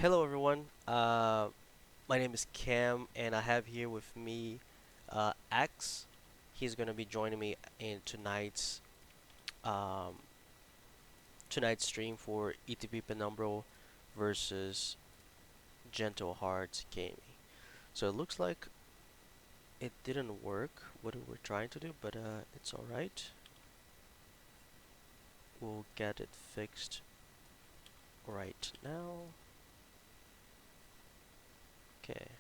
Hello everyone. My name is Cam, and I have here with me Axe. He's gonna be joining me in um, tonight's stream for ETP Penumbral versus Gentle Hearts Gaming. So it looks like it didn't work what we were trying to do, but it's all right. We'll get it fixed right now. Okay,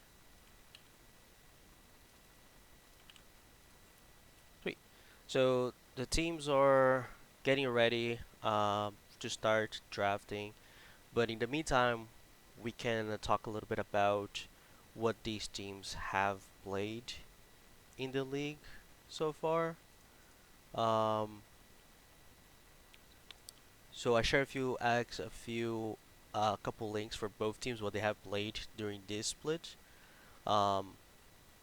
sweet. So the teams are getting ready to start drafting. But in the meantime, we can talk a little bit about what these teams have played in the league so far. Um, so I share a few acts, a couple links for both teams what they have played during this split. Um,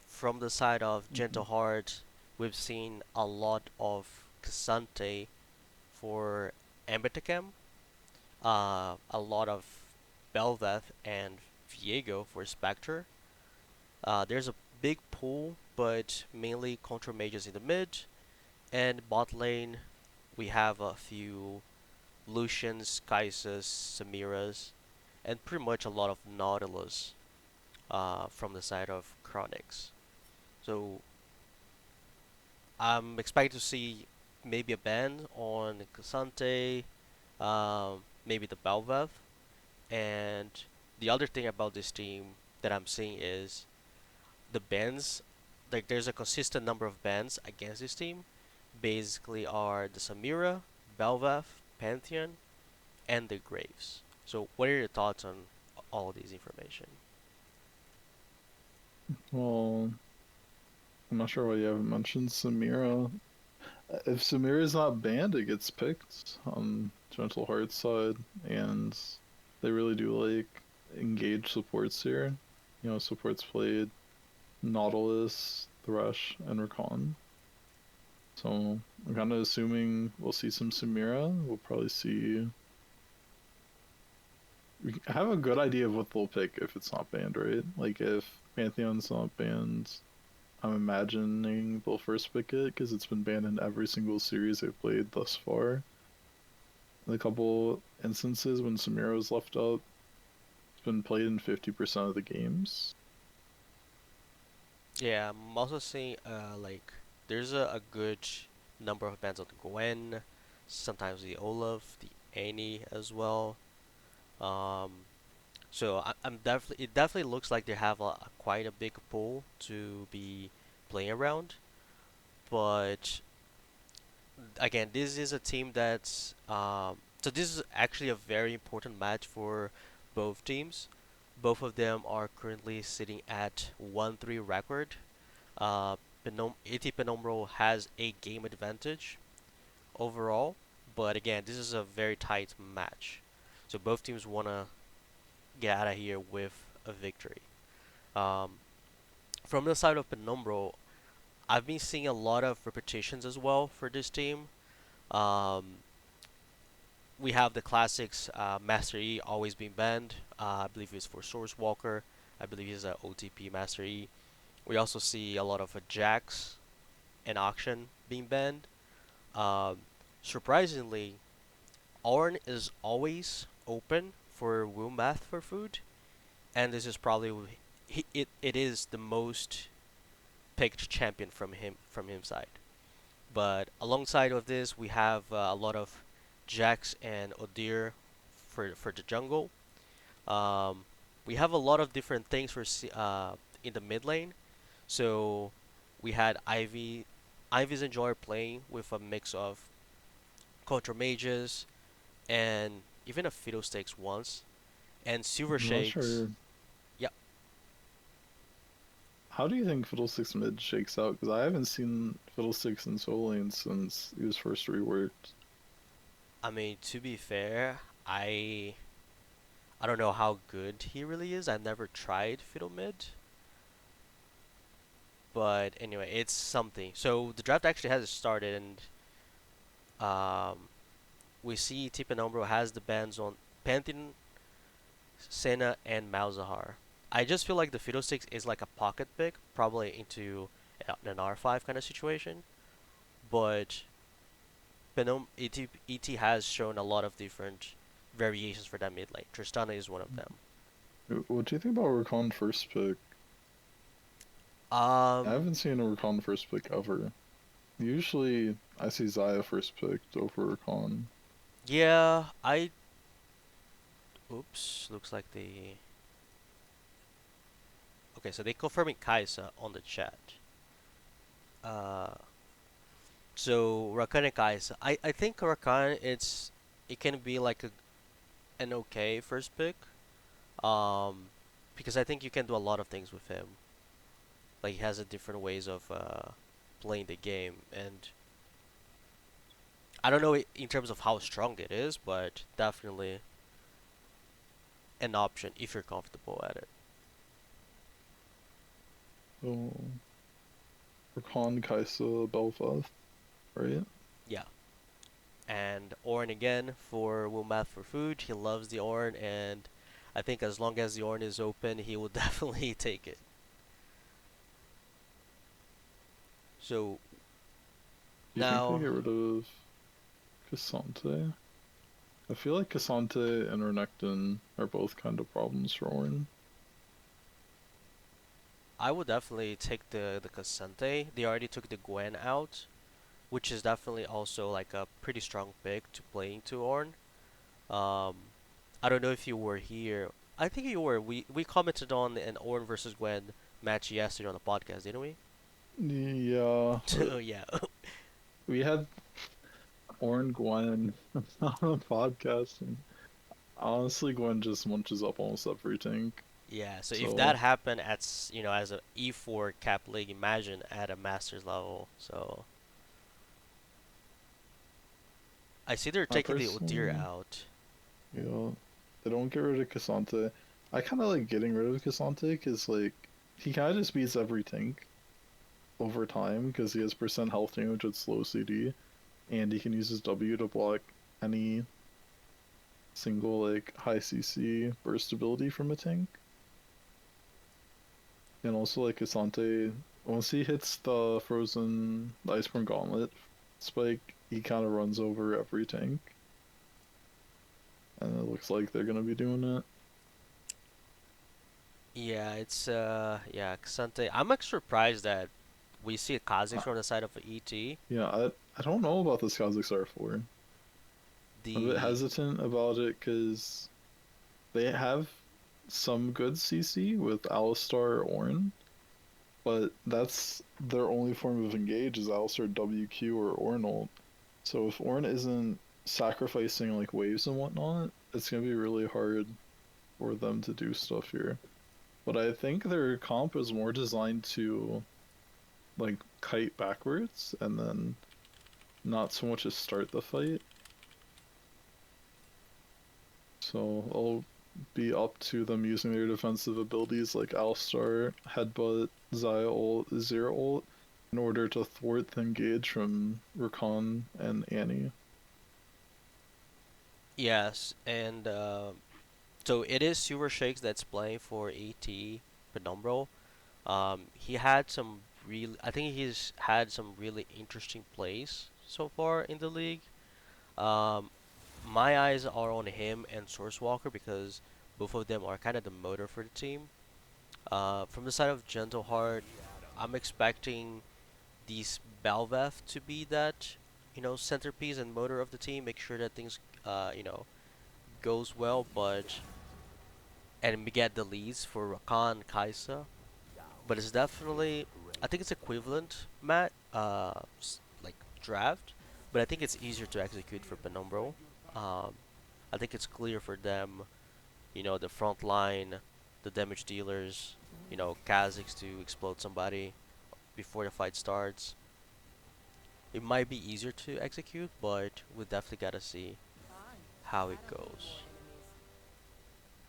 from the side of Mhm. Gentle Heart, we've seen a lot of Casante for Embertacam, a lot of Belveth and Viego for Spectre. There's a big pool, but mainly contra mages in the mid. And bot lane, we have a few Lucians, Kaisas, Samiras, and pretty much a lot of Nautilus from the side of Chronix. So I'm expecting to see maybe a ban on Cassante, maybe the Belvav. And the other thing about this team that I'm seeing is the bans, like there's a consistent number of bans against this team. Basically, are the Samira, Belvath, Pantheon, and the Graves. So, what are your thoughts on all these information? Well, I'm not sure why you haven't mentioned Samira. If Samira's not banned, it gets picked on Gentle Heart's side, and they really do engage supports here. Supports played Nautilus, Thresh, and Rakan. So I'm kind of assuming we'll see some Samira. We'll probably see. We have a good idea of what they'll pick if it's not banned, right? Like if Pantheon's not banned, I'm imagining they'll first pick it because it's been banned in every single series they've played thus far. In a couple instances when Samira was left out, it's been played in 50% of the games. Yeah, I'm also seeing like there's a good number of bans on the Gwen, sometimes the Olaf, the Annie as well. Um, So I'm definitely it definitely looks like they have quite a big pool to be playing around. But again, this is a team that's so this is actually a very important match for both teams. Both of them are currently sitting at 1-3 record. AT Penumbral has a game advantage overall, but again, this is a very tight match. So both teams wanna get out of here with a victory. Um, from the side of Penumbral, I've been seeing a lot of repetitions as well for this team. Um, we have the classics, Master E always being banned. I believe it's for Source Walker. I believe he's an OTP Master E. We also see a lot of Jax and Auction being banned. Um, surprisingly, Ornn is always open for Wilmath for food, and this is probably it is the most picked champion from him side. But alongside of this, we have a lot of Jax and Odir for the jungle. Um, we have a lot of different things in the mid lane. So we had Ivy. Ivy's enjoy playing with a mix of contra mages and even a Fiddlesticks once. And Silver I'm not Shakes. sure. Yep. How do you think Fiddlesticks mid shakes out? Because I haven't seen Fiddlesticks in solo lane since he was first reworked. I mean, to be fair, I don't know how good he really is. I've never tried Fiddle mid. But anyway, it's something. So the draft actually has started, and we see Tipenumbro has the bans on Pantheon. Senna, and Malzahar. I just feel like the Fiddlesticks is like a pocket pick, probably into an R5 kind of situation. But ET has shown a lot of different variations for that mid lane. Tristana is one of them. What do you think about Rakan first pick? I Um, haven't seen a Rakan first pick ever. Usually, I see Zaya first picked over Rakan. yeah, I. Oops, looks like the. Okay, so they confirming Kaisa on the chat. Uh, so Rakan and Kaisa. I think Rakan it can be like an okay first pick. Um, because I think you can do a lot of things with him. Like he has a different ways of playing the game, and I don't know in terms of how strong it is, but definitely an option if you're comfortable at it. So, Rakan, Kaisa, Bel'Veth, right? Yeah. And Ornn again for Wilmath for food. He loves the Ornn, and I think as long as the Ornn is open, he will definitely take it. So Do you think they now, get rid of Cassante? I feel like Cassante and Renekton are both kind of problems for Ornn. I would definitely take the Cassante. They already took the Gwen out, which is definitely also like a pretty strong pick to play into Ornn. Um, I don't know if you were here. I think you were. We commented on an Ornn versus Gwen match yesterday on the podcast, didn't we? Yeah, So yeah, we had Ornn Gwen on the podcast, and honestly, Gwen just munches up almost everything. yeah. So if that So happened at as a E4 cap league, imagine at a Masters level. So I see they're I taking the Udyr personally, out. you know, they don't get rid of Cassante. I kind of like getting rid of Cassante because like he kind of just beats every tank over time because he has percent health damage with slow CD, and he can use his W to block any single like high CC burst ability from a tank. And also like Cassante, once he hits the the Iceborne Gauntlet spike, he kind of runs over every tank, and it looks like they're gonna be doing it. Yeah, it's yeah, Xante. I'm actually surprised that we see a Kha'Zix Uh, from the side of ET. yeah, I don't know about this Kha'Zix R4. I'm a bit The hesitant about it because they have some good CC with Alistar Ornn, but that's their only form of engage is Alistar WQ or Ornn ult. So if Ornn isn't sacrificing like waves and whatnot, it's gonna be really hard for them to do stuff here. But I think their comp is more designed to like kite backwards and then not so much as start the fight. So I'll be up to them using their defensive abilities like Alistar, Headbutt, Xayah ult, Zero ult in order to thwart the engage from Rakan and Annie. yes, and so it is Super Shakes that's playing for ET Penumbral. He had some really, I think he's had some really interesting plays so far in the league. Um, my eyes are on him and Source Walker because both of them are kind of the motor for the team. From the side of Gentle Heart, I'm expecting these Belveth to be that, centerpiece and motor of the team. Make sure that things, goes well, and we get the leads for Rakan, Kaisa. But it's definitely, I think it's equivalent, Matt, like draft. But I think it's easier to execute for Penumbro. Um, I think it's clear for them, the front line, the damage dealers, Kha'Zix to explode somebody before the fight starts. It might be easier to execute, but we definitely gotta see how it goes.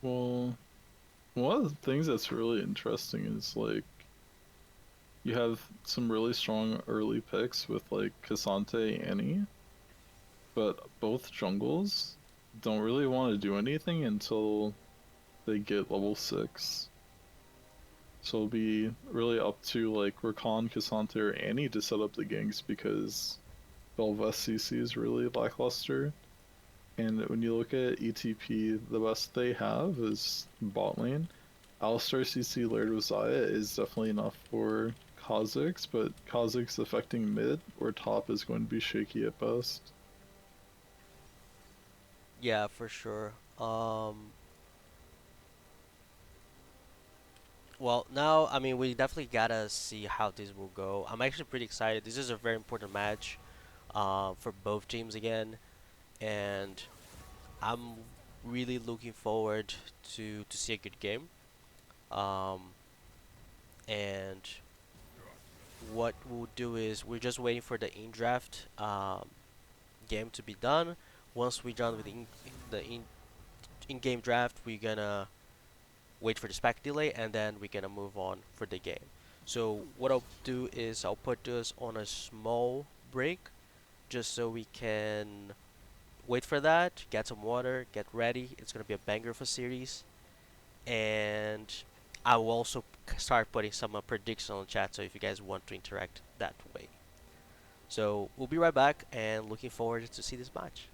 Well, one of the things that's really interesting is like you have some really strong early picks with like Cassante, Annie, but both jungles don't really want to do anything until they get level 6. So it'll be really up to like Rakan, Cassante, or Annie to set up the ganks because Bel'Veth CC is really lackluster. And when you look at ETP, the best they have is bot lane. Alistar CC layered with Xayah is definitely enough for Kha'Zix, but Kha'Zix affecting mid or top is going to be shaky at best. Yeah, for sure. Well, now, I mean, we definitely gotta see how this will go. I'm actually pretty excited. This is a very important match, for both teams again, and I'm really looking forward to see a good game. Um, and what we'll do is we're just waiting for the in-draft game to be done. Once we're done with the in-game draft, we're gonna wait for the spec delay, and then we're gonna move on for the game. So what I'll do is I'll put this on a small break just so we can wait for that, get some water, get ready. It's gonna be a banger of a series, and I will also start putting some predictions on the chat. So if you guys want to interact that way, so we'll be right back and looking forward to see this match.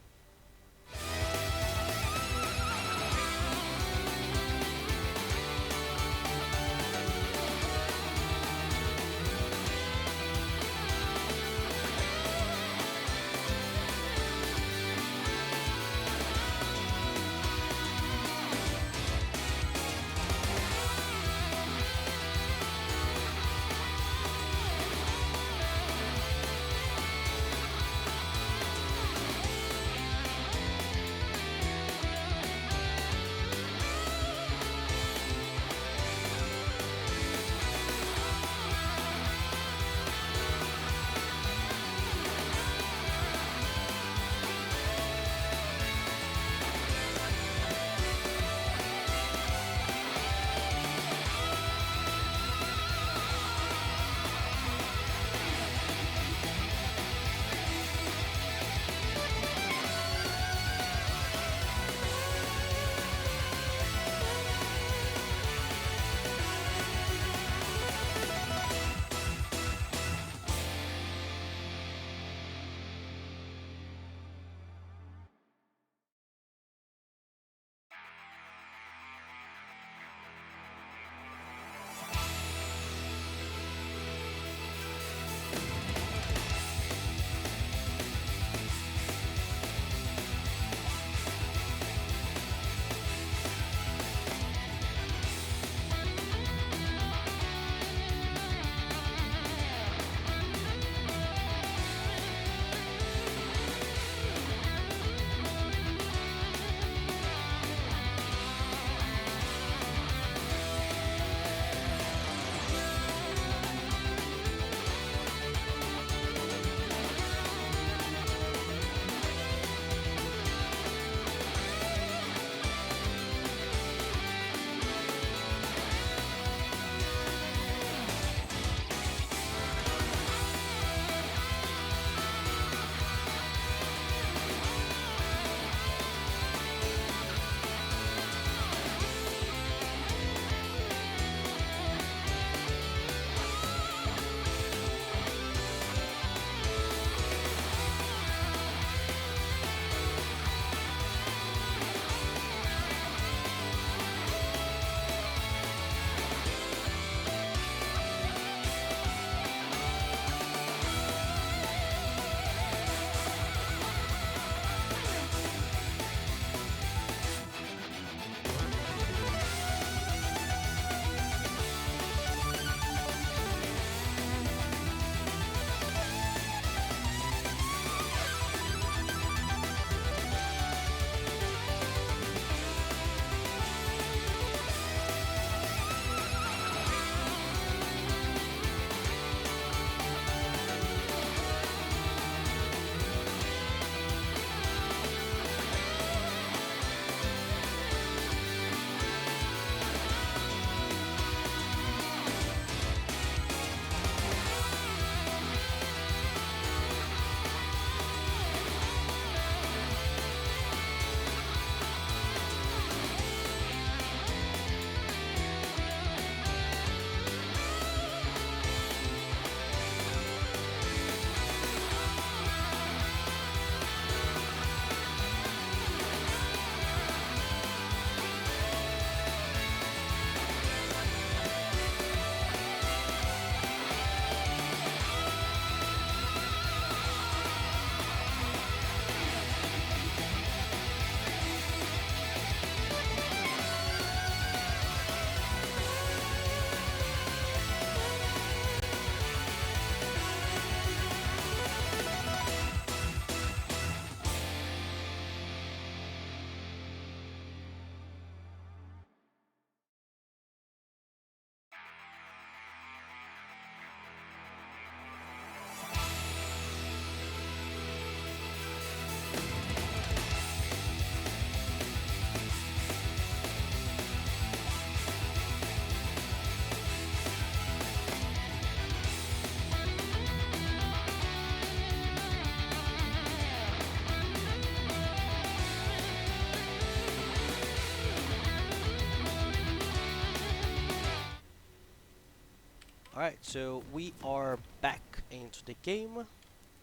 Alright, so we are back into the game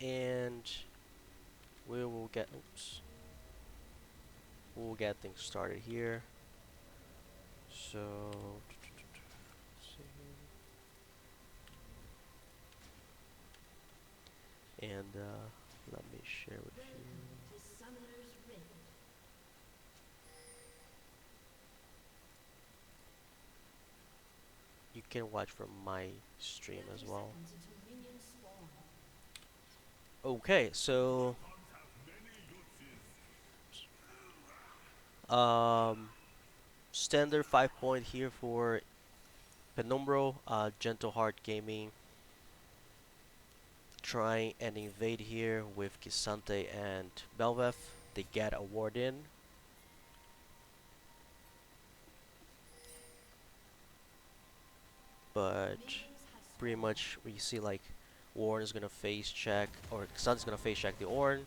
and we will get oops. We'll get things started here. So and let me share with you. You can watch from my stream as well. Okay, so um standard 5 point here for Penumbro, Gentle Heart Gaming trying and invade here with Gisante and Belveth. They get a ward in, but pretty much we see like Warren is gonna face check, or Gisante's gonna face check the Ornn.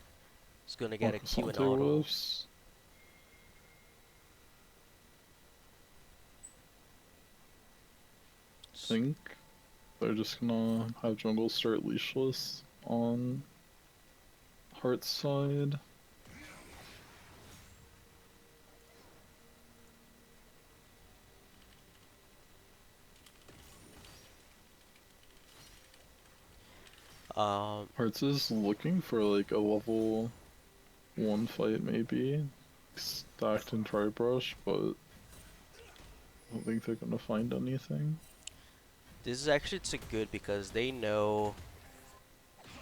He's gonna get a Q in Sante auto. whiffs. Think they're just gonna have jungle start leashless on Heart's side. Um, Hearts is looking for like a level 1 fight maybe. Stacked in Tribrush, but I don't think they're gonna find anything. this is actually it's a good because they know.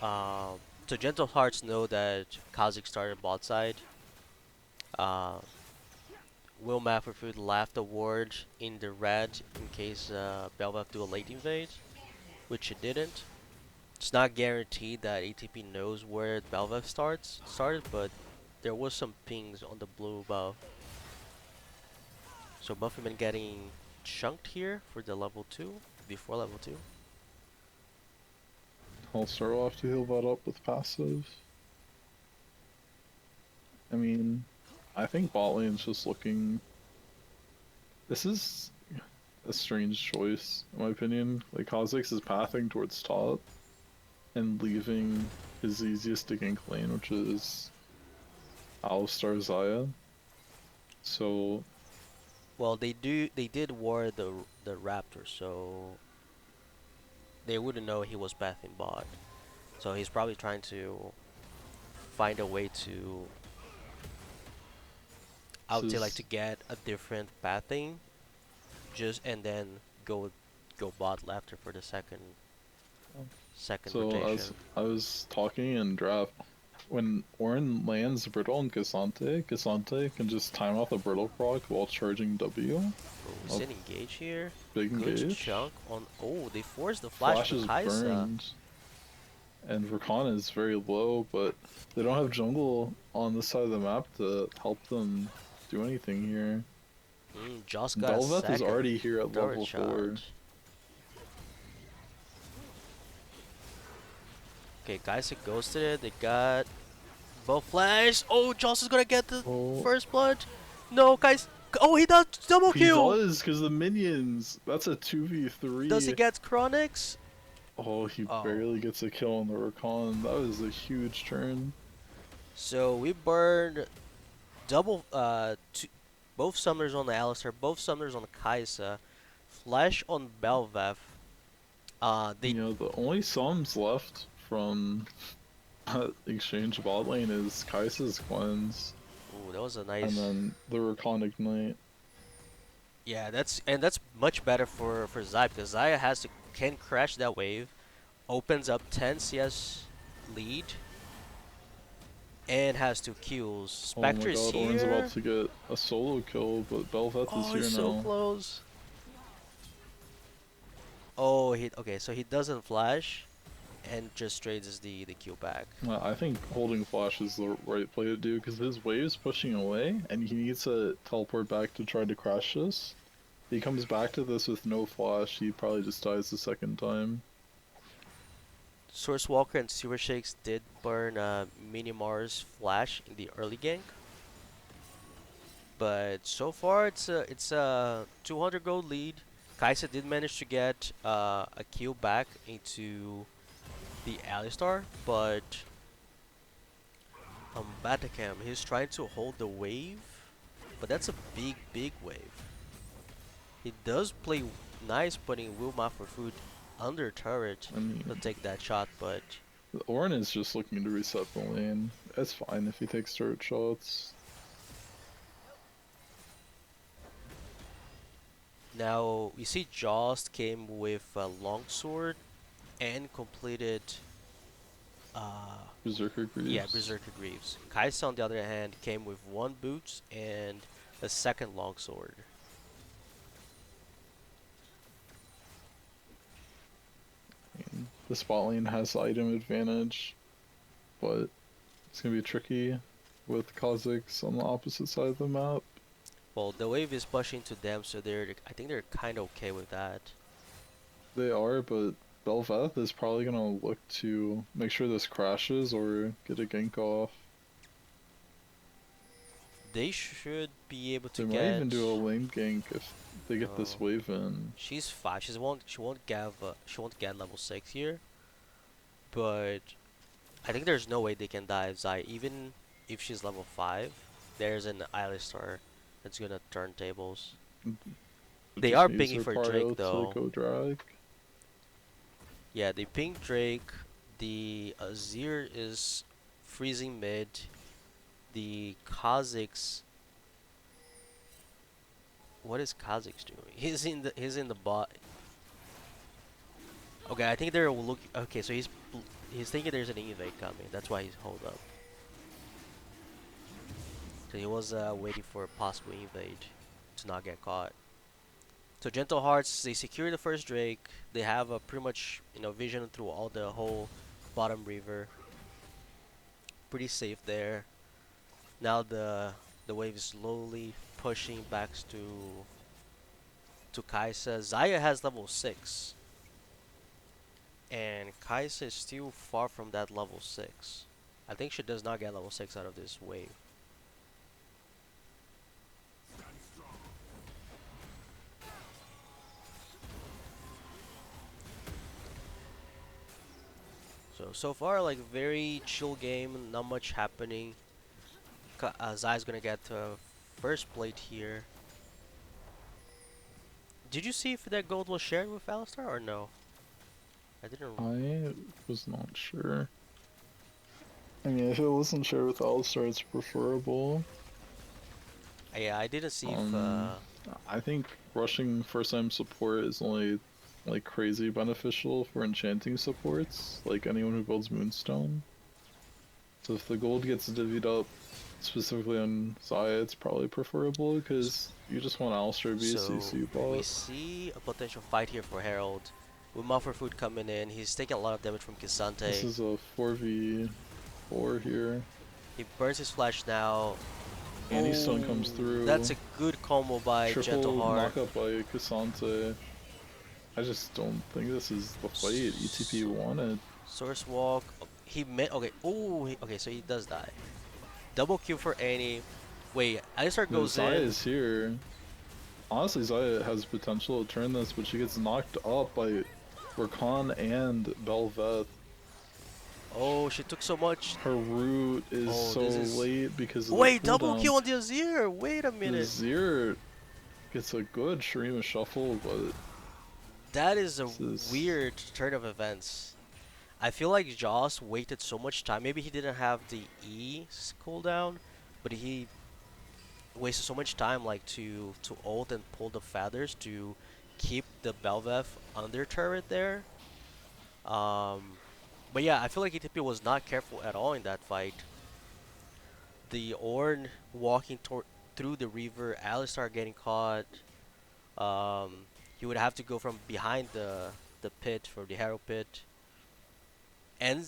Um, so Gentle Hearts know that Kha'Zix started bot side. Uh, Will Mapperfoot left a ward in the red in case Belvath do a late invade, which it didn't. It's not guaranteed that ATP knows where Belvath started, but there was some pings on the blue above. So Buffyman getting chunked here for the level 2, before level 2. I'll start off to heal that up with passive. I mean, I think bot lane's just looking. This is a strange choice, in my opinion. Like, Kha'Zix is pathing towards top and leaving his easiest to gank lane, which is Alistar Zaya. So, Well, they did ward the Raptor, so they wouldn't know he was pathing bot. So he's probably trying to find a way to, I this would say, like to is. get a different pathing, just and then go bot after for the second So, as rotation. I was talking in draft, when Ornn lands Brittle and Cassante can just time out the Brittle proc while charging W. Oh, we A see an engage here. big Good engage. chunk on. Oh, they forced the flash Flash for is Kaisa. burned, and Rakan is very low, but they don't have jungle on this side of the map to help them do anything here. Joss got a Belveth is second already here at turret level 4. shot. Okay, Kaisa ghosted it. They got both flash. Oh, Joss is gonna get the Oh, first blood. No, guys. Oh, he does double he kill. does, because the minions. That's a Does he 2v3. get Chronix? Oh, he Oh. barely gets a kill on the Rakan. That was a huge turn. So we burned double both summoners on the Alistar, both summoners on the Kaisa, flash on Belveth. They You know, the only sums left from that exchange bot lane is Kai'Sa's cleanse, ooh, that was a and nice. then the Rakan ignite. Yeah, that's much better for Zai because Zaya can crash that wave, opens up 10 CS lead, and has 2 kills. Oh my Spectre's god, Ornn's about here. to get a solo kill, but Belveth is Oh, he's here so now. close. Oh, he okay, so he doesn't flash and just trades the Q back. I think holding flash is the right play to do because his wave's pushing away and he needs to teleport back to try to crash this. If he comes back to this with no flash, he probably just dies the second time. Source Walker and Super Shakes did burn Minimar's flash in the early gank, but so far it's a 200 gold lead. Kaisa did manage to get a kill back into the Alistar, but Batacam, he's trying to hold the wave, but that's a big, big wave. He does play nice putting Wilma for food under turret I mean, to take that shot, but Ornn is just looking to reset the lane. It's fine if he takes turret shots. now you see Jost came with a longsword and completed Berserker yeah, Greaves. Berserker Greaves. Kaisa on the other hand came with one boot and a second longsword. I mean, the spot lane has item advantage, but it's gonna be tricky with Kazakhs on the opposite side of the map. Well, the wave is pushing to them, so I think they're kind of okay with that. They are, but Bel'Veth is probably gonna look to make sure this crashes or get a gank off. They should be able to They might even get. do a lane gank if they get this No, wave in. she's 5. She won't get level 6 here, but I think there's no way they can dive Zai even if she's level 5. There's an Alistar that's gonna turn tables. It They just are needs pinging her for prio Drake to though. go drag. Yeah, they ping Drake. The Azir is freezing mid. The Kazakhs. What is Kazakhs doing? He's in the bot. Okay, I think they're looking. Okay, so he's thinking there's an evade coming. That's why he's hold up. So he was waiting for a possible invade to not get caught. So Gentle Hearts, they secure the first Drake. They have a pretty much vision through all the whole bottom river. Pretty safe there. Now the wave is slowly pushing back to Kaisa. Zaya has level 6, and Kaisa is still far from that level 6. I think she does not get level 6 out of this wave. So far, like, very chill game, not much happening. Zai's gonna get first plate here. Did you see if that gold was shared with Alistar or no? I didn't. I was not sure. I mean, if it wasn't shared with Alistar, it's preferable. Yeah, I didn't see if. Um, I think rushing first time support is only like crazy beneficial for enchanting supports, like anyone who builds Moonstone. So if the gold gets divvied up specifically on Zaya, it's probably preferable because you just want Alistar to be a So CC we bot. see a potential fight here for Herald. With Muffer Food coming in, he's taking a lot of damage from This Kisante. is a 4v4 here. He burns his flash now. Stone comes Oh, that's through. a good combo by Gentle Triple Heart. knockup by Cassante. I just don't think this is the fight ETP So, wanted. Source Walk. He meant okay. Oh, okay. So he does die. Double kill for Annie. Wait, Alistar The goes Zaya in. is here. Honestly, Zaya has potential to turn this, but she gets knocked up by Rakan and Bel'Veth. Oh, she took so much. Her root is Oh, so this is. late because of the Wait, double cooldown. kill on the Azir. Wait a The minute. Zir gets a good Shurima shuffle, but That is a this is weird turn of events. I feel like Joss waited so much time. Maybe he didn't have the cooldown, but he wasted so much time like to ult and pull the feathers to keep the Belveth under turret there. Um, but yeah, I feel like ETP was not careful at all in that fight. The Ornn walking through the river, Alistar getting caught. He would have to go from behind the pit for the Harrow pit, and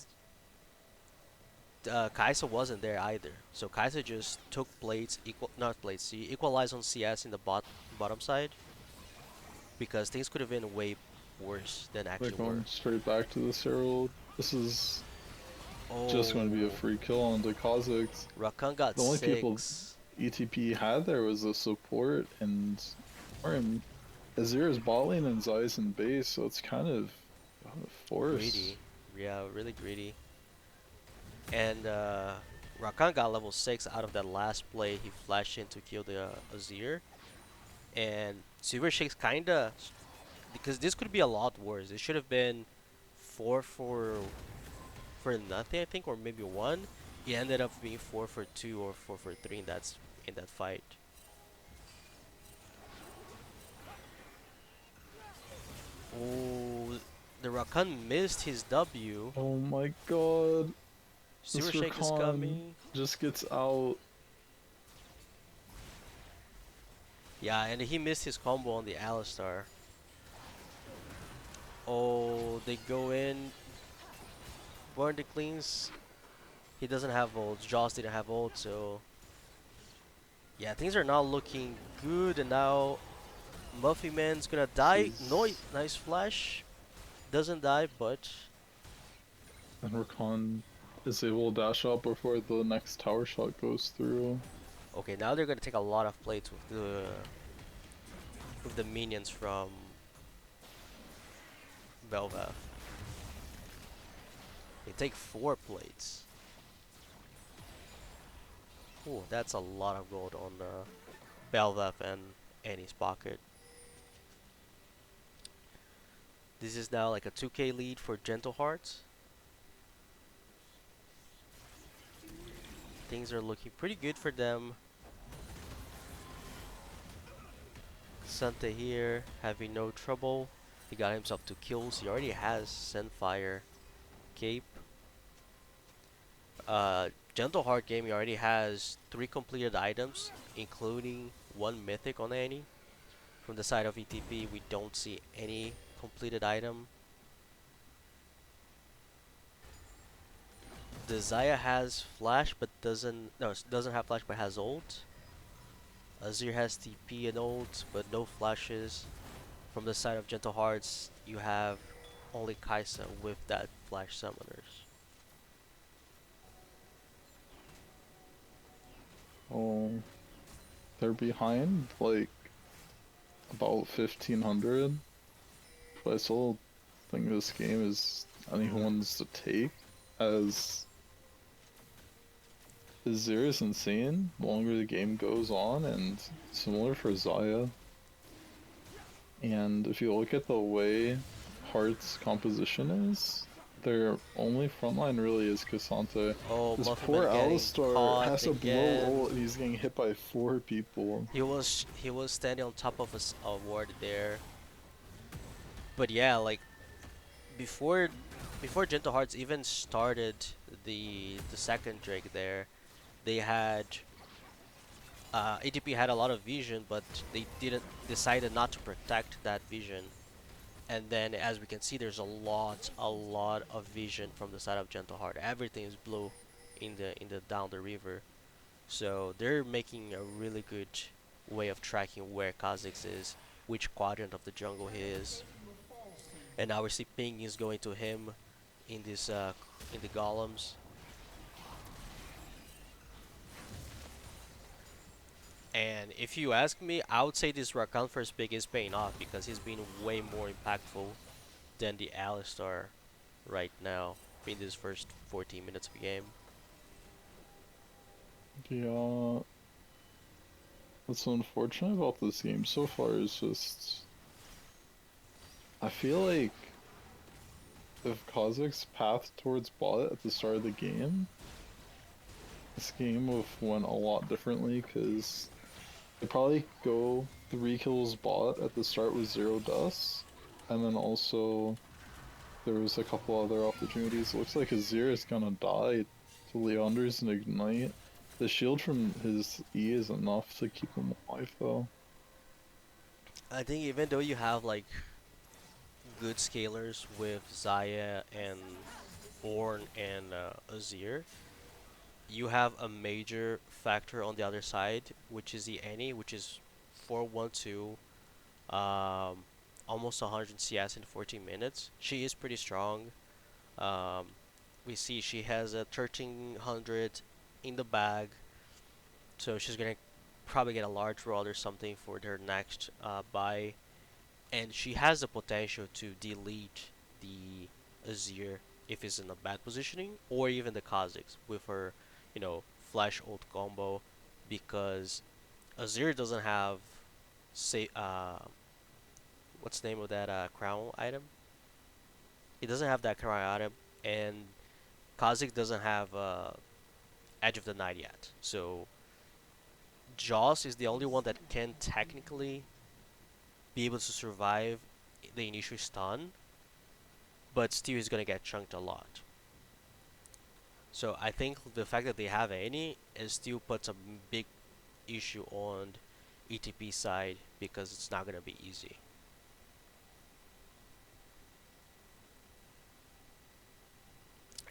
Kaisa wasn't there either. So Kaisa just took plates, not plates. He equalized on CS in the bottom side because things could have been way worse than like actually were. going straight back to this Herald. This is just going to be a Oh, free kill on the Kazakhs. Rakan got The only people 6. ETP had there was a support and Ornn. Azir's bot lane and Zai's in base, so it's kind of forced. Greedy. Yeah, really greedy. And Rakan got level 6 out of that last play. He flashed in to kill the Azir. And Silver Shake's kinda, because this could be a lot worse. It should have been 4 for nothing, I think, or maybe 1. It ended up being 4 for 2 or 4 for 3 in that fight. Oh, the Rakan missed his W. Oh my god, this Silver Shake is Rakan coming. just gets out. Yeah, and he missed his combo on the Alistar. Oh, they go in. Burn the cleans. He doesn't have ult. Jaws didn't have ult, so yeah, things are not looking good. And now Muffy Man's gonna die. No, Is nice flash. Doesn't die, but and Rakan is able to dash out before the next tower shot goes through. okay. Now they're gonna take a lot of plates with the minions from Belvath. They take 4 plates. Ooh, that's a lot of gold on Belvath and Annie's pocket. This is now like a 2k lead for Gentle Hearts. Things are looking pretty good for them. Sante here having no trouble. He got himself 2 kills. He already has Sendfire Cape. Gentle Heart game, he already has 3 completed items, including 1 mythic on Annie. From the side of ETP, we don't see any completed item. The Zaya has flash but doesn't have flash but has ult. Azir has TP and ult but no flashes. From the side of Gentle Hearts, you have only Kaisa with that flash summoners. Oh, they're behind like about 1500, but I still think this game is anyone's to take, as Azir is insane the longer the game goes on, and similar for Zaya. And if you look at the way Heart's composition is, their only frontline really is Cassante. Oh, This Muffin poor Man getting Alistar caught has to blow ult again. and he's getting hit by 4 people. He was standing on top of a ward there. But yeah, like before before Gentle Hearts even started the second Drake there, they had ATP had a lot of vision, but they didn't decided not to protect that vision. And then as we can see, there's a lot of vision from the side of Gentle Heart. Everything is blue in the down the river. So they're making a really good way of tracking where Kha'Zix is, which quadrant of the jungle he is. And now we see Ping is going to him in this in the golems. And if you ask me, I would say this Rakan first pick is paying off because he's been way more impactful than the Alistar right now in this first 14 minutes of the game. Yeah, what's unfortunate about this game so far is just I feel like if Kha'Zix's path towards bot at the start of the game, this game would have went a lot differently, because they probably go 3 kills bot at the start with 0 dust, and then also there was a couple other opportunities. It looks like Azir is gonna die to Leander's and Ignite. The shield from his E is enough to keep him alive though. I think even though you have like good scalers with Zaya and Born and Azir, you have a major factor on the other side, which is the Annie, which is 412, um, almost 100 CS in 14 minutes. She is pretty strong. Um, we see she has a 1300 in the bag, so she's gonna probably get a large rod or something for their next buy. and she has the potential to delete the Azir if it's in a bad positioning, or even the Kha'Zix with her, flash ult combo, because Azir doesn't have say what's the name of that crown item? He doesn't have that crown item, and Kha'Zix doesn't have Edge of the Night yet. So Joss is the only one that can technically be able to survive the initial stun, but still he's gonna get chunked a lot. So I think the fact that they have any is still puts a big issue on ETP side because it's not gonna be easy.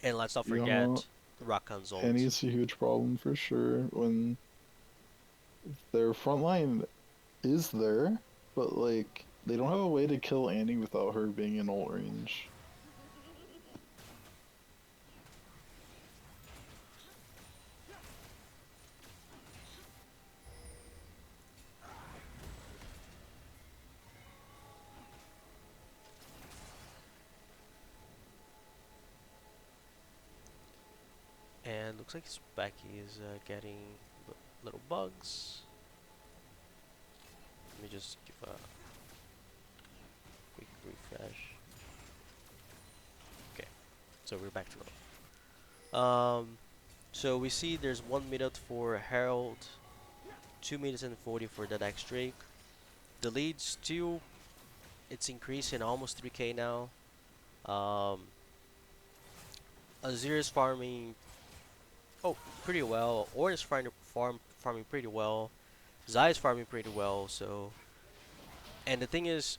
And let's not Yeah, forget Rakan's ult. Annie's a huge problem for sure. When their front line is there, but like they don't have a way to kill Annie without her being in ult range. And looks like his Becky is getting little bugs. Let me just give a quick refresh. Okay, so we're back to normal. So we see there's 1 minute for Herald, 2 minutes and 40 for the next Drake. The lead still, it's increasing almost 3k now. Um, Azir is farming, pretty well. Ornn is farming pretty well. Zai is farming pretty well. So, and the thing is,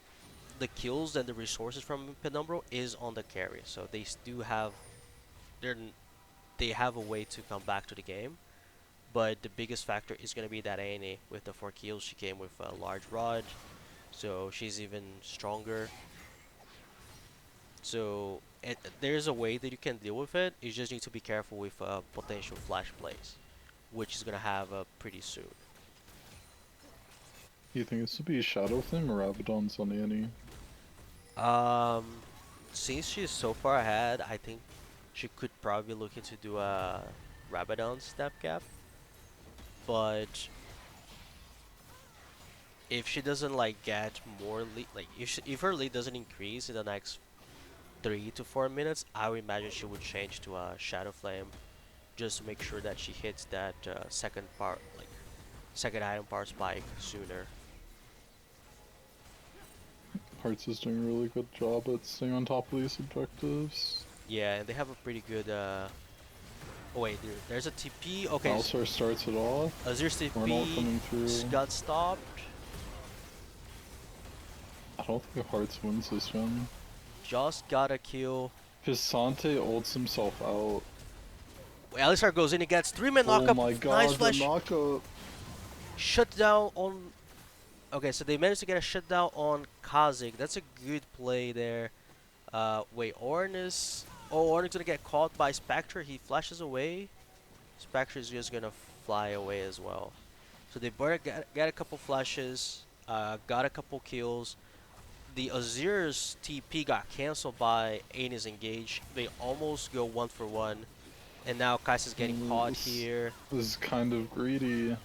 the kills and the resources from Penumbra is on the carry. So they do have, they they have a way to come back to the game. But the biggest factor is going to be that Annie with the 4 kills. She came with a large rod, so she's even stronger. So there's a way that you can deal with it. You just need to be careful with potential flash plays, which is going to have pretty soon. You think it's to be Shadow Flame or Abaddon's on Annie? Um, since she's so far ahead, I think she could probably look into do a Rabadon step cap. But if she doesn't like get more lead, like if her lead doesn't increase in the next 3 to 4 minutes, I would imagine she would change to a Shadow Flame just to make sure that she hits that second item power spike sooner. Hearts is doing a really good job at staying on top of these objectives. Yeah, and they have a pretty good. Oh wait, there's a TP. Okay, Alsar starts it off. Azir's Arnold TP coming through. got stopped. I don't think Hearts wins this one. Just got a kill. Pisante ults himself out. Alistar goes in and gets 3-man Oh knockup. my Nice god, the flash. knockup! Shut down on. Okay, so they managed to get a shutdown on Kha'Zix. That's a good play there. Wait, Ornn is. Oh, Ornn's gonna get caught by Spectre. He flashes away. Spectre is just gonna fly away as well. So they both got a couple flashes. Got a couple kills. The Azir's TP got cancelled by Anis Engage. They almost go 1 for 1. And now Kai'Sa's getting caught here. This is kind of greedy.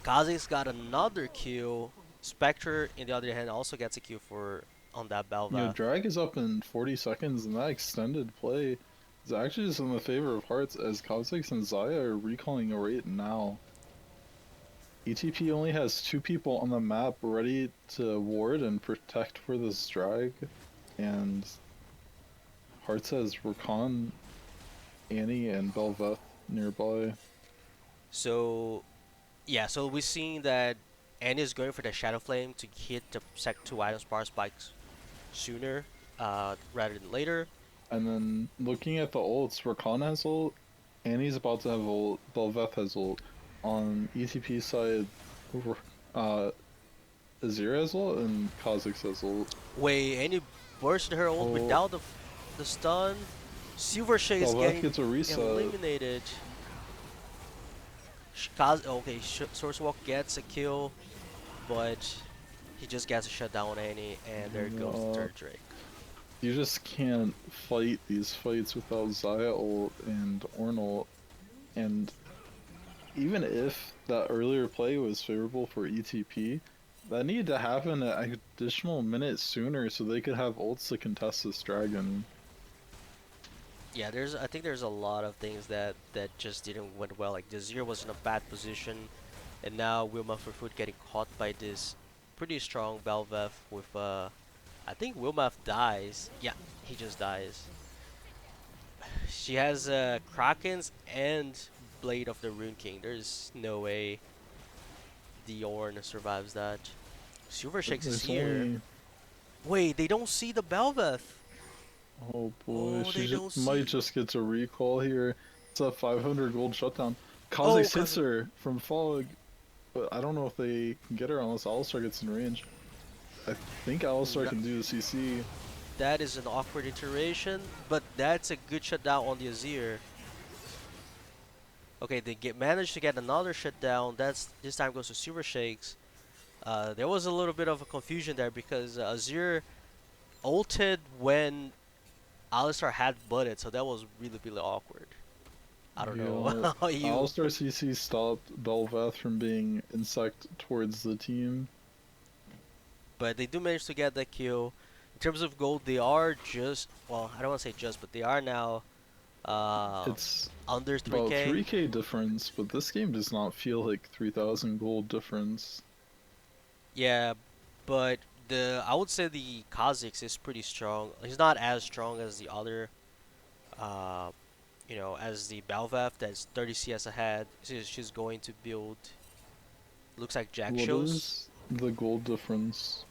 Kha'Zix got another kill. Spectre, in the other hand, also gets a kill for on that Yeah, Belva. drag is up in 40 seconds, and that extended play is actually just in the favor of Hearts, as Kha'Zix and Xayah are recalling a rate now. ETP only has 2 people on the map ready to ward and protect for this drag, and Hearts has Rakan, Annie, and Belveth nearby. So, yeah, so we're seeing that Annie is going for the Shadow Flame to hit the sec 2 items power spikes sooner rather than later. And then looking at the ults, Rakan has ult, Annie's about to have ult, Belveth has ult. On ETP side, uh, Azir has ult and Kha'Zix has ult. Wait, Annie bursted her ult Oh, without the stun. Silver Shade is Belveth getting gets a reset. eliminated. Okay, Source Walk gets a kill, but He just gets a shutdown on Annie, and there goes the Yeah, third Drake. you just can't fight these fights without Zaya ult and Ornn ult. And even if that earlier play was favorable for ETP, that needed to happen an additional minute sooner so they could have ults to contest this dragon. Yeah, I think there's a lot of things that just didn't went well. Like the Zero was in a bad position, and now Wilma Foot getting caught by this pretty strong Belveth with I think Wilma dies. Yeah, he just dies. She has Krakens and Blade of the Rune King. There's no way the Ornn survives that. Silver Shakes is There's here. only, Wait, they don't see the Belveth. oh boy, Oh, they she don't might see. just get a recall here. It's a 500 gold shutdown. Oh, Kha'Zix hits cause her from Fog, but I don't know if they can get her unless Alistar gets in range. I think Alistar no, can do the CC. that is an awkward iteration, but that's a good shutdown on the Azir. Okay, they get managed to get another shutdown. That's this time goes to Silver Shakes. There was a little bit of a confusion there because Azir ulted when Alistar had butted, so that was really awkward. I don't know Yeah, how you, Alistar CC stopped Bel'Veth from being insect towards the team. but they do manage to get that kill. In terms of gold, they are just well, I don't want to say just, but they are now uh, It's under about 3K. 3k difference, but this game does not feel like 3000 gold difference. Yeah, but the I would say the Kha'Zix is pretty strong. He's not as strong as the other, uh, as the Bel'Veth that's 30 CS ahead. She's going to build. Looks like Jack What shows. is the gold difference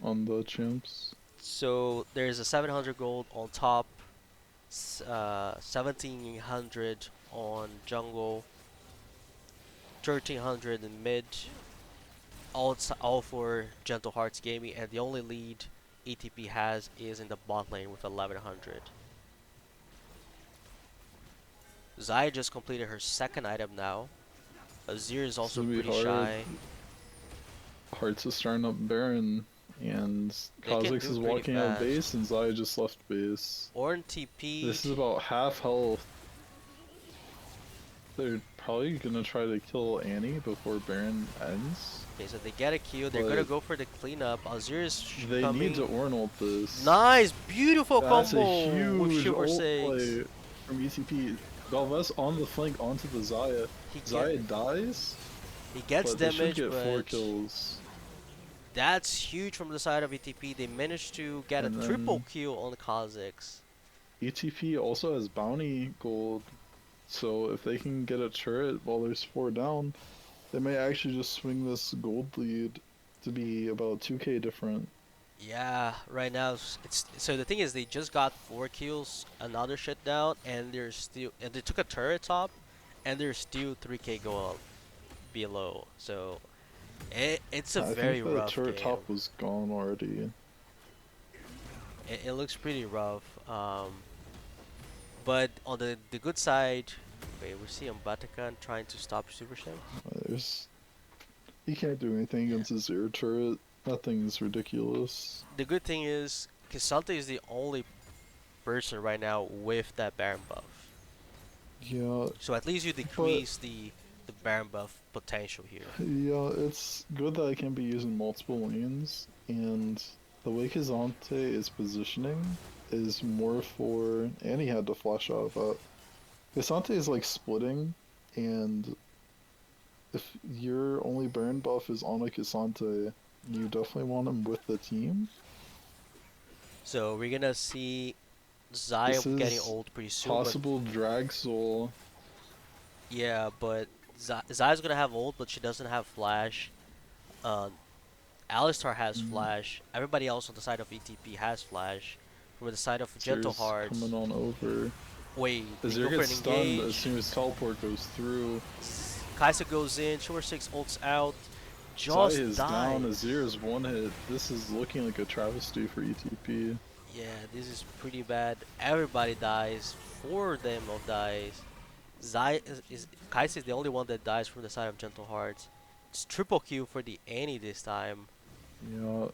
on the champs? So there's a 700 gold on top, 1700 on jungle, 1300 in mid. All for Gentle Hearts Gaming, and the only lead ETP has is in the bot lane with 1100. Zaya just completed her second item now. Azir is This also will be pretty hard. shy. Hearts is starting up Baron, and They can Kha'Zix do is pretty walking out fast. base, and Zaya just left base. Ornn This TP'd. is about half health. They're probably gonna try to kill Annie before Baron ends, Okay, so they get a kill. They're gonna but go for the cleanup. Azir is they need to coming. Ornn this. Nice, beautiful That's a combo with huge Silver ult Six. play from ETP. Galvez on the flank onto the Zaya. He get Zaya dies, he gets but they should damage, get 4 but kills. that's huge from the side of ETP. They managed to get a And triple then kill on the Kha'Zix. ETP also has bounty gold, so if they can get a turret while there's 4 down, they may actually just swing this gold lead to be about 2k different. Yeah, right now it's so the thing is they just got 4 kills, another shutdown, and they took a turret top, and they're still 3K go up below. So it's a I very think the rough turret game. top was gone already. It looks pretty rough. But on the good side, wait, we see Mbatakan trying to stop Super Shanks. There's He can't do anything Yeah. against his air turret. That thing's ridiculous. The good thing is Kisante is the only person right now with that Baron buff. Yeah, So at least you but decrease the Baron buff potential here. yeah, it's good that I can be using multiple lanes, and the way Kazante is positioning is more for, and he had to flash out of that. Kazante is like splitting, and if your only Baron buff is on a Kazante, you definitely want him with the team. So we're gonna see Zaya This getting is old pretty soon, but possible drag soul. yeah, but Zaya's gonna have ult, but she doesn't have flash. Uh, Alistar has Mm, flash. Everybody else on the side of ETP has flash. From the side of Gentle Series coming coming Hearts, on over. wait, they Azir go for gets an stunned as engage. soon as teleport goes through. Kaisa goes in, Shore 6 ults out, Zai just is down, dies. Azir is one hit. This is looking like a travesty for ETP. Yeah, this is pretty bad. Everybody dies. 4 of them of dies. Zai is Kaisa is the only one that dies from the side of Gentle Hearts. It's triple kill for the Annie this time. You know,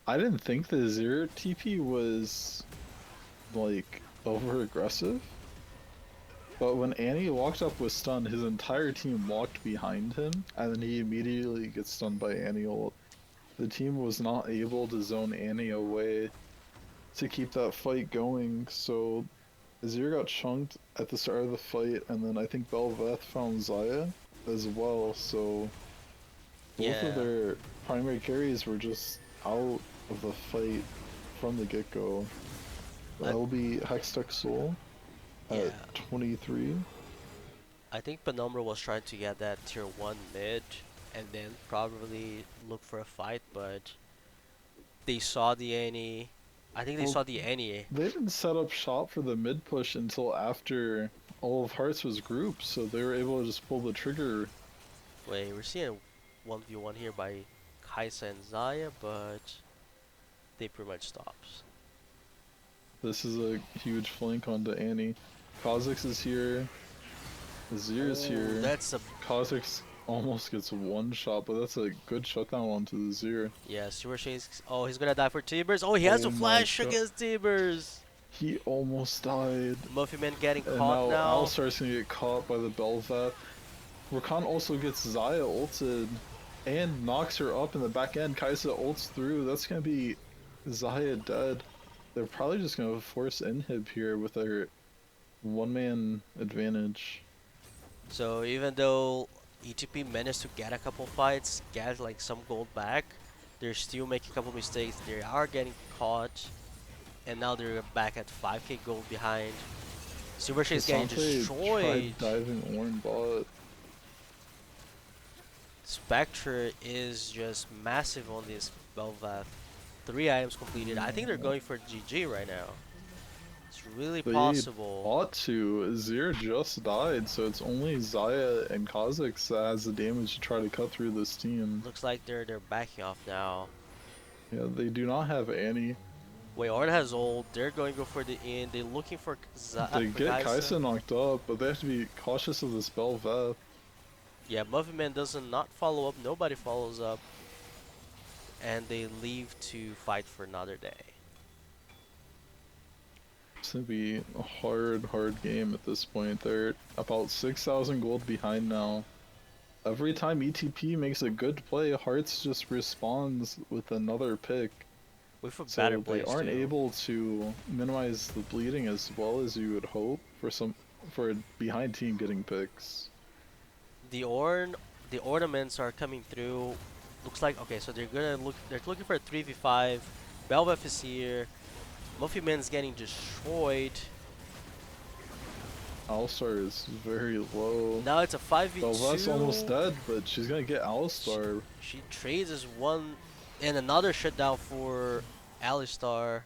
I didn't think the zero TP was like over aggressive, but when Annie walked up with stun, his entire team walked behind him, and then he immediately gets stunned by Annie ult. The team was not able to zone Annie away to keep that fight going, so Azir got chunked at the start of the fight, and then I think Bel'Veth found Xayah as well, so both of Yeah, their primary carries were just out of the fight from the get-go. I That'll be Hextech Soul at yeah, 23. I think Penumbra was trying to get that tier 1 mid and then probably look for a fight, but they saw the Annie. I think they Well, saw the Annie. they didn't set up shop for the mid push until after all of Hearts was grouped, so they were able to just pull the trigger. Wait, we're seeing 1v1 here by Kaisa and Xayah, but they pretty much stops. This is a huge flank onto Annie. Kha'Zix is here. Azir is Oh, here. that's a Kha'Zix almost gets one shot, but that's a good shutdown onto the Azir. yeah. Super Shane's. Oh, he's gonna die for Timbers. Oh, he has Oh a my flash god. against Timbers. He almost died. Muffy Man getting And caught now now. Alistar's gonna get caught by the Bel'Veth. Rakan also gets Xayah ulted and knocks her up in the back end. Kaisa ults through. That's gonna be Xayah dead. They're probably just gonna force inhib here with their one-man advantage. So even though ETP managed to get a couple fights, get like some gold back, they're still making a couple mistakes. They are getting caught, and now they're back at 5k gold behind. Super Shane's getting Cassante destroyed. tried diving Ornn bot. Spectre is just massive on this Bel'Veth. 3 items completed. I think they're Yeah. going for GG right now. It's really They possible. ought to. Azir just died, so it's only Xayah and Kha'Zix that has the damage to try to cut through this team. Looks like they're backing off now. Yeah, they do not have Annie. Wait, Ard has ult. They're going to go for the in. They're looking for They For get Kaisa. Kaisa knocked up, but they have to be cautious of the spell Veth. Yeah, Muffin Man doesn't not follow up. Nobody follows up, and they leave to fight for another day. It's gonna be a hard game at this point. They're about 6,000 gold behind now. Every time ETP makes a good play, Hearts just responds with another pick. With a better So they plays aren't too. able to minimize the bleeding as well as you would hope for a behind team getting picks. The orn, the ornaments are coming through. Looks like okay, so they're gonna look. They're looking for a 3v5. Belveth is here. Muffy Man's getting destroyed. Alistar is very low. Now it's a Belveth's almost 5v2. dead, but she's gonna get She, Alistar. she trades as one and another shutdown for Alistar.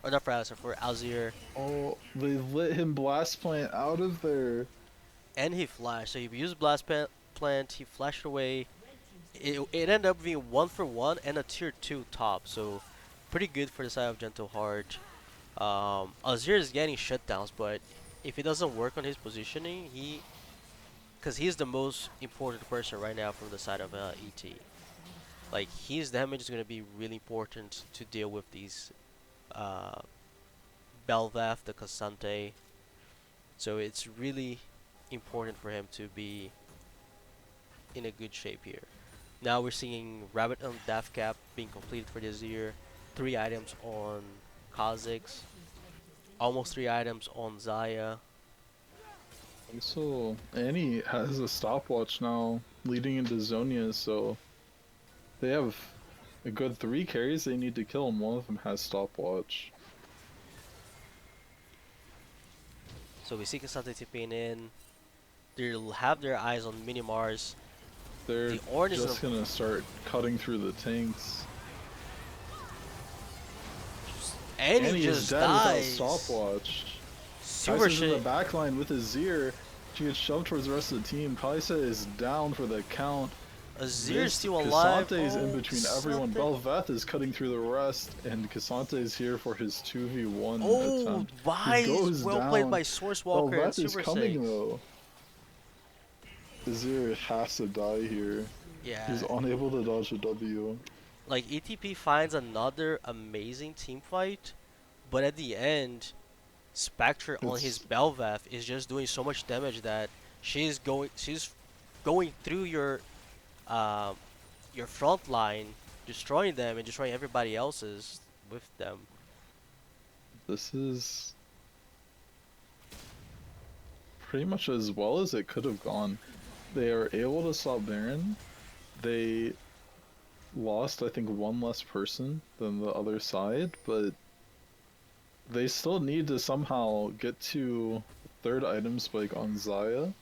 Or not for Alistar, for Alzir. Oh, they let him blast plant out of there. And he flashed. So he used Blast Plant, he flashed away. It ended up being 1 for 1 and a tier 2 top. So pretty good for the side of Gentle Heart. Azir is getting shutdowns, but if he doesn't work on his positioning, because he's the most important person right now from the side of ET. Like his damage is gonna be really important to deal with these uh, Bel'Veth, the Cassante. So it's really important for him to be in a good shape here. Now we're seeing Rabbit and Death Cap being completed for this year. 3 items on Kha'Zix. Almost 3 items on Xayah. So Annie has a stopwatch now leading into Zonia, so they have a good 3 carries they need to kill, and one of them has stopwatch. So we see Cassante tipping in. They'll have their eyes on Minimars. They're The Ornn is just gonna start cutting through the tanks. and he Annie is just dead without dies. stopwatch. Super Kai'Sa's in the shit. backline with Azir. She gets shoved towards the rest of the team. Kaisa is down for the count. Azir's This still alive. Cassante is in Oh, between everyone. Cassante. Bel'Veth is cutting through the rest, and Cassante is here for his 2v1 Oh, attempt. He wise. goes Well played down. by Source Walker and Bel'Veth is Super coming Sakes. though. Azir has to die here. Yeah. He's unable to dodge a W. like ETP finds another amazing team fight, but at the end, Spectre on his It's Belvath is just doing so much damage that she's going through um your front line, destroying them and destroying everybody else's with them. this is pretty much as well as it could have gone. They are able to stop Baron. They lost, I think, one less person than the other side, but they still need to somehow get to third item spike on Zaya.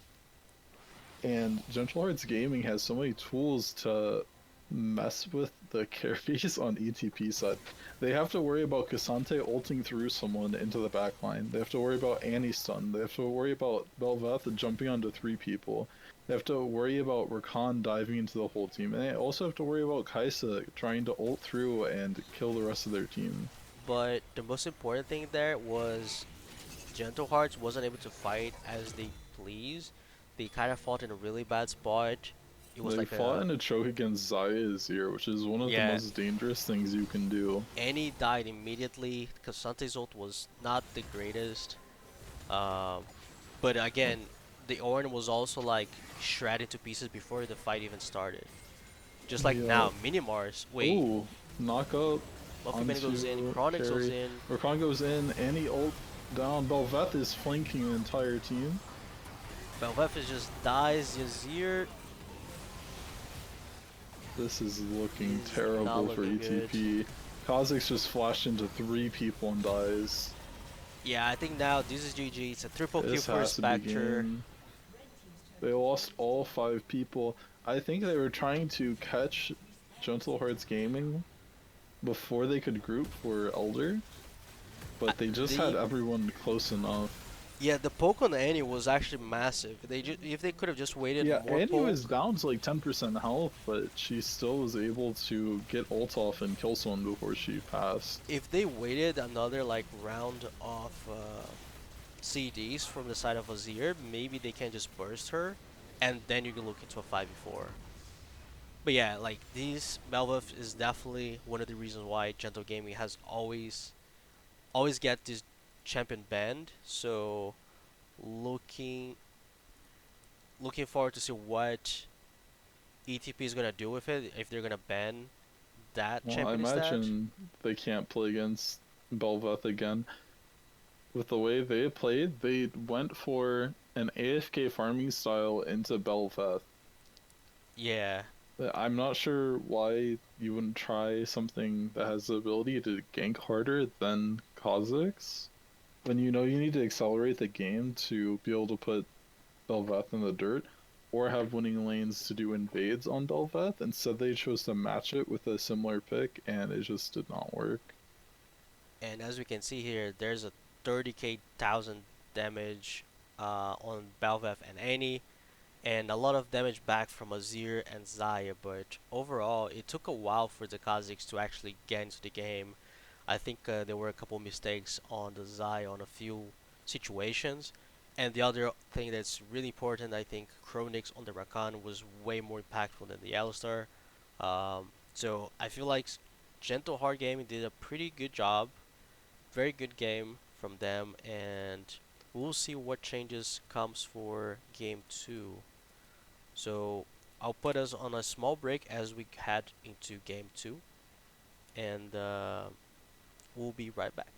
And Gentle Hearts Gaming has so many tools to mess with the carries on ETP side. They have to worry about Cassante ulting through someone into the backline. They have to worry about Annie stun. They have to worry about Belveth jumping onto three people. They have to worry about Rakan diving into the whole team. And they also have to worry about Kaisa trying to ult through and kill the rest of their team. But the most important thing there was Gentle Hearts wasn't able to fight as they please. They kind of fought in a really bad spot. It was They like fought a in a choke against Zaya's here, which is one of the yeah. most dangerous things you can do. Annie died immediately because Sante's ult was not the greatest. Um, but again, the Ornn was also like shredded to pieces before the fight even started. Just like Yeah. now, Minimars. Wait, Ooh, knock up Buffy Man goes in, onto Chronix goes carry. in, Rakan goes in, Annie ult down. Belveth is flanking the entire team. Belvethis just dies. Yazir This is looking is not terrible for looking good. ETP. Kha'Zix just flashed into three people and dies. Yeah, I think now this is GG. It's a triple kill This for has to be Spectre. game. They lost all five people. I think they were trying to catch Gentle Hearts Gaming before they could group for Elder, but they just had The everyone close enough. Yeah, the poke on Annie was actually massive. If they could have just waited Yeah, more Annie was poke, down to like 10% health, but she still was able to get ult off and kill someone before she passed. if they waited another like round of CDs from the side of Azir, maybe they can just burst her, and then you can look into a 5v4. But yeah, like these Malveff is definitely one of the reasons why Gentle Gaming has always get this champion banned. So looking looking forward to see what ETP is gonna do with it if they're gonna ban that Well, I champion instead. imagine they can't play against Belveth again. With the way they played, they went for an AFK farming style into Belveth. Yeah, I'm not sure why you wouldn't try something that has the ability to gank harder than Kha'Zix. When you know you need to accelerate the game to be able to put Belveth in the dirt, or have winning lanes to do invades on Belveth. Instead, they chose to match it with a similar pick, and it just did not work. and as we can see here, there's a 30k thousand damage on Balvev and Annie, and a lot of damage back from Azir and Zaya. But overall, it took a while for the Kazakhs to actually get into the game. I think there were a couple mistakes on the Zaya on a few situations. And the other thing that's really important, I think, Chronix on the Rakan was way more impactful than the Alistar. So I feel like Gentle Hard Gaming did a pretty good job. Very good game from them, and we'll see what changes comes for game 2. So I'll put us on a small break as we head into game 2, and we'll be right back.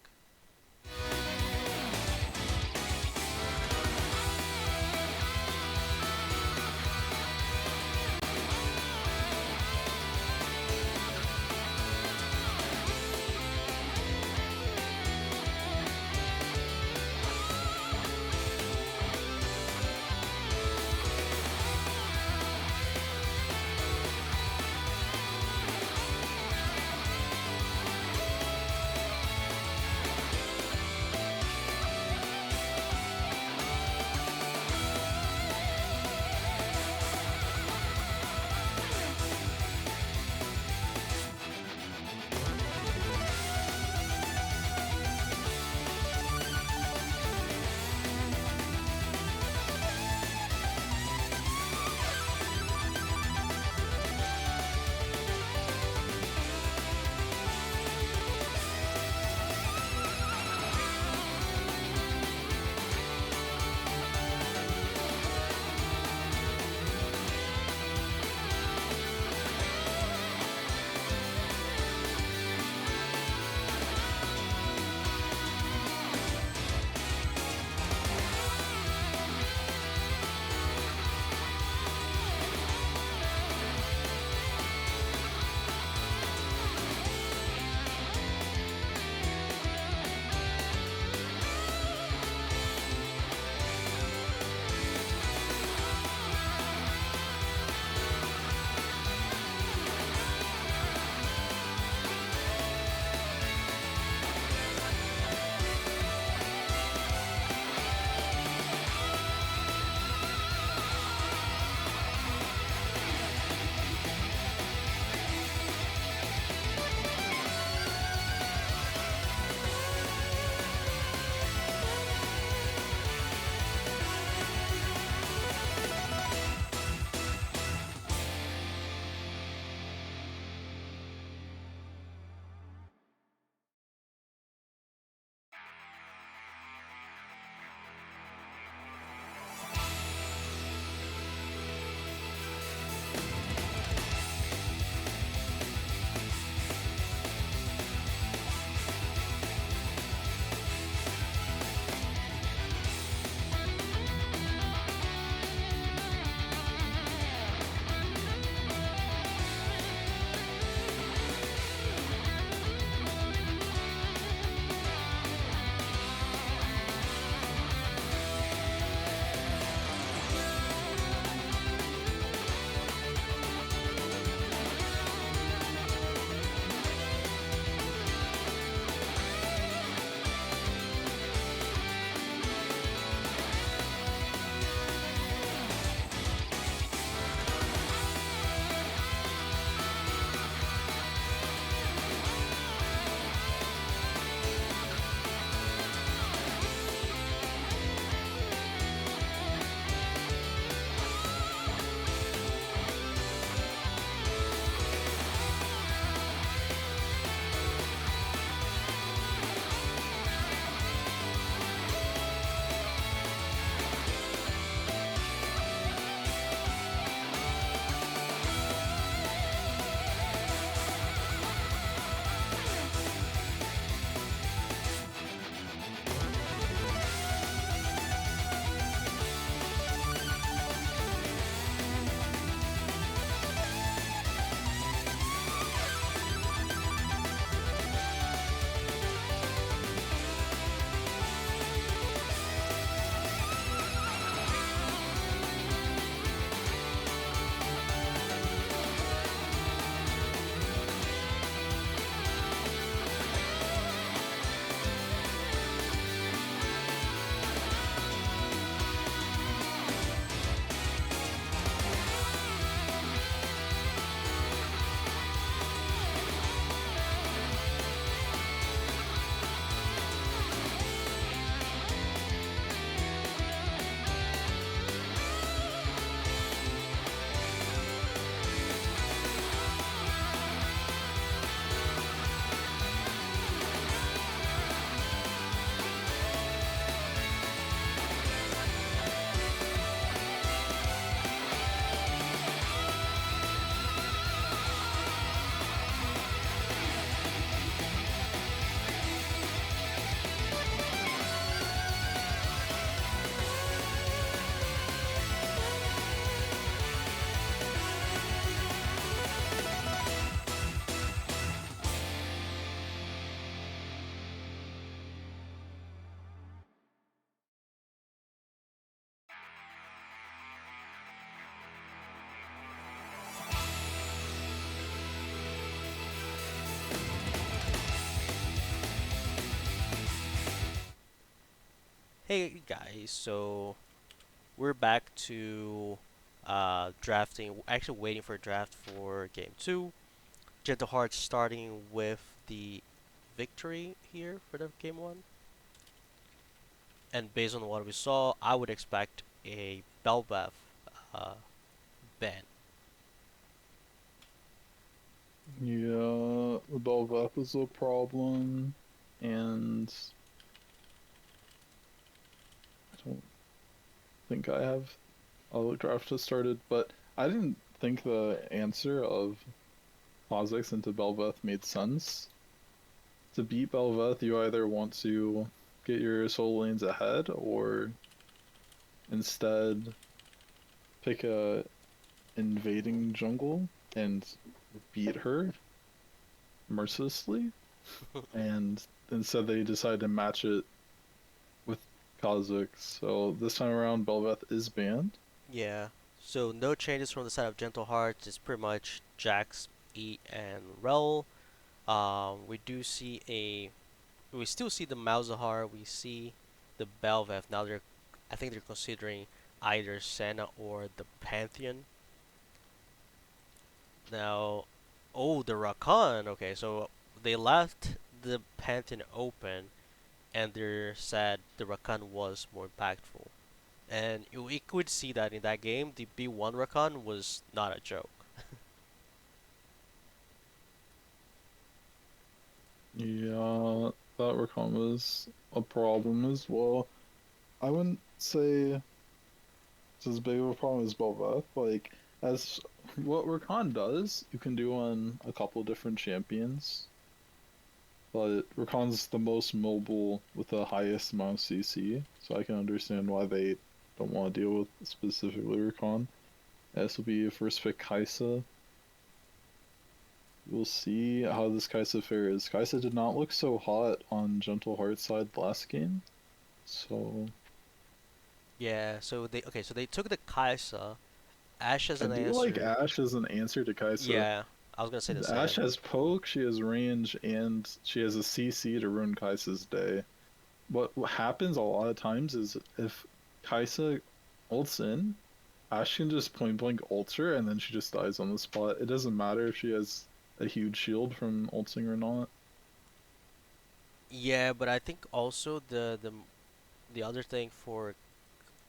Hey guys, so we're back to drafting, actually waiting for a draft for game two. Gentle Hearts starting with the victory here for the game one. And based on what we saw, I would expect a Belvath uh, ban. Yeah, the Belveth is a problem, and I don't think I have a draft just started, but I didn't think the answer of Kha'Zix into Belveth made sense. To beat Belveth, you either want to get your solo lanes ahead, or instead pick a invading jungle and beat her mercilessly. And instead, they decide to match it with Kha'Zix. So this time around, Belveth is banned. Yeah, so no changes from the side of Gentle Hearts. It's pretty much Jax, E, and Rel. We do see we still see the Malzahar, we see the Belveth. Now I think they're considering either Senna or the Pantheon. Now, oh, the Rakan. Okay, so they left the Pantheon open, and they said the Rakan was more impactful. And we could see that in that game, the B1 Rakan was not a joke. Yeah, that Rakan was a problem as well. I wouldn't say it's as big of a problem as Belveth. Like, as what Rakan does, you can do on a couple different champions. But Rakan's the most mobile with the highest amount of CC, so I can understand why they don't want to deal with specifically Rakan. This will be first pick Kaisa. We'll see how this Kaisa fares. Kaisa did not look so hot on Gentle Heart side last game, so Yeah, so they took the Kaisa, Ash as I an do like answer. Ash as an answer to Kaisa. Yeah, I was gonna say the Ash same. has poke, she has range, and she has a CC to ruin Kai'Sa's day. What happens a lot of times is if Kaisa ults in, Ash can just point blank ult her and then she just dies on the spot. It doesn't matter if she has a huge shield from ulting or not. Yeah, but I think also the other thing for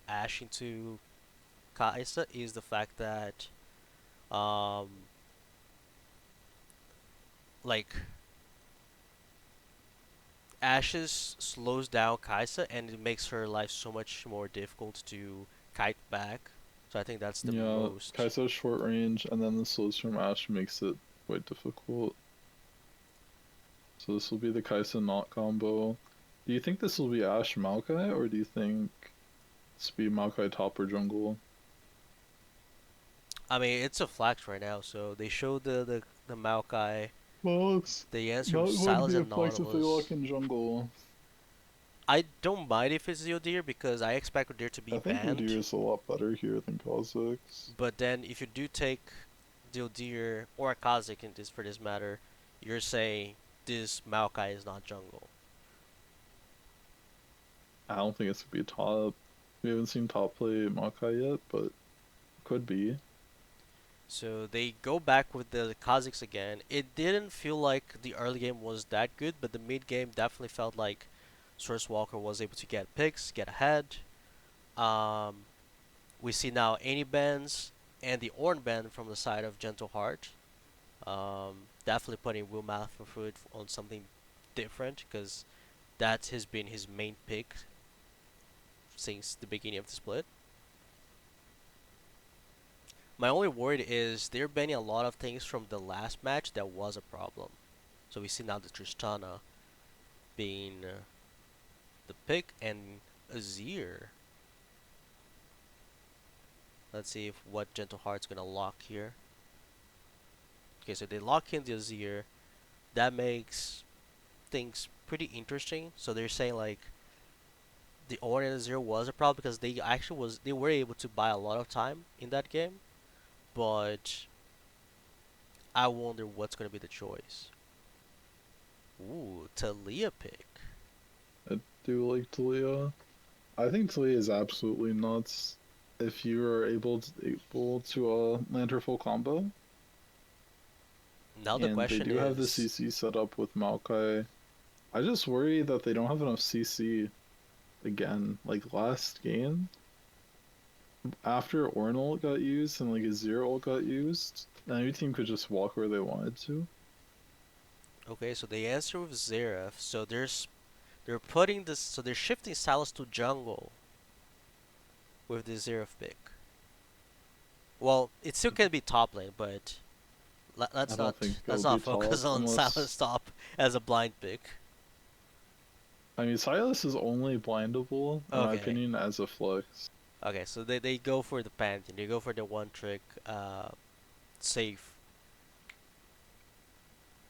Ash into Kaisa is the fact that um like Ashes slows down Kaisa and it makes her life so much more difficult to kite back. So I think that's the Yeah, most. Kai'Sa's short range and then the slows from Ash makes it quite difficult. So this will be the Kaisa not combo. Do you think this will be Ash Maokai or do you think this will be Maokai top or jungle? I mean, it's a flex right now. So they showed the Maokai. Well, it's The answer was not going to Silas be a and flex if they lock Nautilus. in jungle. I don't mind if it's Udyr because I expect Udyr to be I think banned. Udyr is a lot better here than Kha'Zix. But then if you do take Dildir or Kazik in this for this matter, you're saying this Maokai is not jungle. I don't think it's going to be top. We haven't seen top play Maokai yet, but could be. So they go back with the Kazakhs again. It didn't feel like the early game was that good, but the mid game definitely felt like Source Walker was able to get picks, get ahead. Um, we see now any bans and the Orn ban from the side of Gentle Heart. Definitely putting Will Food on something different because that has been his main pick since the beginning of the split. My only worry is they're banning a lot of things from the last match that was a problem. So we see now the Tristana being the pick and Azir. Let's see if what Gentle Heart's gonna lock here. Okay, so they lock in the Azir. That makes things pretty interesting. So they're saying like the Ornn and Azir was a problem because they were able to buy a lot of time in that game, but I wonder what's gonna be the choice. Ooh, Talia pick. I do like Talia. I think Talia is absolutely nuts. If you are able to land her full combo, Now the and they question do have the is, CC set up with Maokai. I just worry that they don't have enough CC again. Like last game, after Ornn ult got used and like a Zero ult got used, any team could just walk where they wanted to. okay, so they answer with Xerath, so they're putting this, so they're shifting Sylas to jungle with the Xerath pick. Well, it still can be top lane, but I let's don't think not it'll let's be not top focus on unless. Sylas top as a blind pick. I mean, Silas is only blindable, in my Okay, opinion, as a flex. okay, so they go for the Pantheon, they go for the one trick safe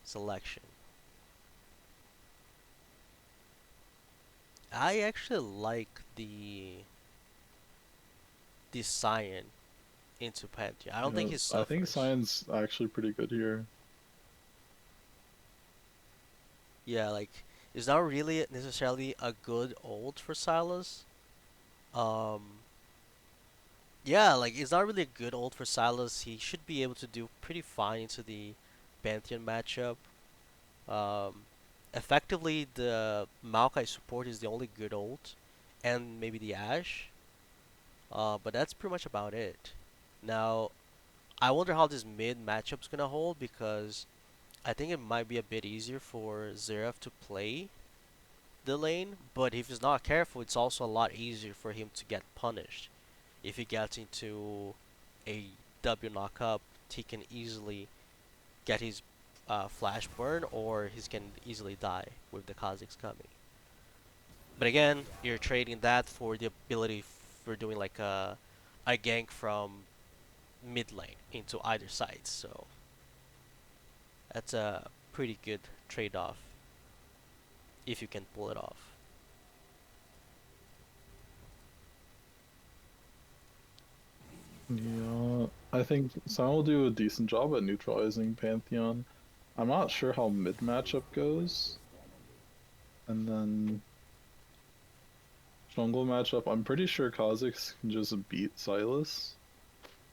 selection. I actually like the Cyan into Pantheon. I don't think he I think suffers. Cyan's actually pretty good here. Yeah, like it's not really necessarily a good ult for Sylas. Um, yeah, like it's not really a good ult for Sylas. He should be able to do pretty fine into the Pantheon matchup. Um, effectively, the Maokai support is the only good ult, and maybe the Ashe. But that's pretty much about it. Now, I wonder how this mid matchup's gonna hold because I think it might be a bit easier for Xerath to play the lane, but if he's not careful, it's also a lot easier for him to get punished. If he gets into a W knockup, he can easily get his flash burn, or he can easily die with the Kha'Zix coming. But again, you're trading that for the ability for doing like a gank from mid lane into either side. So that's a pretty good trade-off if you can pull it off. Yeah, I think Cyan will do a decent job at neutralizing Pantheon. I'm not sure how mid matchup goes. And then jungle matchup, I'm pretty sure Kha'Zix can just beat Sylas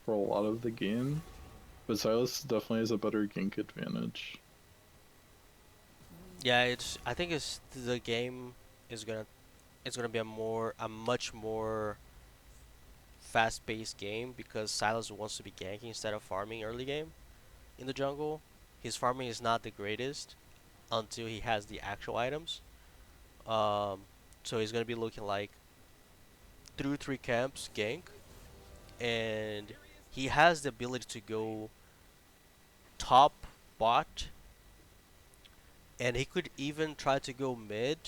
for a lot of the game. But Sylas definitely has a better gank advantage. Yeah, it's. I think it's the game is gonna. It's gonna be a much more fast-paced game because Silas wants to be ganking instead of farming early game in the jungle. His farming is not the greatest until he has the actual items. Um, so he's gonna be looking like through three camps gank, and he has the ability to go top bot, and he could even try to go mid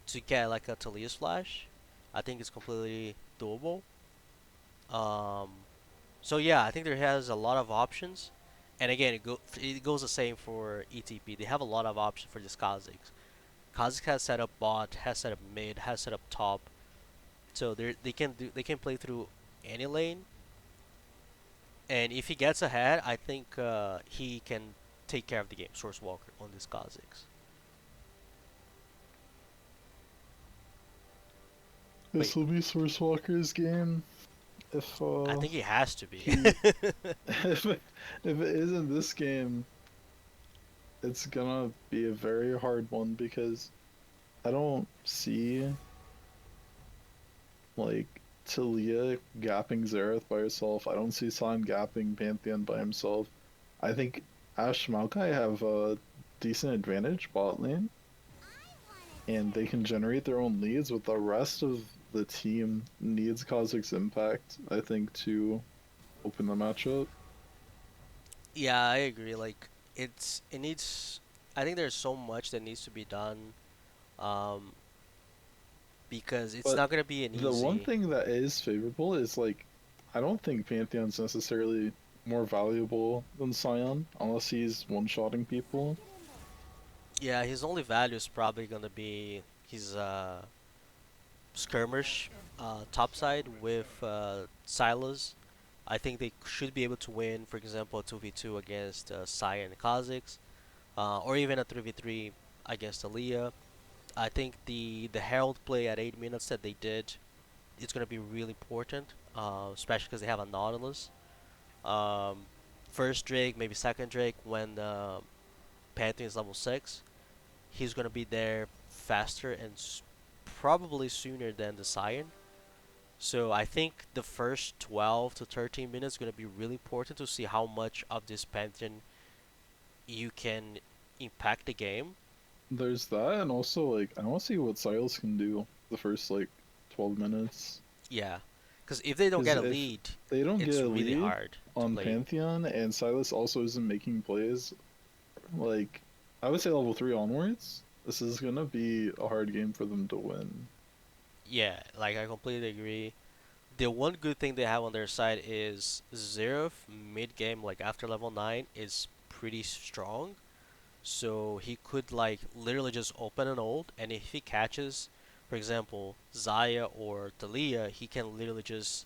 to get like a Talia's flash. I think it's completely doable. Um, so yeah, I think there has a lot of options, and again, it goes the same for ETP. They have a lot of options for this Kha'Zix. Kha'Zix has set up bot, has set up mid, has set up top, so they can play through any lane. And if he gets ahead, I think he can take care of the game, Source Walker on this Kha'Zix. But This will be Source Walker's game. If I think he has to be. he if it, if it isn't this game, it's gonna be a very hard one because I don't see like Talia gapping Xerath by herself. I don't see San gapping Pantheon by himself. I think Ash Maokai have a decent advantage bot lane, and they can generate their own leads, but the rest of the team needs Kha'Zix impact, I think, to open the matchup. Yeah, I agree. Like it needs. I think there's so much that needs to be done, um, because it's But not gonna be an the one easy. thing that is favorable is like I don't think Pantheon's necessarily more valuable than Sion unless he's one-shotting people. Yeah, his only value is probably gonna be his skirmish topside with Silas. I think they should be able to win, for example, a 2v2 against Sai and Kha'Zix, or even a 3v3 against Aaliyah. I think the Herald play at 8 minutes that they did, it's gonna be really important, especially because they have a Nautilus. Um, First Drake, maybe second Drake when Pantheon is level 6. He's gonna be there faster and probably sooner than the Scion. So I think the first 12 to 13 minutes is gonna be really important to see how much of this Pantheon you can impact the game. There's that, and also like I want to see what Silas can do the first like 12 minutes. Yeah, because if they don't Because get a if lead, they don't get it's a really lead hard to on play. Pantheon and Silas also isn't making plays, like I would say level 3 onwards, this is gonna be a hard game for them to win. Yeah, like I completely agree. The one good thing they have on their side is Zeref mid game, like after level 9, is pretty strong. So he could like literally just open an ult, and if he catches, for example, Zaya or Talia, he can literally just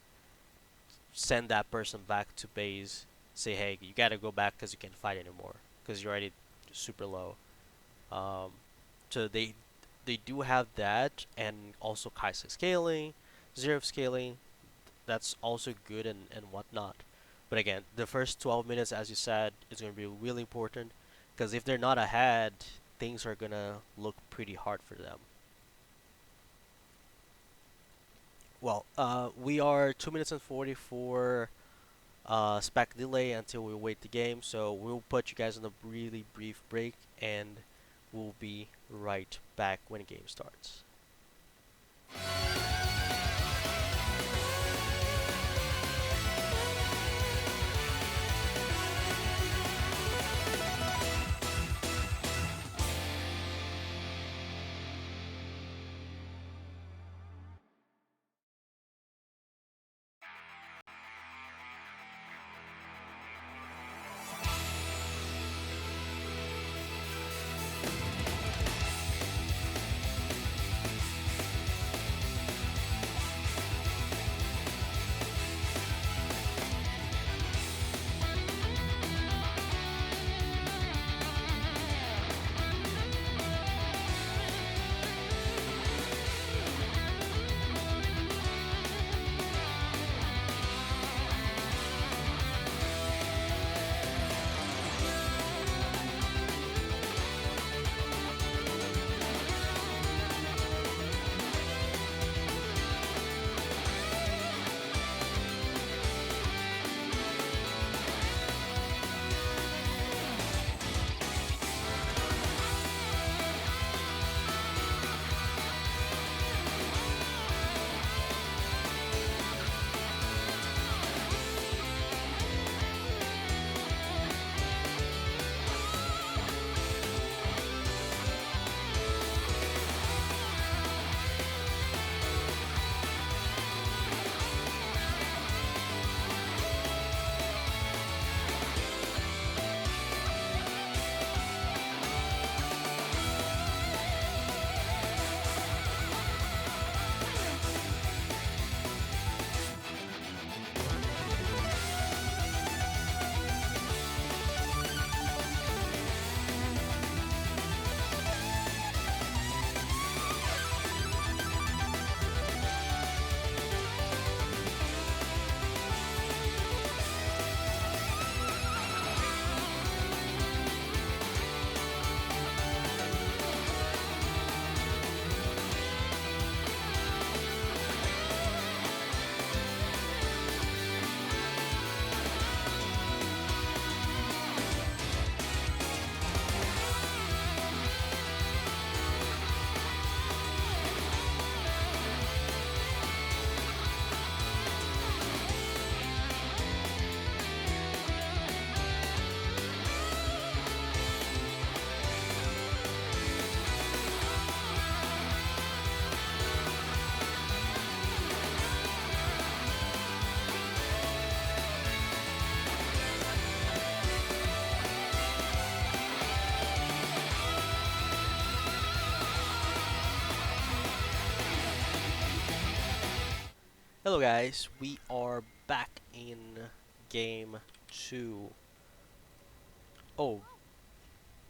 send that person back to base. Say, hey, you gotta go back because you can't fight anymore because you're already super low. Um, so they do have that, and also Kaisa scaling, Zeref scaling. That's also good and whatnot. But again, the first 12 minutes, as you said, is going to be really important because if they're not ahead, things are going to look pretty hard for them. Well, we are 2 minutes and 44 spec delay until we wait the game, so we'll put you guys on a really brief break and we'll be right back when the game starts. Hello guys, we are back in game 2. Oh,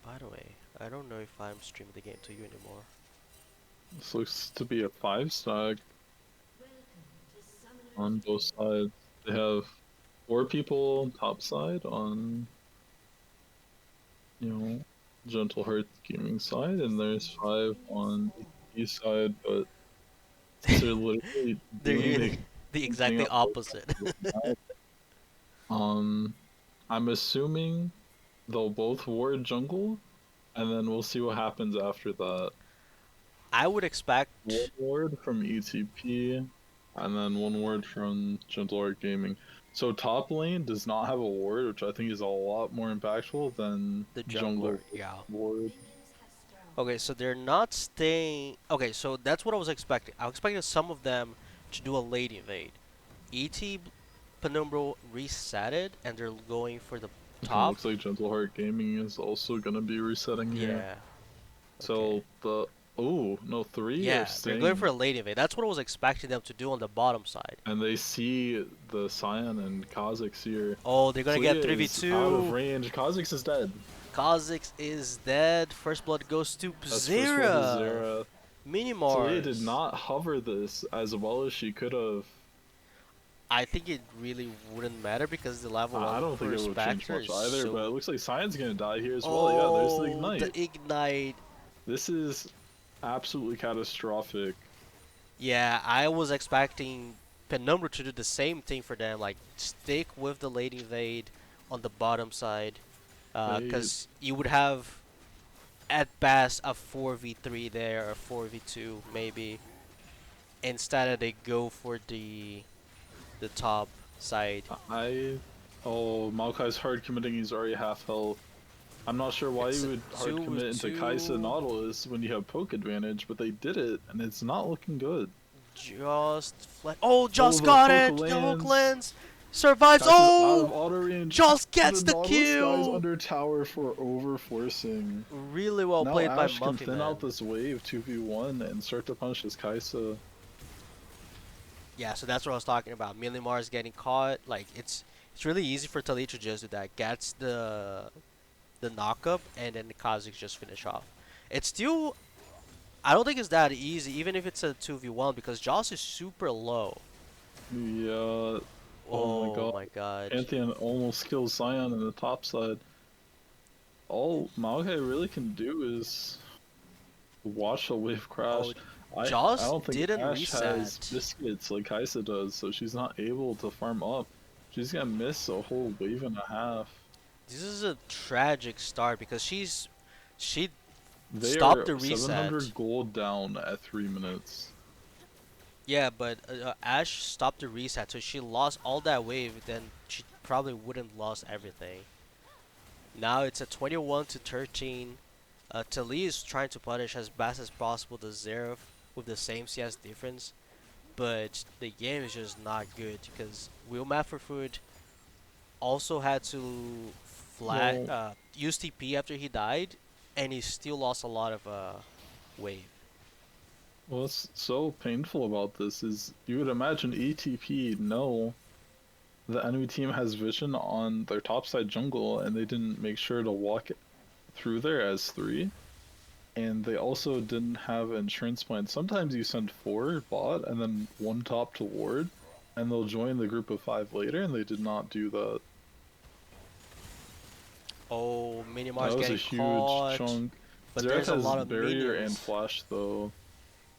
by the way, I don't know if I'm streaming the game to you anymore. This looks to be a 5 stack on both sides. They have 4 people top side on, you know, Gentle Hearts Gaming side, and there's 5 on ETP side, but since they're literally They're doing the doing exact the same thing exactly on both opposite. sides of the map, I'm assuming they'll both ward jungle, and then we'll see what happens after that. I would One expect ward from ETP, and then 1 ward from Gentle Art Gaming. So top lane does not have a ward, which I think is a lot more impactful than the jungler, jungle yeah. ward. Okay, so they're not staying. Okay, so that's what I was expecting. I was expecting some of them to do a late invade. ET Penumbra reset it, and they're going for the And it top. looks like Gentle Heart Gaming is also gonna be resetting here. Yeah. Okay. So the oh no, 3 are Yeah, they're going for staying, a late invade. That's what I was expecting them to do on the bottom side. and they see the Cyan and Kha'Zix here. Oh, they're gonna get Talia is out of 3v2. range. Kha'Zix is dead. Kha'Zix is dead. First blood goes to That's first blood to Zera. Zera. Mini Talia did Mars. not hover this as well as she could have. I think it really wouldn't matter because the level I 1 don't think for it would change Spectre much is either, but it so. looks like Cyan's gonna die here as well. Yeah, there's the Oh, the ignite. Ignite. This is absolutely catastrophic. Yeah, I was expecting Penumbra to do the same thing for them, like stick with the late invade on the bottom side, They because you would have at best a 4v3 there, or 4v2 maybe. Instead, they go for the top side. I oh, Maokai's hard committing, he's already half health. I'm not sure why It's you a would hard two commit with into Kaisa two. Nautilus when you have poke advantage, but they did it and it's not looking good. Just oh, Oh, just the got hook it. The hook lands. lands. Survives. Kaisa's out of Oh, auto range. just The gets the Nautilus dies kill. under tower for over forcing. Really well Now played by Ash can Muffy thin out Man. this wave 2v1 and start to punish his Kaisa. Yeah, so that's what I was talking about. Milimar is getting caught. Like it's really easy for Talit to just do that. Gets the knockup and then the Kha'Zix just finish off. It's still I don't think it's that easy, even if it's a 2v1 because Joss is super low. Yeah, oh my Oh god. my god. Pantheon almost kills Sion in the top side. All Maokai really can do is watch the wave Oh, crash. I Joss don't think didn't Ash has reset. biscuits like Kaisa does, so she's not able to farm up. She's gonna miss a whole wave and a half. This is a tragic start because she They stopped are the reset. 700 gold down at 3 minutes. Yeah, but Ash stopped the reset, so she lost all that wave. Then she probably wouldn't lost everything. Now it's a 21 to 13. Tali is trying to punish as best as possible the Zeref with the same CS difference, but the game is just not good because Will Food also had to Well, use TP after he died, and he still lost a lot of wave. what's so painful about this is you would imagine ETP know the enemy team has vision on their topside jungle and they didn't make sure to walk through there as 3. And they also didn't have insurance plan. Sometimes you send 4 bot and then 1 top to ward, and they'll join the group of 5 later, and they did not do that. Oh, That Minimar's was a getting huge caught, chunk. but Xerath there's a has lot of barrier and minions. flash though.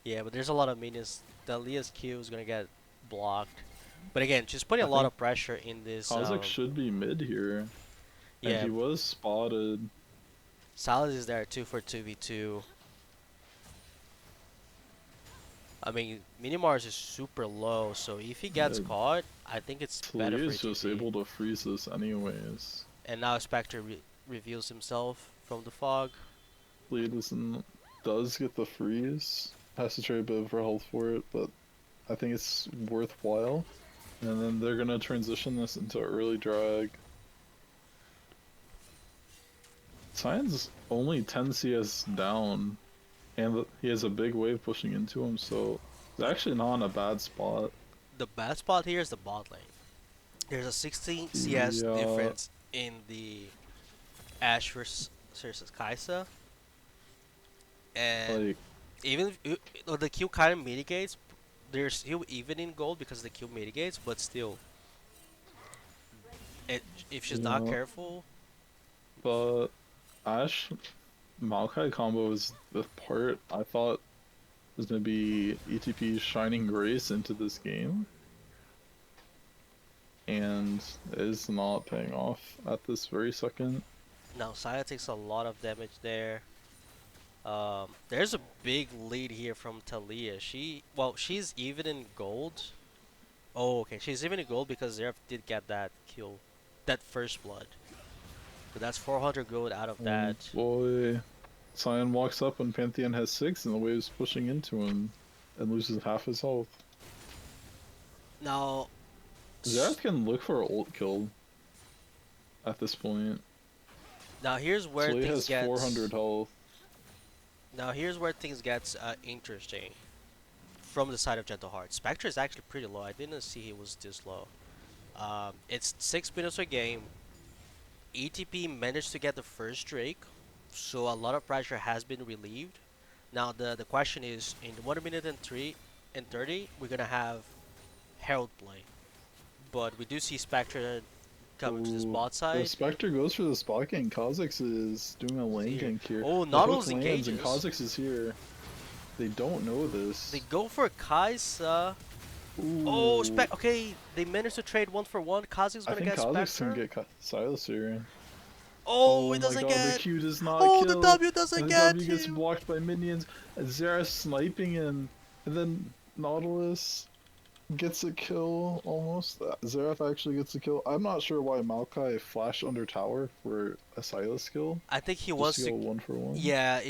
Yeah, but there's a lot of minions. Dalia's Q is gonna get blocked. But again, she's putting I a lot think of pressure in this. Kha'Zix should be mid here, and Yeah, he was spotted. Salas is there too for 2v2. I mean, Minimars is super low, so if he gets Yeah, caught, I think it's better Talia for is just ETP. able to freeze this anyways. And now Spectre reveals himself from the fog. Talia does get the freeze. Has to trade a bit of health for it, but I think it's worthwhile. And then they're gonna transition this into early drag. Cyan's only 10 CS down, and he has a big wave pushing into him, so he's actually not in a bad spot. The bad spot here is the bot lane. There's a 16 CS Yeah, difference in the Ash versus Kaisa, and like Even if the Q kind of mitigates, they're still even in gold because the Q mitigates, but still, it if she's not Yeah, careful, but Ash Maokai combo is the part I thought was gonna be ETP's shining grace into this game, and it is not paying off at this very second. now Saya takes a lot of damage there. There's a big lead here from Talia. She's even in gold. Oh, okay, she's even in gold because Zeref did get that kill, that first blood. So that's 400 gold out of Oh that. boy. Cyan walks up when Pantheon has 6 and the wave's pushing into him and loses half his health. Now, Xerath can look for ult kill at this point. now here's where Talia things has 400 gets. health. Now here's where things gets interesting from the side of Gentle Heart. Spectre is actually pretty low. I didn't see he was this low. It's 6 minutes a game. ETP managed to get the first Drake, so a lot of pressure has been relieved. Now the question is, in 1 minute and 3 and 30, we're gonna have Herald play, but we do see Spectre coming to this Ooh. bot If side. Spectre goes for the spot gank, Kha'Zix is doing a He's lane here. gank here. Oh, The hook Nautilus lands and engages. Kha'Zix is here. They don't know They this. go for Kaisa. Oh, Ooh. Spec. Okay, they managed to trade 1 for 1. Kazi's I gonna think get Kha'Zix can Spectre. get Silas here. Oh, Oh it my doesn't god, the get. Q does not Oh, the kill, W and doesn't the get W gets him. blocked by minions, and Xerath sniping in, and then Nautilus gets a kill almost. Xerath actually gets a kill. I'm not sure why Maokai flashed under tower for a Silas kill, I think he just to wants to. go 1 for 1. Yeah,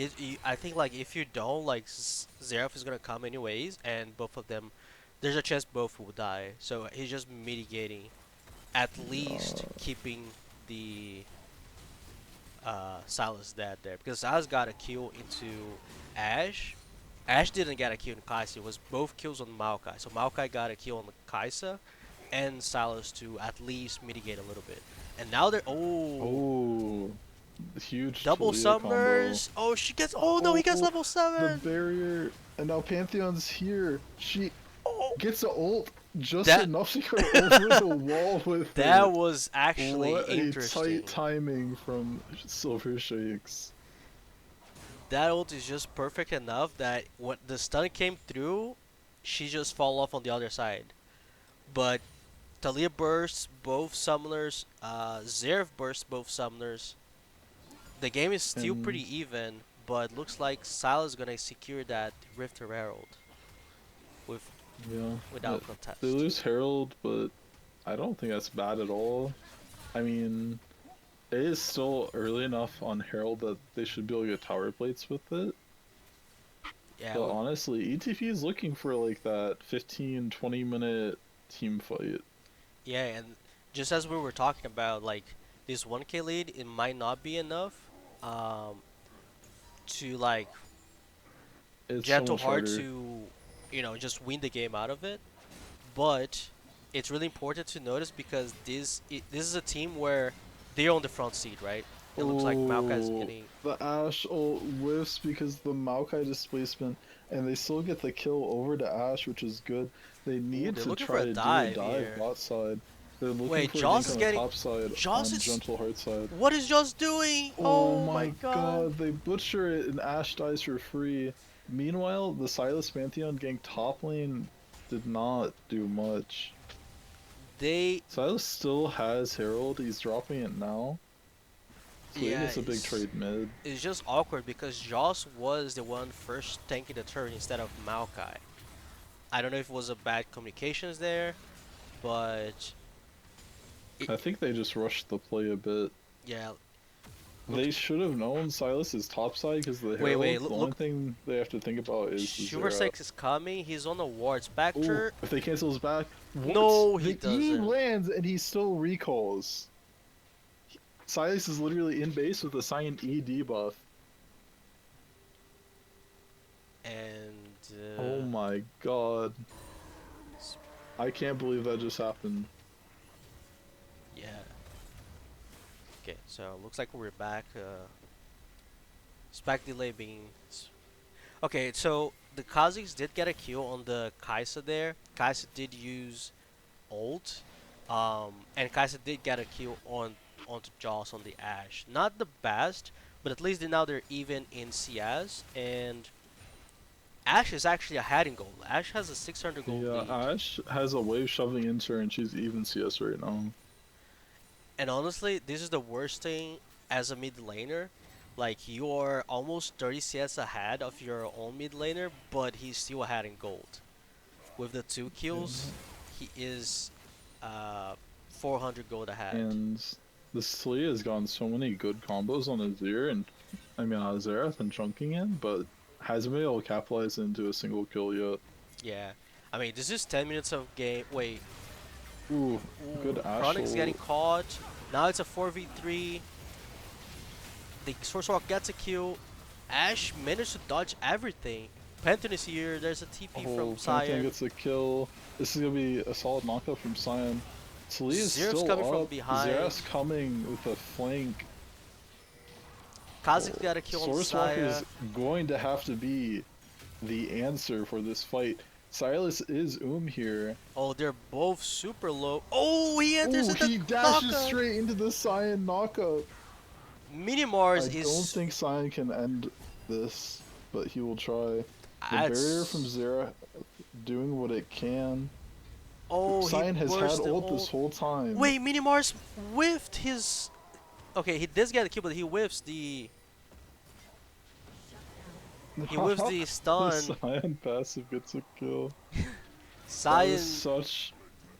I think like if you don't like Zeref is gonna come anyways, and both of them, there's a chance both will die. So he's just mitigating, at least Uh, keeping the Silas dead there because Silas got a kill into Ash. Ash didn't get a kill in Kaisa. It was both kills on Maokai. So Maokai got a kill on the Kaisa, and Silas to at least mitigate a little bit. And now they're oh, huge double Talia combo. summoners. Oh, she gets. Oh no, he gets Oh, level the 7. barrier, and now Pantheon's here. She Oh, gets a ult just that enough to go over the wall with that it. was actually What a tight interesting. timing from Silver Shakes. That ult is just perfect enough that when the stun came through, she just fall off on the other side. But Talia bursts both summoners. Zeref bursts both summoners. The game is still And pretty even, but looks like Syla's gonna secure that Rift Herald with yeah, without they contest. lose Herald, but I don't think that's bad at all. I mean, it is still early enough on Herald that they should be able to get tower plates with it. Yeah, But honestly, ETP is looking for like that 15-20 minute team fight. yeah, and just as we were talking about, like this 1K lead, it might not be enough, um, to like It's so Gentle much Heart harder. to, just win the game out of it. But it's really important to notice because this is a team where they're on the front seat, right? It looks like Maokai is Oh, getting. the Ash ult whiffs because the Maokai displacement, and they still get the kill over to Ash, which is good. They Ooh, need they're to looking for try a to do a dive dive here. bot side. They're looking Wait, for a Jaws gank is on the getting. top side Jaws on is. Gentle Heart side. What is Jaws doing? Oh Oh my my god. god, they butcher it and Ash dies for free. Meanwhile, the Silas Pantheon gank top lane did not do much. They. Silas still has Herald, he's dropping it now. So he Yeah, gets a big trade mid. it's just awkward because Jaws was the one first tanking the turn instead of Maokai. I don't know if it was a bad communications there, but it, I think they just rushed the play a bit. yeah, look. They should have known Silas is topside because of the Wait, Herald. look, The only look. thing they have to think about is the Silver Zera. Six is coming. He's on the ward. Oh, Spectre. if they cancel his back, what? No, he The E doesn't. lands and he still recalls. Silas is literally in base with a Cyan E debuff. And Oh my god. I can't believe that just happened. yeah. Okay, so looks like we're back. Spec delay being. Okay, so the Kazakhs did get a kill on the Kaisa there. Kaisa did use ult, and Kaisa did get a kill onto Joss on the Ashe. Not the best, but at least now they're even in CS, and Ashe is actually ahead in gold. Ashe has a 600 gold Yeah, lead, Ash has a wave shoving into her, and she's even CS right now. and honestly, this is the worst thing as a mid laner. Like you are almost 30 CS ahead of your own mid laner, but he's still ahead in gold. With the two Yeah. kills, he is uh 400 gold ahead. And this Lee has gotten so many good combos on Azir and Xerath and chunking in, but hasn't been able to capitalize into a single kill yet. Yeah. I mean, this is 10 minutes of game. Wait. Ooh, good Ooh, Ashe Chronic's getting ult. caught. Now it's a 4v3. The Sorcerer gets a kill. Ashe managed to dodge everything. Pantheon is here. There's a TP from Oh, Pantheon Sion. gets a kill. This is gonna be a solid knockup from Sion. Tali is Zerf's still coming from up. behind. Xerath's coming with a flank. Kha'Zix Oh, got a kill on Source Walker Saya. is going to have to be the answer for this fight. Silas is here. Oh, they're both super low. Oh, he enters Oh, in the he dashes knockup. straight into the Sion knockup. I Minimars don't is. think Sion can end this, but he will try. The barrier from That's. Zera doing what it can. Oh, he Sion has had burst the ult this ult. whole time. Wait, Minimars whiffed his. Okay, he does get a kill, but he whiffs the. He whiffs the The stun. Sion passive gets a kill. That was Sion. such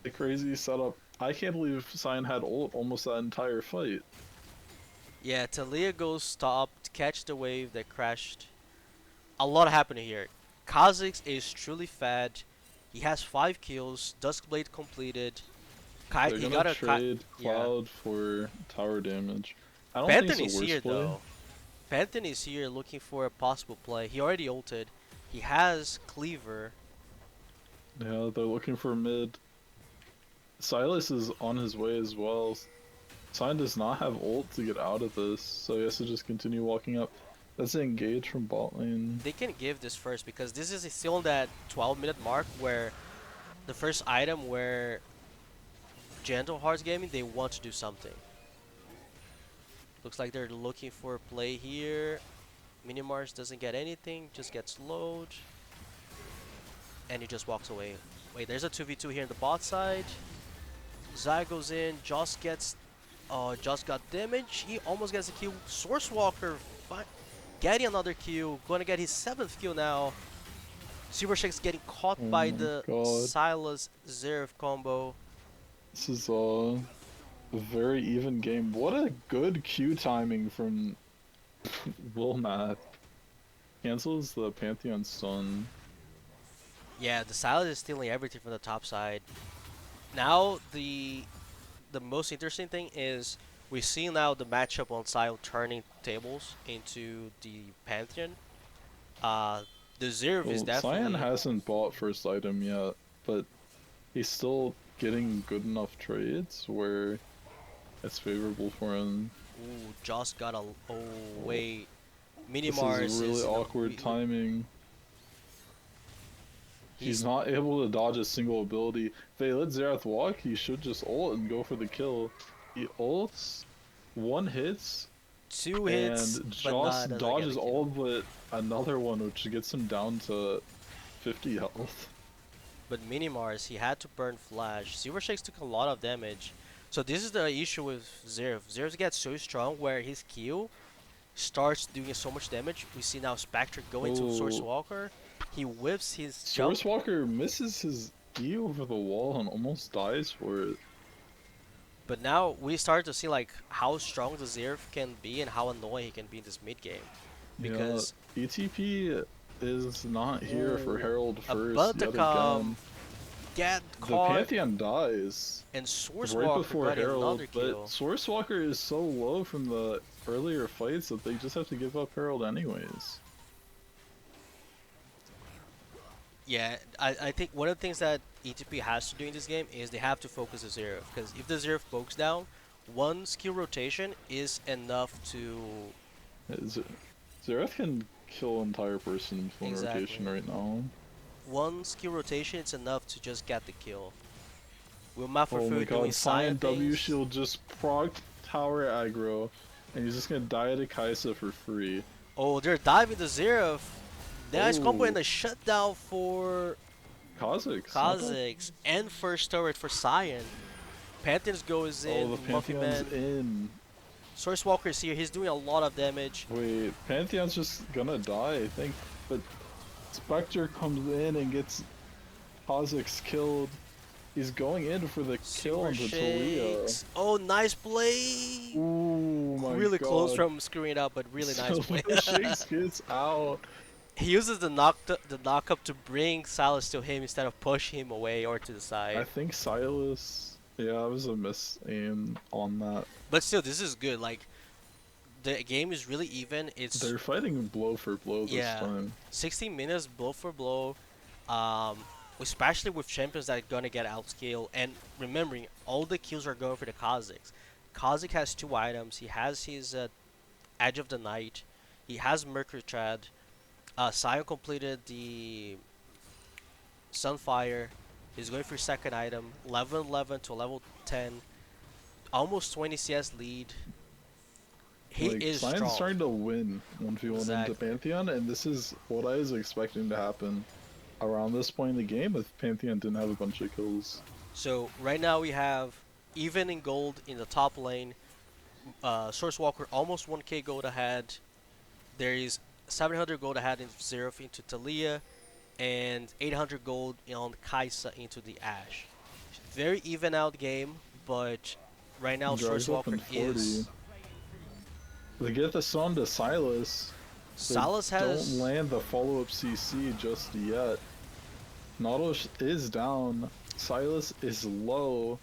a crazy setup. I can't believe Sion had ult almost that entire fight. Yeah, Talia goes top to catch the wave that crashed. A lot happened here. Kha'Zix is truly fed. He has 5 kills. Duskblade completed. They're He gonna got a trade yeah. Cloud for tower damage. I don't think it's Pantheon the is here worst play. though. Pantheon is here looking for a possible play. He already ulted. He has Cleaver. Yeah, they're looking for mid. Silas is on his way as well. Sion does not have ult to get out of this, so he has to just continue walking up. That's an engage from bot lane. They can give this first because this is still that 12-minute mark where the first item where Gentle Hearts Gaming they want to do something. Looks like they're looking for a play here. Minimars doesn't get anything, just gets slowed. And he just walks away. Wait, there's a 2v2 here in the bot side. Zai goes in, Joss gets Joss got damage. He almost gets a kill. Source Walker getting another kill. Gonna get his 7th kill now. Super Shake's getting caught Oh by my the god. Silas Zerf combo. This is a very even game. What a good Q timing from Wilmat. Cancels the Pantheon stun. Yeah, the Silas is stealing everything from the top side. Now the most interesting thing is we see now the matchup on Sil turning tables into the Pantheon. Uh, the Zerv is Well, Cyan definitely. hasn't bought first item yet, but he's still getting good enough trades where it's favorable for him. Ooh, Joss got a. Oh Oh, wait, this is Minimars really is in a. awkward timing. He's He's not able to dodge a single ability. If they let Xerath walk, he should just ult and go for the kill. He ults, one hits, 2 hits, and but Joss nah, doesn't get a dodges all kill. but another one, which gets him down to 50 health. But Minimars, he had to burn Flash. Silver Shakes took a lot of damage. So this is the issue with Zerv. Zerv gets so strong where his Q starts doing so much damage. We see now Spectre going to Source Oh, Walker. He whips his jump. Source Walker misses his E over the wall and almost dies for it. But now we start to see like how strong the Zerv can be and how annoying he can be in this mid game. Yeah, Because ETP is not here for ooh, Herald about first to yet come, again. get The caught, Pantheon dies and Source right Walker before got Herald, another but kill. Source Walker is so low from the earlier fights that they just have to give up Herald anyways. Yeah, I think one of the things that ETP has to do in this game is they have to focus the Zerf. Because if the Zerf pokes down, one skill rotation is enough to. Z- Xerath can kill entire person with one rotation Exactly. right now. One skill rotation, it's enough to just get the kill. Will Oh my Mafafu doing god, Sion Cyan W things? Shield just procced tower aggro, and he's just gonna die to Kaisa for free. Oh, they're diving the Zeref. Nice combo and Oh, a shutdown for Kha'Zix, not bad. Kha'Zix and first turret for Sion. Pantheons goes Oh, in, the Muffy Pantheon's Man. in. Source Walker is here, he's doing a lot of damage. Wait, Pantheon's just gonna die, I think. But Spectre comes in and gets Kha'Zix killed. He's going in for the kill Super onto Talia. Shakes. Oh, nice play! Oh my Really close god. from screwing it up, but really nice play. Super Shakes gets out. He uses the knock up to bring Silas to him instead of pushing him away or to the I side. think Silas. Yeah, it was a miss aim on that. But still, this is good. Like the game is really even. It's They're fighting blow for blow this yeah, time. 16 minutes blow for blow. Um, especially with champions that are gonna get outscaled. And remembering, all the kills are going for the Kha'Zix. Kha'Zix has two items. He has his Edge of the Night. He has Mercury Tread. Sion completed the Sunfire. He's going for his second item. Level 11 to level 10. Almost 20 CS lead. He Like, is Cyan's strong. starting to win 1v1 into Exactly. Pantheon, and this is what I was expecting to happen around this point in the game if Pantheon didn't have a bunch of kills. So right now we have even in gold in the top lane. Source Walker almost 1k gold ahead. There is 700 gold ahead in Zeref into Talia, and 800 gold on Kaisa into the Ashe. Very even out game, but right now Source Drags up in Walker 40. is. They get the Son to Silas. They Silas don't has. land the follow-up CC just yet. Nautilus is down. Silas is low.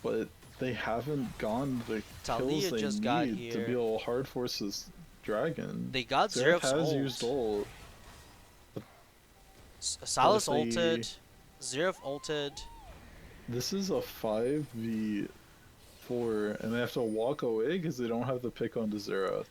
But they haven't gone the kills Talia they just got need to be here. able to hard force this dragon. They got Xerath Zeref's has used ult. ult, but if Silas they... ulted. Zeref ulted. This is a 5v4, and they have to walk away because they don't have the pick onto Xerath.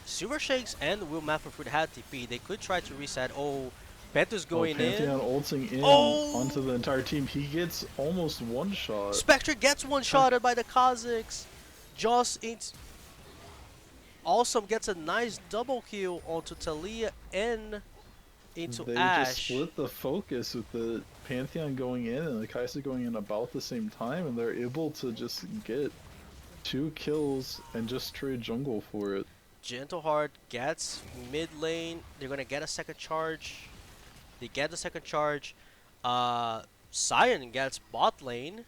Super Shakes and Will Mapperfoot had TP. They could try to reset. Oh, Panther's Oh, going in. Pantheon ulting in Oh! onto the entire team. He gets almost one shot. Spectre gets one shotted by the Kha'Zix. Joss Awesome gets a nice double kill onto Talia and into They just Ashe. split the focus with the Pantheon going in and the Kai'Sa going in about the same time, and they're able to just get 2 kills and just trade jungle for it. Gentleheart gets mid lane. They're gonna get a second charge. They get the second charge. Sion gets bot lane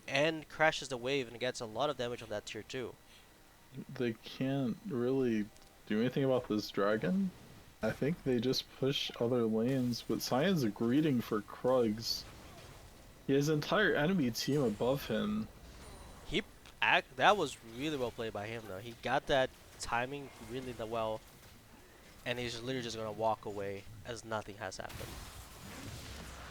and crashes the wave and gets a lot of damage on that tier 2. They can't really do anything about this dragon. I think they just push other lanes, but Sion's greeting for Krugs. He has an entire enemy team above him. That was really well played by him though. He got that timing really well, and he's literally just gonna walk away as nothing has happened.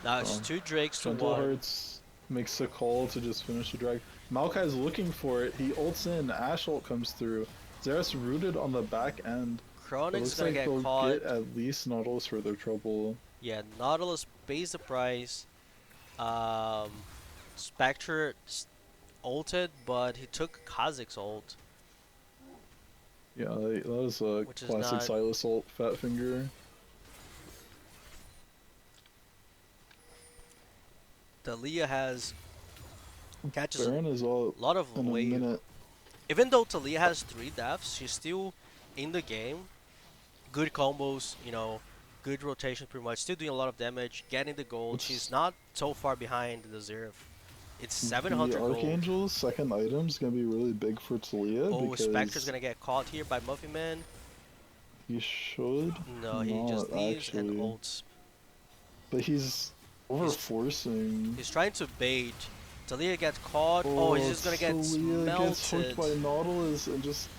Now it's So, two Drakes to Gentle one. Hearts makes the call to just finish the drag. Maokai's looking for it. He ults in. Ashe ult comes through. Xerath's rooted on the back end. It Chronix looks gonna like get they'll caught. get at least Nautilus for their trouble. Yeah, Nautilus pays the price. Um, Spectre ulted, but he took Kha'Zix ult, Yeah, that was a which is classic not. Silas ult, Fat Finger. Talia has catches Baron is all a lot of in a wave. minute. Even though Talia has 3 deaths, she's still in the game. Good combos, good rotation pretty much. Still doing a lot of damage, getting the gold. She's What's not so far behind the Zeref. It's the 700 gold. Archangel's second item is gonna be really big for Talia Oh, Spectre's because gonna get caught here by Muffy Man. he should No, he just not leaves and actually. ults. But he's over forcing. He's trying to bait. Talia gets caught. Oh, he's just gonna get Talia gets hooked melted. by Nautilus and just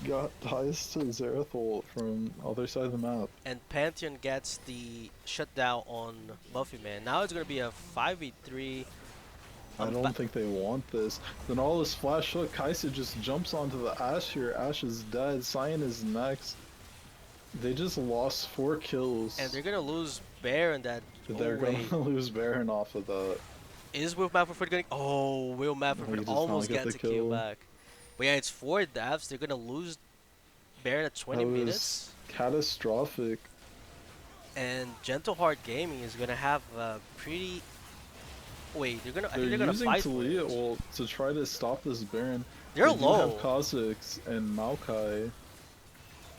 dies to Xerath ult from other side of the map. And Pantheon gets the shutdown on Muffy Man. Now it's gonna be a 5v3. I don't think they want this. The Nautilus flash hook. Kaisa just jumps onto the Ashe here. Ashe is dead. Sion is next. They just lost 4 kills. And they're gonna lose Bear in that. Oh They're gonna wait, lose Baron off of that. is Will Mapperford gonna? Oh, Will Mapperford He does not almost get the gets a kill kill. back. But yeah, it's 4 deaths. They're gonna lose Bear at That 20 was minutes. catastrophic. And Gentle Heart Gaming is gonna have a pretty. Wait, they're gonna. I They're think they're gonna using fight for Talia it. ult to try to stop this Baron. They're They do have low. Kha'Zix and Maokai,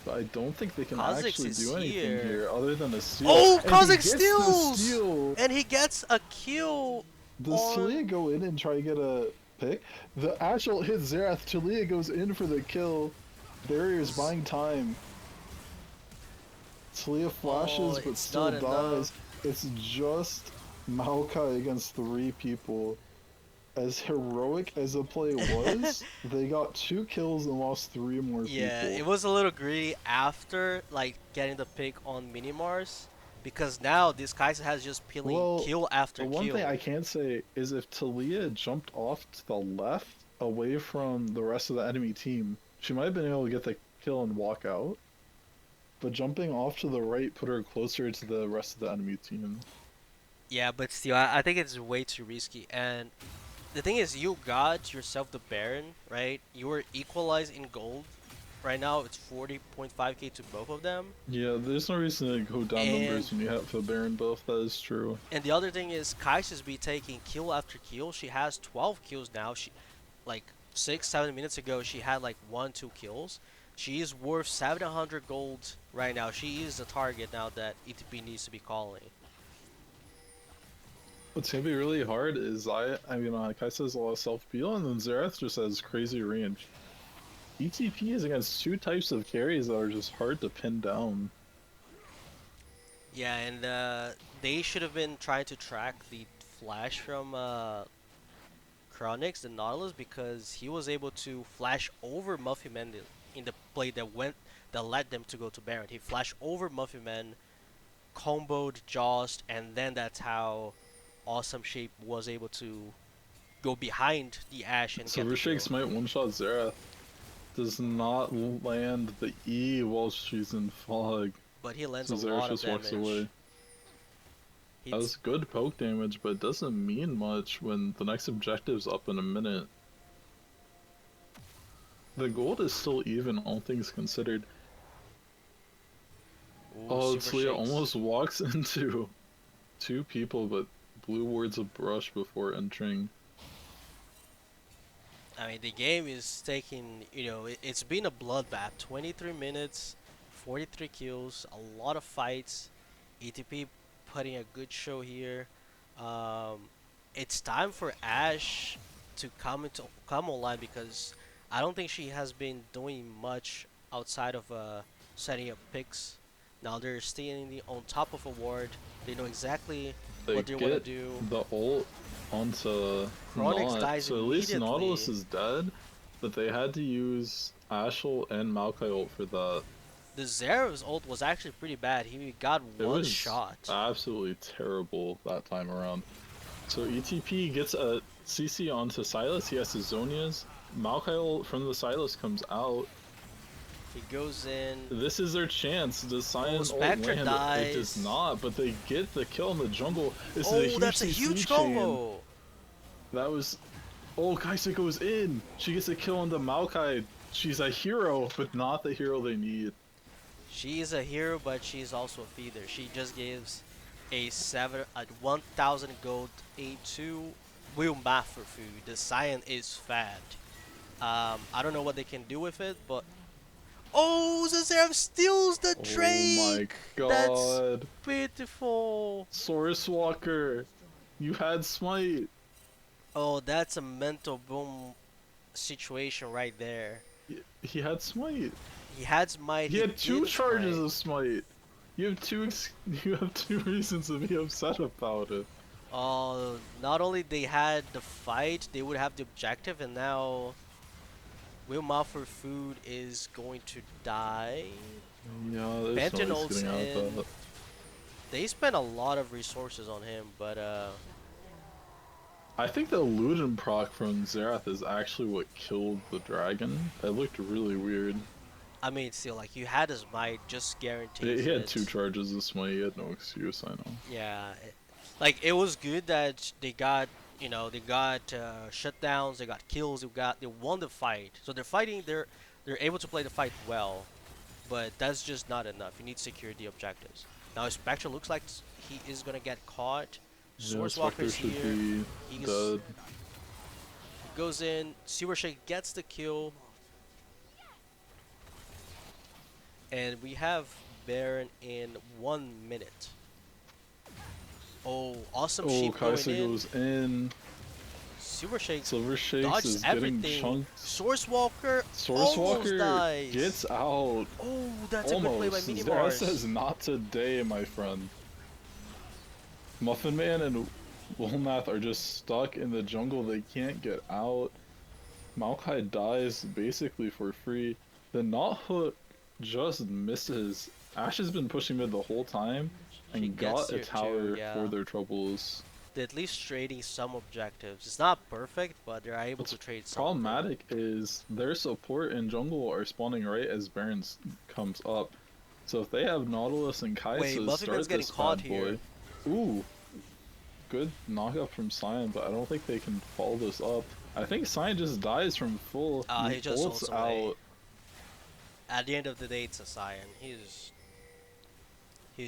but I don't think they can Kha'Zix actually is do anything here. here other than a steal. Oh, And he Kha'Zix gets the steals, steal! and he gets a kill Does Talia on. go in and try to get a pick? The Ashe ult hits Xerath. Talia goes in for the kill. Barrier's buying time. Talia Oh, flashes but it's still not enough. dies. It's just Maokai against 3 people. As heroic as the play was, they got 2 kills and lost 3 more Yeah, people. it was a little greedy after like getting the pick on Minimars, because now this Kai'Sa has just peeling Well, kill after the one thing kill. I can say is if Talia jumped off to the left, away from the rest of the enemy team, she might have been able to get the kill and walk out. But jumping off to the right put her closer to the rest of the enemy team. Yeah, but still, I think it's way too risky. And the thing is, you got yourself the Baron, right? You were equalized in gold. Right now, it's 40.5k to both of them. Yeah, there's no reason to go down And numbers when you have a Baron buff, that is true. the other thing is, Kai'Sa's be taking kill after kill. She has 12 kills now. She like 6, 7 minutes ago, she had like 1, 2 kills. She is worth 700 gold right now. She is the target now that ETP needs to be calling. What's gonna be really hard is I mean, Kai'Sa has a lot of self-peel, and then Xerath just has crazy range. ETP is against 2 types of carries that are just hard to pin down. Yeah, and they should have been trying to track the flash from Chronix, the Nautilus, because he was able to flash over Muffy Man in the play that led them to go to Baron. He flashed over Muffy Man, comboed Jost, and then that's how Awesome Shape was able to go behind the Ashe and get Silver the kill. Shakes might one-shot Xerath. Does not land the E while she's in fog, But he lands so a Xerath lot of just walks damage. away. That was good poke damage, but it doesn't mean much when the next objective's up in a minute. The gold is still even, all things considered. Ooh, Oh, Super Talia Shakes. almost walks into 2 people, but blue wards a brush before entering. I mean, the game is taking, it's been a bloodbath. 23 minutes, 43 kills, a lot of fights. ETP putting a good show here. Um, it's time for Ash to come online because I don't think she has been doing much outside of setting up picks. Now they're staying on top of a ward. They know exactly They what they want to get do. the ult onto Chronix Naut, dies so at least Nautilus immediately. is dead, but they had to use Ashel and Maokai ult for that. The Zera's ult was actually pretty bad. He got It one was shot. absolutely terrible that time around. So ETP gets a CC onto Silas, he has his Zonias. Maokai ult from the Silas comes out. He goes in. This is their chance. Does Oh, Cyan ult Spectre land? It does dies. not, but they get the kill in the jungle. This is a Oh, huge that's a CC huge chain. combo. That was... Oh, Kaisa goes in! She gets a kill on the Maokai. She's a hero, but not the hero they need. She is a hero, but she's also a feeder. She just gives a 1,000 gold A2 will math for food. The Cyan is fat. I don't know what they can do with it, but oh, Zazerav steals the Oh my Drake. That's god. pitiful. Source Walker, you had Smite. Oh, that's a mental boom situation right there. He had Smite. He had Smite. He He had 2 didn't charges Smite. of Smite. You have you have 2 reasons to be upset about it. Not only they had the fight, they would have the objective, and now Will for Food is going to die. Yeah, there's no way Bentonol's getting out of in. that. They spent a lot of resources on him, but I think the Luden proc from Xerath is actually what killed the dragon. That looked really weird. I mean, still, like, you had his might, just He guarantees had two it. charges this way. He had no excuse. I know. Yeah, like it was good that they got, they got shutdowns, they got kills, they won the fight. So they're fighting, they're able to play the fight well, but that's just not enough. You need to secure the objectives. Now Spectre looks like he is gonna get caught. Yeah, Source Spectre Walker's should here. be He's dead. he goes in. Sewer Shake gets the kill, and we have Baron in 1 minute. Oh, awesome Oh, sheep going Kaisa in. goes in. Sewer Shake Silver Shakes dodges is getting everything. chunked. Source Walker Source almost Walker dies. gets out. Oh, that's a good play by Almost. Zera Minimars. says not today, my friend. Muffin Man and Wolnath are just stuck in the jungle. They can't get out. Maokai dies basically for free. The Knot Hook just misses. Ash has been pushing mid the whole time He and gets got a here too, tower for yeah. their troubles. They're at least trading some objectives. It's not perfect, but they're able What's to trade something. problematic is their support in jungle are spawning right as Barons comes up. So if they have Nautilus and Wait, Kaisa Muffin Man's start getting this caught bad here. boy. Ooh, good knockup from Cyan, but I don't think they can follow this up. I think Cyan just dies from full. He He just ults ults away. out. At the end of the day, it's a Scion. He's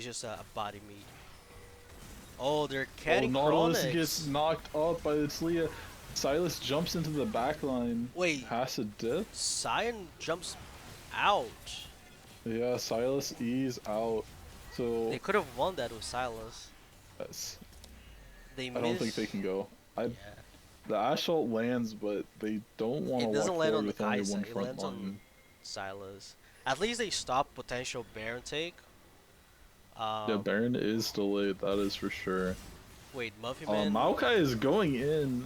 just a body meat. Oh, they're Oh, catting Nautilus gets Chronix. knocked up by the Talia. Silas jumps into the backline. Wait, Has a dip. Scion jumps out. Yeah, Silas E's out. So They could have won that with Silas. that's, They I don't think they miss. can go. I Yeah. The Assault lands, but they don't want to It doesn't walk land forward on the with only Kaisa. one It front lands line. on Silas. At least they stop potential Baron take. Yeah, Um, Baron is delayed, that is for sure. wait, Muffyman. Maokai is going in.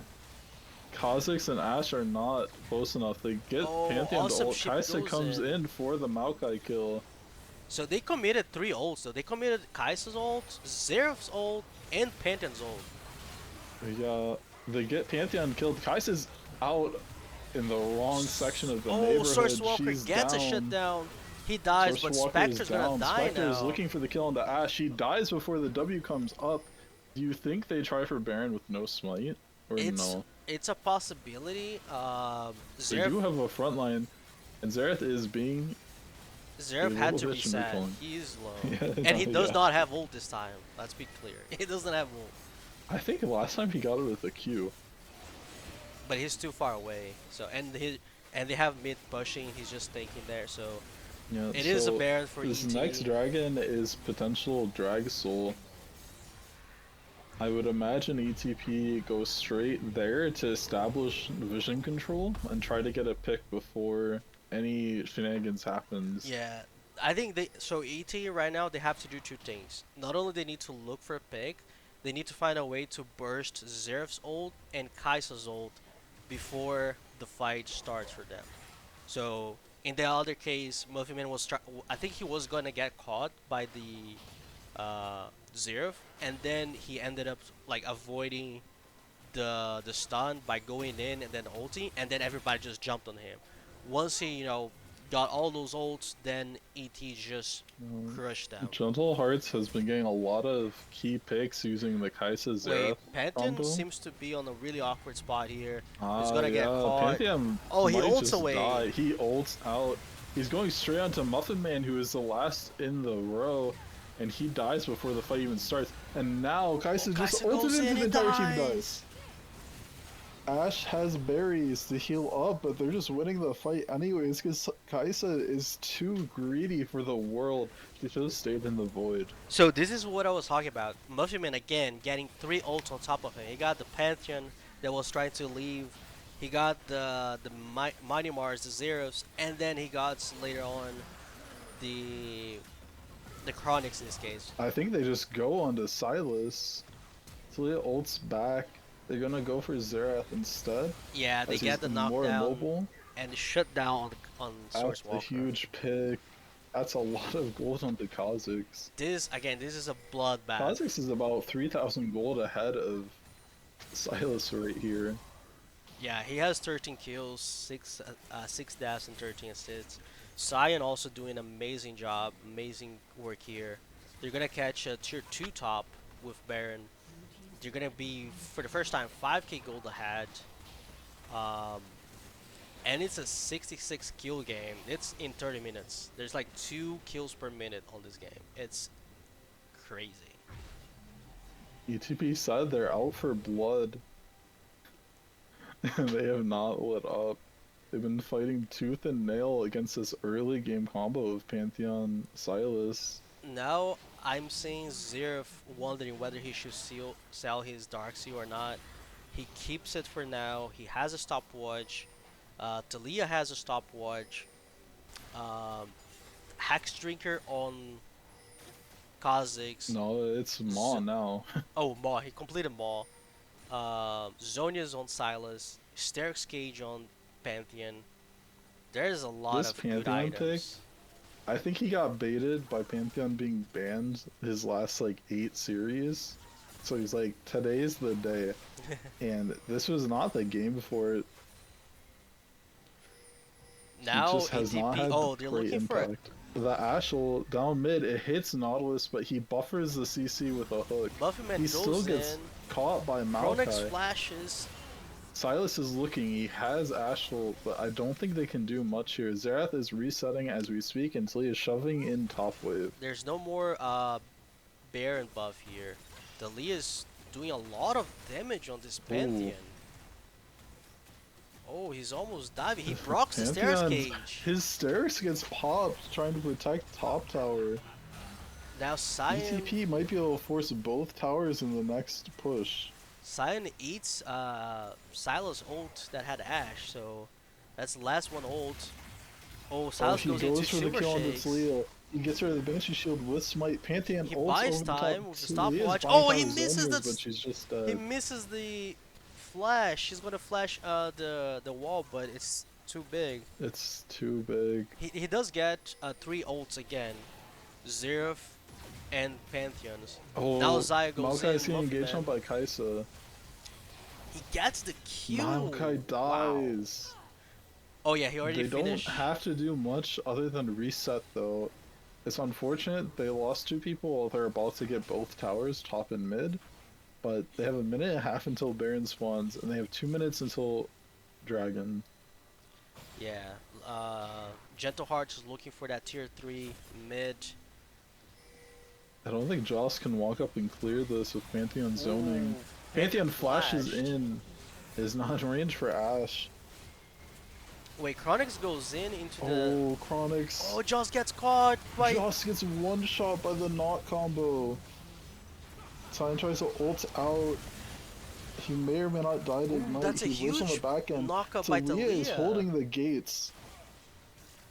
Kha'Zix and Ash are not close enough. They get Oh, Pantheon to awesome ult. ship Kaisa goes comes in. in for the Maokai kill. So they committed 3 ults. So they committed Kaisa's ult, Zeref's ult, and Pantheon's ult. Yeah, they get Pantheon killed. Kaisa's out in the wrong section of the Oh, Source neighborhood. Walker She's gets a down. shutdown. He dies, Source but Walker is Spectre's gonna down. die Spectre is now. looking for the kill on the Ash. He dies before the W comes up. Do you think they try for Baron with no smite? Or It's no? it's a possibility. They do have a front line, and Xerath is being a Zeref had little to bit reset. recalling. He's low. Yeah, And no, he does yeah. not have ult this time. Let's be clear. He doesn't have ult. I think last time he got it with a Q. But he's too far away. So and they have mid pushing, he's just thinking there, so Yeah, it is a so Baron for this ET. next dragon is potential Drag Soul. I would imagine ETP goes straight there to establish vision control and try to get a pick before any shenanigans happens. Yeah. I think ET right now they have to do two things. Not only they need to look for a pick, they need to find a way to burst Zeref's ult and Kai'Sa's ult before the fight starts for them. So in the other case, Muffyman I think he was gonna get caught by the Zeref, and then he ended up like avoiding the stun by going in and then ulting, and then everybody just jumped on him. Once he got all those ults, then ET just crushed them. Gentle Hearts has been getting a lot of key picks using the Kaisa Wait, Xerath Pantheon combo. seems to be on a really awkward spot here. He's Ah, gonna get yeah, caught. Pantheon Oh, he might ults just away. die. He ults out. He's going straight onto Muffin Man, who is the last in the row, and he dies before the fight even starts. And now Kaisa just Kaisa goes ulted in into the and entire team dies. dies. Ash has berries to heal up, but they're just winning the fight anyways because Kaisa is too greedy for the world. She should have stayed in the void. So this is what I was talking about. Muffyman again getting 3 ults on top of him. He got the Pantheon that was trying to leave. He got the Mighty Mars, the Zeros, and then he got later on the Chronics in this case. I think they just go onto Silas. Talia ults back. They're gonna go for Xerath instead, Yeah, they as get he's the more knockdown immobile. and the shutdown on That's Source a Walker. huge pick. That's a lot of gold on the Kha'Zix. This is a bloodbath. Kha'Zix is about 3,000 gold ahead of Silas right here. Yeah, he has 13 kills, six deaths, and 13 assists. Cyan also doing amazing job, amazing work here. They're gonna catch a tier 2 top with Baron. They're gonna be for the first time 5k gold ahead. Um, and it's a 66 kill game. It's in 30 minutes. There's like 2 kills per minute on this game. It's crazy. ETP said they're out for blood, and they have not let up. They've been fighting tooth and nail against this early game combo of Pantheon Silas. Now I'm seeing Zerf wondering whether he should sell his Dark Seal or not. He keeps it for now. He has a stopwatch. Talia has a stopwatch. Um, Hex Drinker on Kha'Zix. No, it's Z- Maw now. oh, Maw. He completed Maw. Zhonya's on Silas. Sterix Cage on Pantheon. There's a lot This of good Pantheon pick, items. I think he got baited by Pantheon being banned his last like 8 series. So he's like, today's the day. And this was not the game for it. He Now just has not ATP. had Oh, they're great looking for it. impact. The Ashel down mid, it hits Nautilus, but he buffers the CC with a hook. Buffyman He still goes gets in. caught by Chronix Maokai. flashes. Silas is looking, he has Ashel, but I don't think they can do much here. Xerath is resetting as we speak until he is shoving in top wave. There's no more Baron buff here. Dali is doing a lot of damage on this Ooh. Pantheon. Oh, he's almost diving. He procs the stairs Pantheon's, cage. his stairs gets popped trying to protect top tower. Now Cyan ETP might be able to force both towers in the next push. eats Silas ult that had Ash, so that's the last one ult. Oh, Oh, Silas he goes into goes for the Super kill on the Shakes. Talia. He gets rid of the Banshee Shield with Smite. Pantheon He ults buys over the time top. with the Talia's stopwatch. buying Oh, time he with misses Zomers, the but she's just he misses the flash. He's gonna flash the wall, but it's too big. it's too big. He does get 3 ults again, Zeref and Pantheons. Now Oh, Zaya goes Maokai in. is getting engaged Muffman. on by Kaisa. He gets the Q. Maokai Wow. dies. Oh yeah, he already They don't finished. have to do much other than reset though. It's unfortunate they lost 2 people while they're about to get both towers, top and mid. But they have a minute and a half until Baron spawns, and they have 2 minutes until Dragon. Yeah. Gentle Hearts is looking for that tier 3 mid. I don't think Joss can walk up and clear this with Pantheon zoning. Ooh, Pantheon flashes flashed. in, is not in range for Ash. Wait, Chronix goes in into the. Oh, Chronix. Oh, Joss gets caught by. Joss gets one shot by the knot combo. Cyan tries to ult out. He may or may not die to ignite. That's a He lives on the huge back end. knockup by Talia is Talia. holding the gates.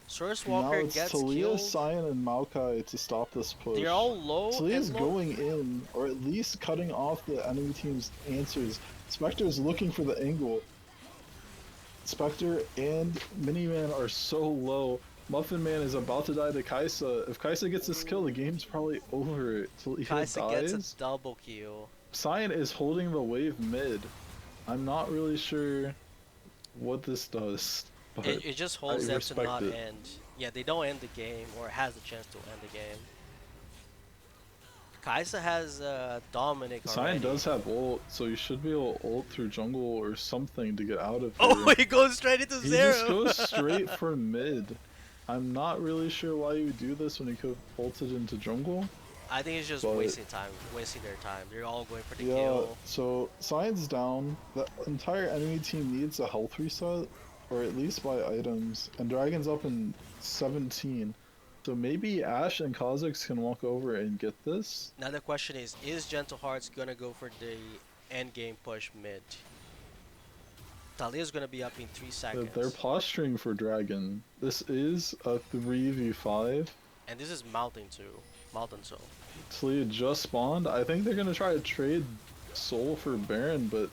Source Now Walker it's gets Talia, killed. Cyan, and Maokai to stop this push. They're all low Talia's and low. going in, or at least cutting off the enemy team's answers. Spectre is looking for the angle. Spectre and Miniman are so low. Muffin Man is about to die to Kaisa. If Kaisa gets this kill, the game's probably over. Talia Kaisa dies. gets a double kill. Cyan is holding the wave mid. I'm not really sure what this does, but It just holds I them to respect not it. end. Yeah, they don't end the game, or has the chance to end the game. Kaisa has Dominic Cyan already. does have ult, so you should be able to ult through jungle or something to get out of here. Oh, he goes straight into He zero. just goes straight for mid. I'm not really sure why you would do this when he could have ulted into jungle. I think it's just But- wasting time, wasting their time. They're all going for the Yeah, kill. so Cyan's down. The entire enemy team needs a health reset, or at least buy items. And Dragon's up in 17. So maybe Ash and Kha'Zix can walk over and get this. Now the question is Gentle Hearts gonna go for the end game push mid? Talia's gonna be up in 3 seconds. They're posturing for Dragon. This is a 3v5. And this is Mountain too. Mountain Soul. Talia just spawned. I think they're gonna try to trade Soul for Baron, but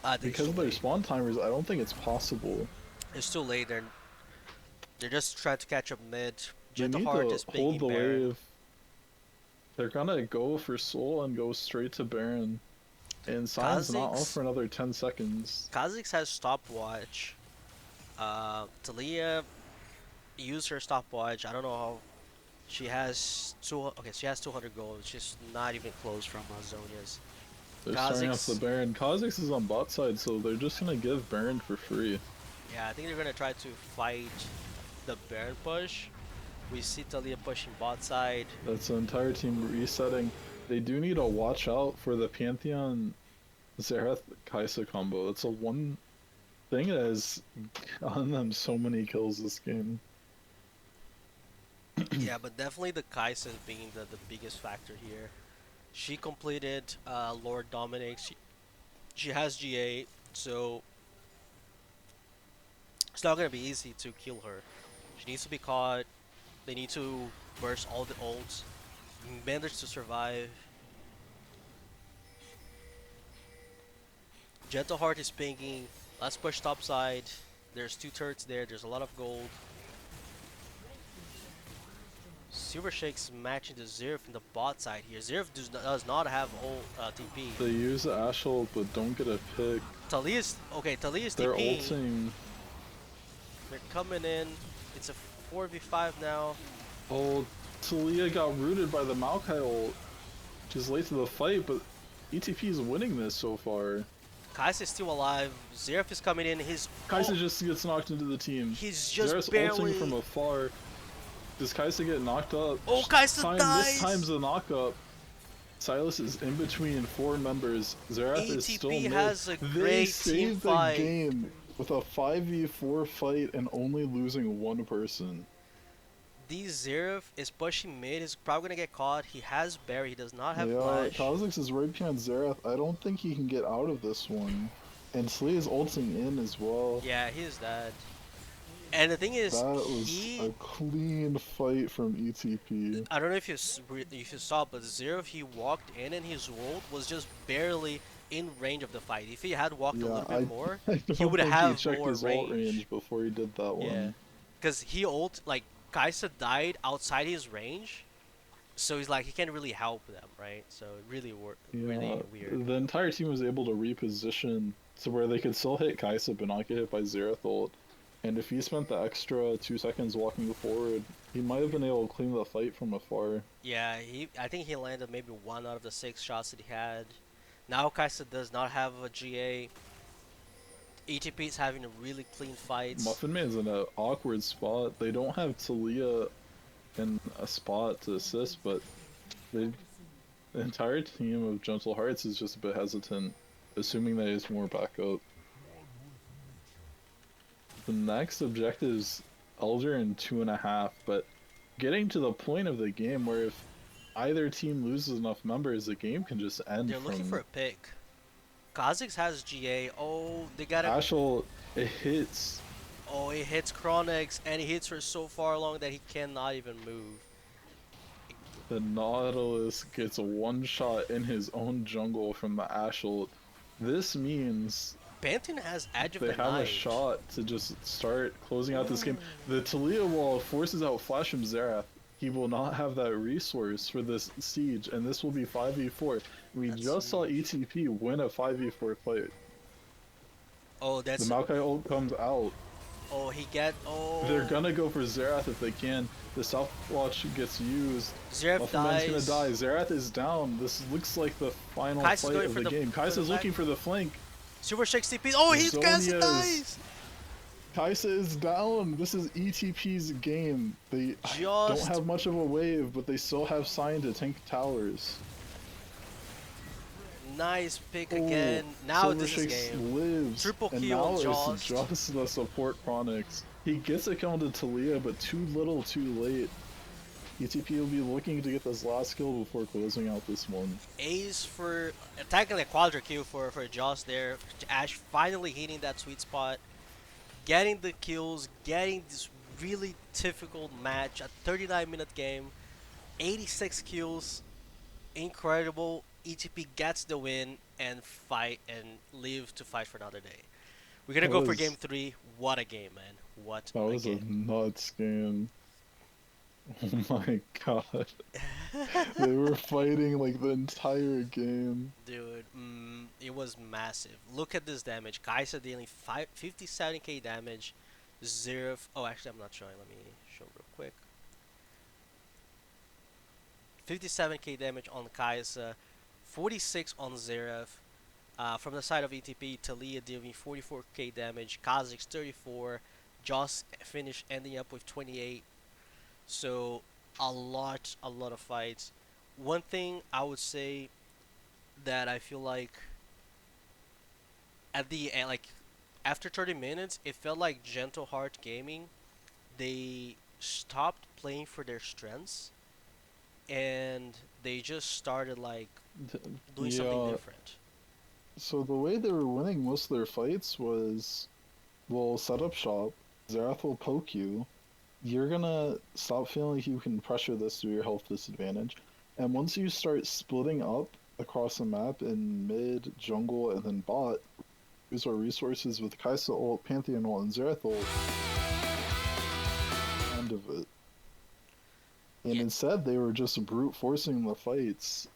I think because of their spawn timers, I don't think it's possible. it's too late. They're just trying to catch up mid. They Gentle need Heart to is hold picking the Baron. wave. They're gonna go for Soul and go straight to Baron. And Sion's not off Kha'Zix for another 10 seconds. Kha'Zix has stopwatch. Talia used her stopwatch. I don't know how she has two. Okay, she has 200 gold. She's not even close from Zonia's. They're starting off the Kha'Zix, Baron. Kha'Zix is on bot side, so they're just gonna give Baron for free. yeah, I think they're gonna try to fight the Baron push. We see Talia pushing bot side. That's the entire team resetting. They do need to watch out for the Pantheon Xerath Kaisa combo. That's the one thing that has gotten them so many kills this game. Yeah, but definitely the Kai'Sa being the biggest factor here. She completed Lord Dominic. She has GA, so it's not gonna be easy to kill her. She needs to be caught. They need to burst all the ults, manage to survive. Gentle Heart is pinging. Let's push top side. There's two turrets there. There's a lot of gold. Silver Shake's matching the Zerf in the bot side here. Zerf does not have ult TP. They use the Ashel but don't get a pick. Talia's okay. Talia's They're TPing. ulting. They're coming in. It's a 4v5 now. Oh, Talia got rooted by the Maokai ult. She's late to the fight, but ETP is winning this so far. Kai'Sa is still alive. Zerf is coming in. Kaisa just gets knocked into the team. He's just Xerath's barely ulting from afar. Does Kaisa get knocked up? Oh, Kai'Sa dies! This time's the knock up. Silas is in between four members. Xerath is still ETP mid. has a They great team saved the fight. game with a 5v4 fight and only losing one person. The Zerf is pushing mid. He's probably gonna get caught. He has Barry. He does not have Yeah, flash. Kha'Zix is right behind Xerath. I don't think he can get out of this one. And Slee is ulting in as well. Yeah, he's dead. And the thing is, That was a clean fight from ETP. I don't know if if you saw, but Zerf, he walked in and his ult was just barely in range of the fight. If he had walked a little bit more, I he would don't think have he checked more his ult range before he did that Yeah, one. because he ult like Kai'Sa died outside his range, so he's like he can't really help them, right? So really really weird. The entire team was able to reposition to where they could still hit Kaisa but not get hit by Xerath ult. And if he spent the extra 2 seconds walking forward, he might have been able to clean the fight from afar. Yeah, I think he landed maybe 1 out of the 6 shots that he had. Now Kai'Sa does not have a GA. ETP is having a really clean fight. Muffin Man's in an awkward spot. They don't have Talia in a spot to assist, but the entire team of Gentle Hearts is just a bit hesitant, assuming that it's more backup. The next objective is Elder in 2.5, but getting to the point of the game where if either team loses enough members, the game can just end. They're looking for a pick. Kha'Zix has GA. Oh, they got it. Ashel, it hits. Oh, it hits Chronix, and it hits her so far along that he cannot even move. The Nautilus gets a one shot in his own jungle from the Ashel. This means Pantheon has Edge of they the have Night. a shot to just start closing out this game. The Talia wall forces out Flash from Xerath. He will not have that resource for this siege, and this will be 5v4. We just saw ETP win a 5v4 fight. Oh, that's... The Maokai ult comes out. Oh, They're gonna go for Xerath if they can. The stopwatch gets used. Xerath Man's dies. gonna die. Xerath is down. This looks like the final Kai'Sa's fight of the game. Kai'Sa's looking for the flank. Super Shake TP. Oh, he's Kai'Sa dies! Kaisa is down. This is ETP's game. They don't have much of a wave, but they still have sign to tank towers. Nice pick again. Now this is game. Lives. Triple and kill now on it's just the support Chronix. He gets a kill into Talia, but too little, too late. ETP will be looking to get this last kill before closing out this one. Ace for technically a quadra kill for Joss there. Ash finally hitting that sweet spot, getting the kills, getting this really difficult match. A 39-minute game, 86 kills, incredible. ETP gets the win and live to fight for another day. We're gonna go for game 3. What a game, man! What a game. That was a nuts game. Oh my god. They were fighting like the entire game. Dude, it was massive. Look at this damage. Kai'Sa dealing 57k damage, zero. Oh, actually, I'm not showing. Let me show real quick. 57k damage on Kai'Sa, 46 on Zeref. From the side of ETP, Talia dealing 44k damage, Kha'Zix 34, Joss finished ending up with 28. So a lot of fights. One thing I would say that I feel like at the end, like after 30 minutes, it felt like Gentle Heart Gaming. They stopped playing for their strengths and they just started like doing something Yeah, different. so the way they were winning most of their fights was, well, set up shop, Zerath will poke you, you're gonna stop feeling like you can pressure this to your health disadvantage. And once you start splitting up across the map in mid, jungle, and then bot, use our resources with Kai'Sa ult, Pantheon ult, and Xerath ult, end of it. And Yeah, instead, they were just brute forcing the fights,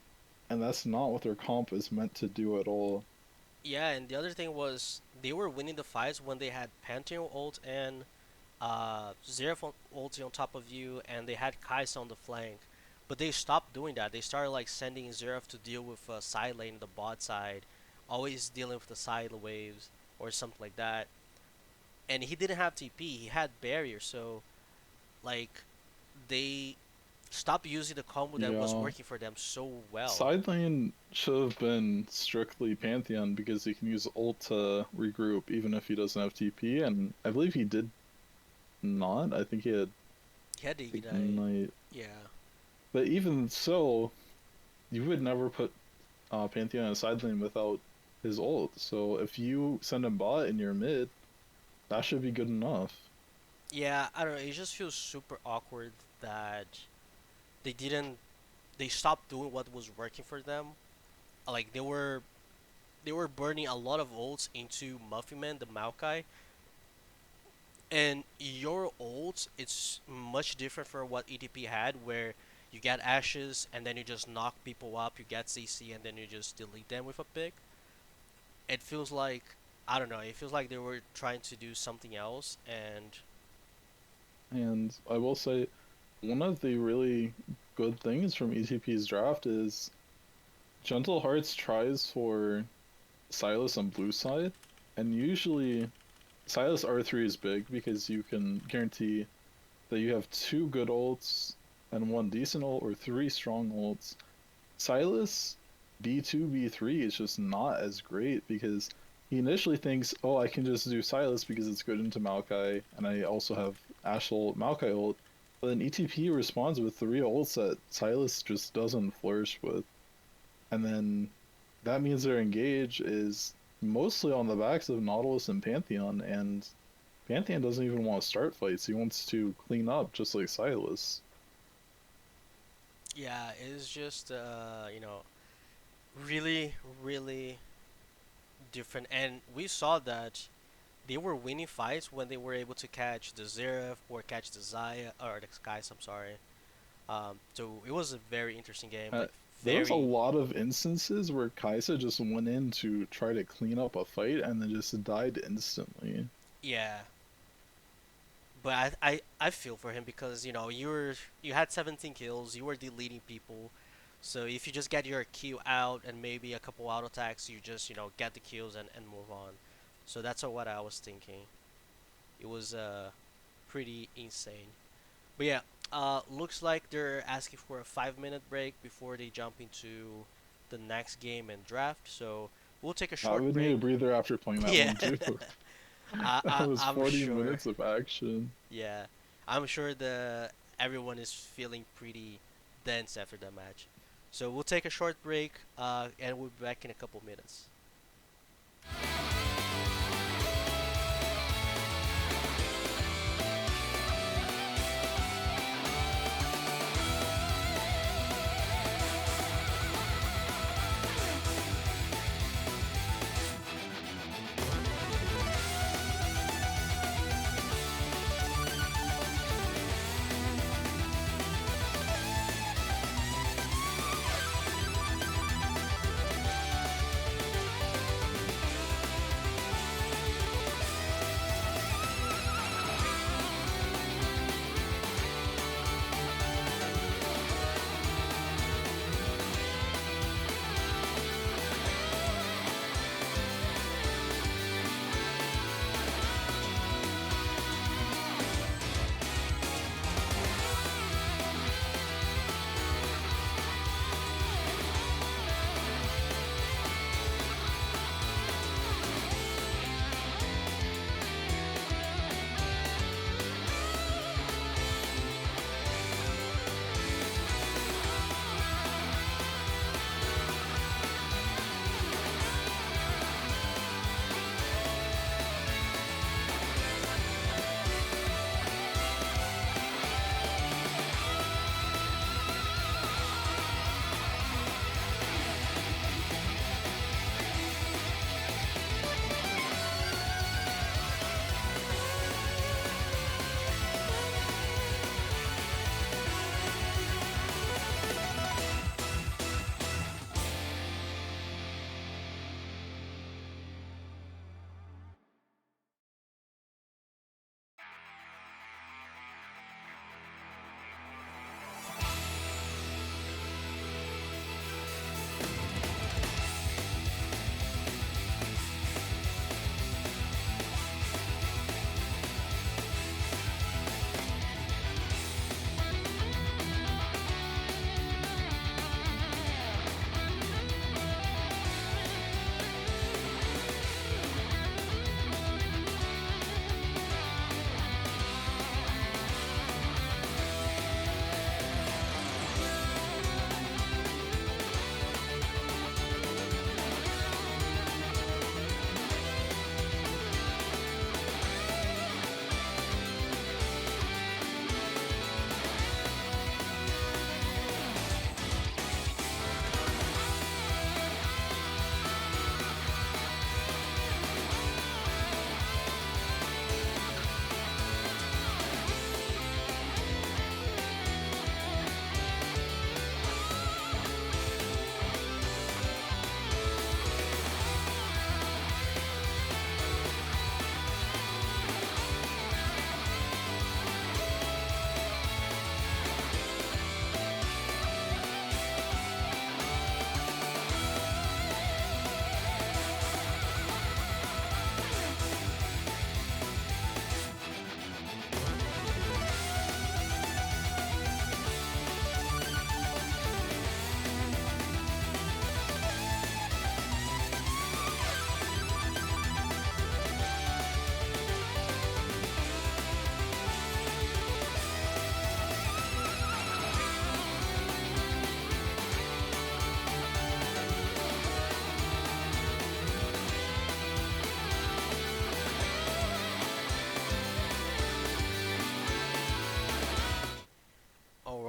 and that's not what their comp is meant to do at all. yeah, and the other thing was they were winning the fights when they had Pantheon ult and Zeref ulti on top of you, and they had Kai'Sa on the flank. But they stopped doing that. They started like sending Zeref to deal with side lane, the bot side, always dealing with the side waves or something like that. And he didn't have TP. He had barrier, so like they stopped using the combo that was Yeah. working for them so well. Side lane should have been strictly Pantheon because he can use ult to regroup even if he doesn't have TP, and I believe he did not. I think he had He had to ignite. Ignite. Yeah. But even so, you would never put Pantheon in a side lane without his ult. So if you send him bot in your mid, that should be good enough. Yeah, I don't know. It just feels super awkward that they didn't. They stopped doing what was working for them. Like they were burning a lot of ults into Muffyman, the Maokai, and your ults it's much different from what ETP had, where you get ashes and then you just knock people up. You get CC and then you just delete them with a pick. It feels like I don't know. It feels like they were trying to do something else, and And I will say, one of the really good things from ETP's draft is Gentle Hearts tries for Silas on blue side, and usually Silas R3 is big because you can guarantee that you have two good ults and one decent ult or three strong ults. Silas B2, B3 is just not as great because he initially thinks, oh, I can just do Silas because it's good into Maokai, and I also have Ashe ult, Maokai ult. But then ETP responds with three ults that Silas just doesn't flourish with. And then that means their engage is mostly on the backs of Nautilus and Pantheon, and Pantheon doesn't even want to start fights. He wants to clean up just like Silas. yeah, it's just really really different. And we saw that they were winning fights when they were able to catch the Zeref or catch the Zaya or the Skies. I'm sorry. So it was a very interesting game. Uh, Like there was a very, lot of instances where Kaisa just went in to try to clean up a fight and then just died instantly. yeah. But I feel for him because you had 17 kills. You were deleting people. So if you just get your Q out and maybe a couple auto attacks, you just get the kills and move on. So that's what I was thinking. It was pretty insane. But yeah, looks like they're asking for a 5 minute break before they jump into the next game and draft. So we'll take a I short would need break. a breather after playing that Yeah, one too. I, That I was I'm 40 sure. minutes of action. Yeah, I'm sure the everyone is feeling pretty dense after that match. So we'll take a short break, and we'll be back in a couple minutes.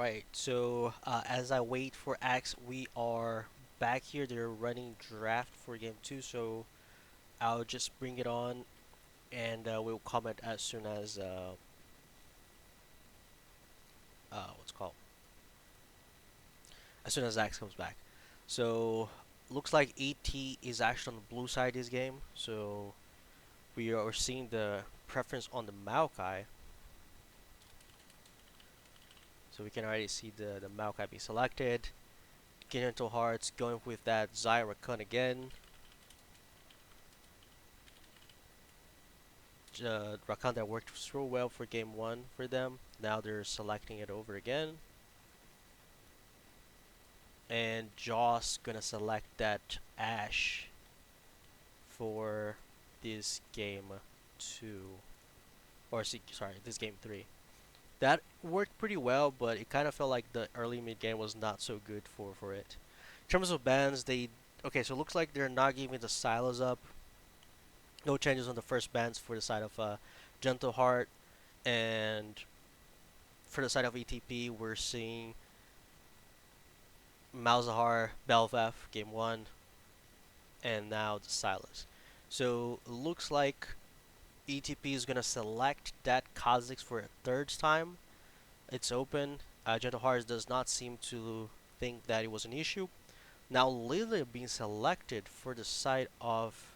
Right. So as I wait for Axe, we are back here. They're running draft for game two, so I'll just bring it on, and we'll comment as soon as what's it called as soon as Axe comes back. So looks like AT is actually on the blue side this game. So we are seeing the preference on the Maokai. So we can already see the Maokai being selected. Gentle Hearts going with that Zyra Kun again. Rakan that worked so well for game one for them. Now they're selecting it over again. And Joss gonna select that Ash for this game two. Sorry, this game three. That worked pretty well, but it kind of felt like the early mid game was not so good for it. In terms of bans, okay, so it looks like they're not giving the silos up. No changes on the first bans for the side of Gentle Heart, and for the side of ETP, we're seeing Malzahar, Belveth, game one, and now the Silas. So it looks like ETP is gonna select that Kha'Zix for a third time. It's open. Gentle Hearts does not seem to think that it was an issue. Now Lily being selected for the side of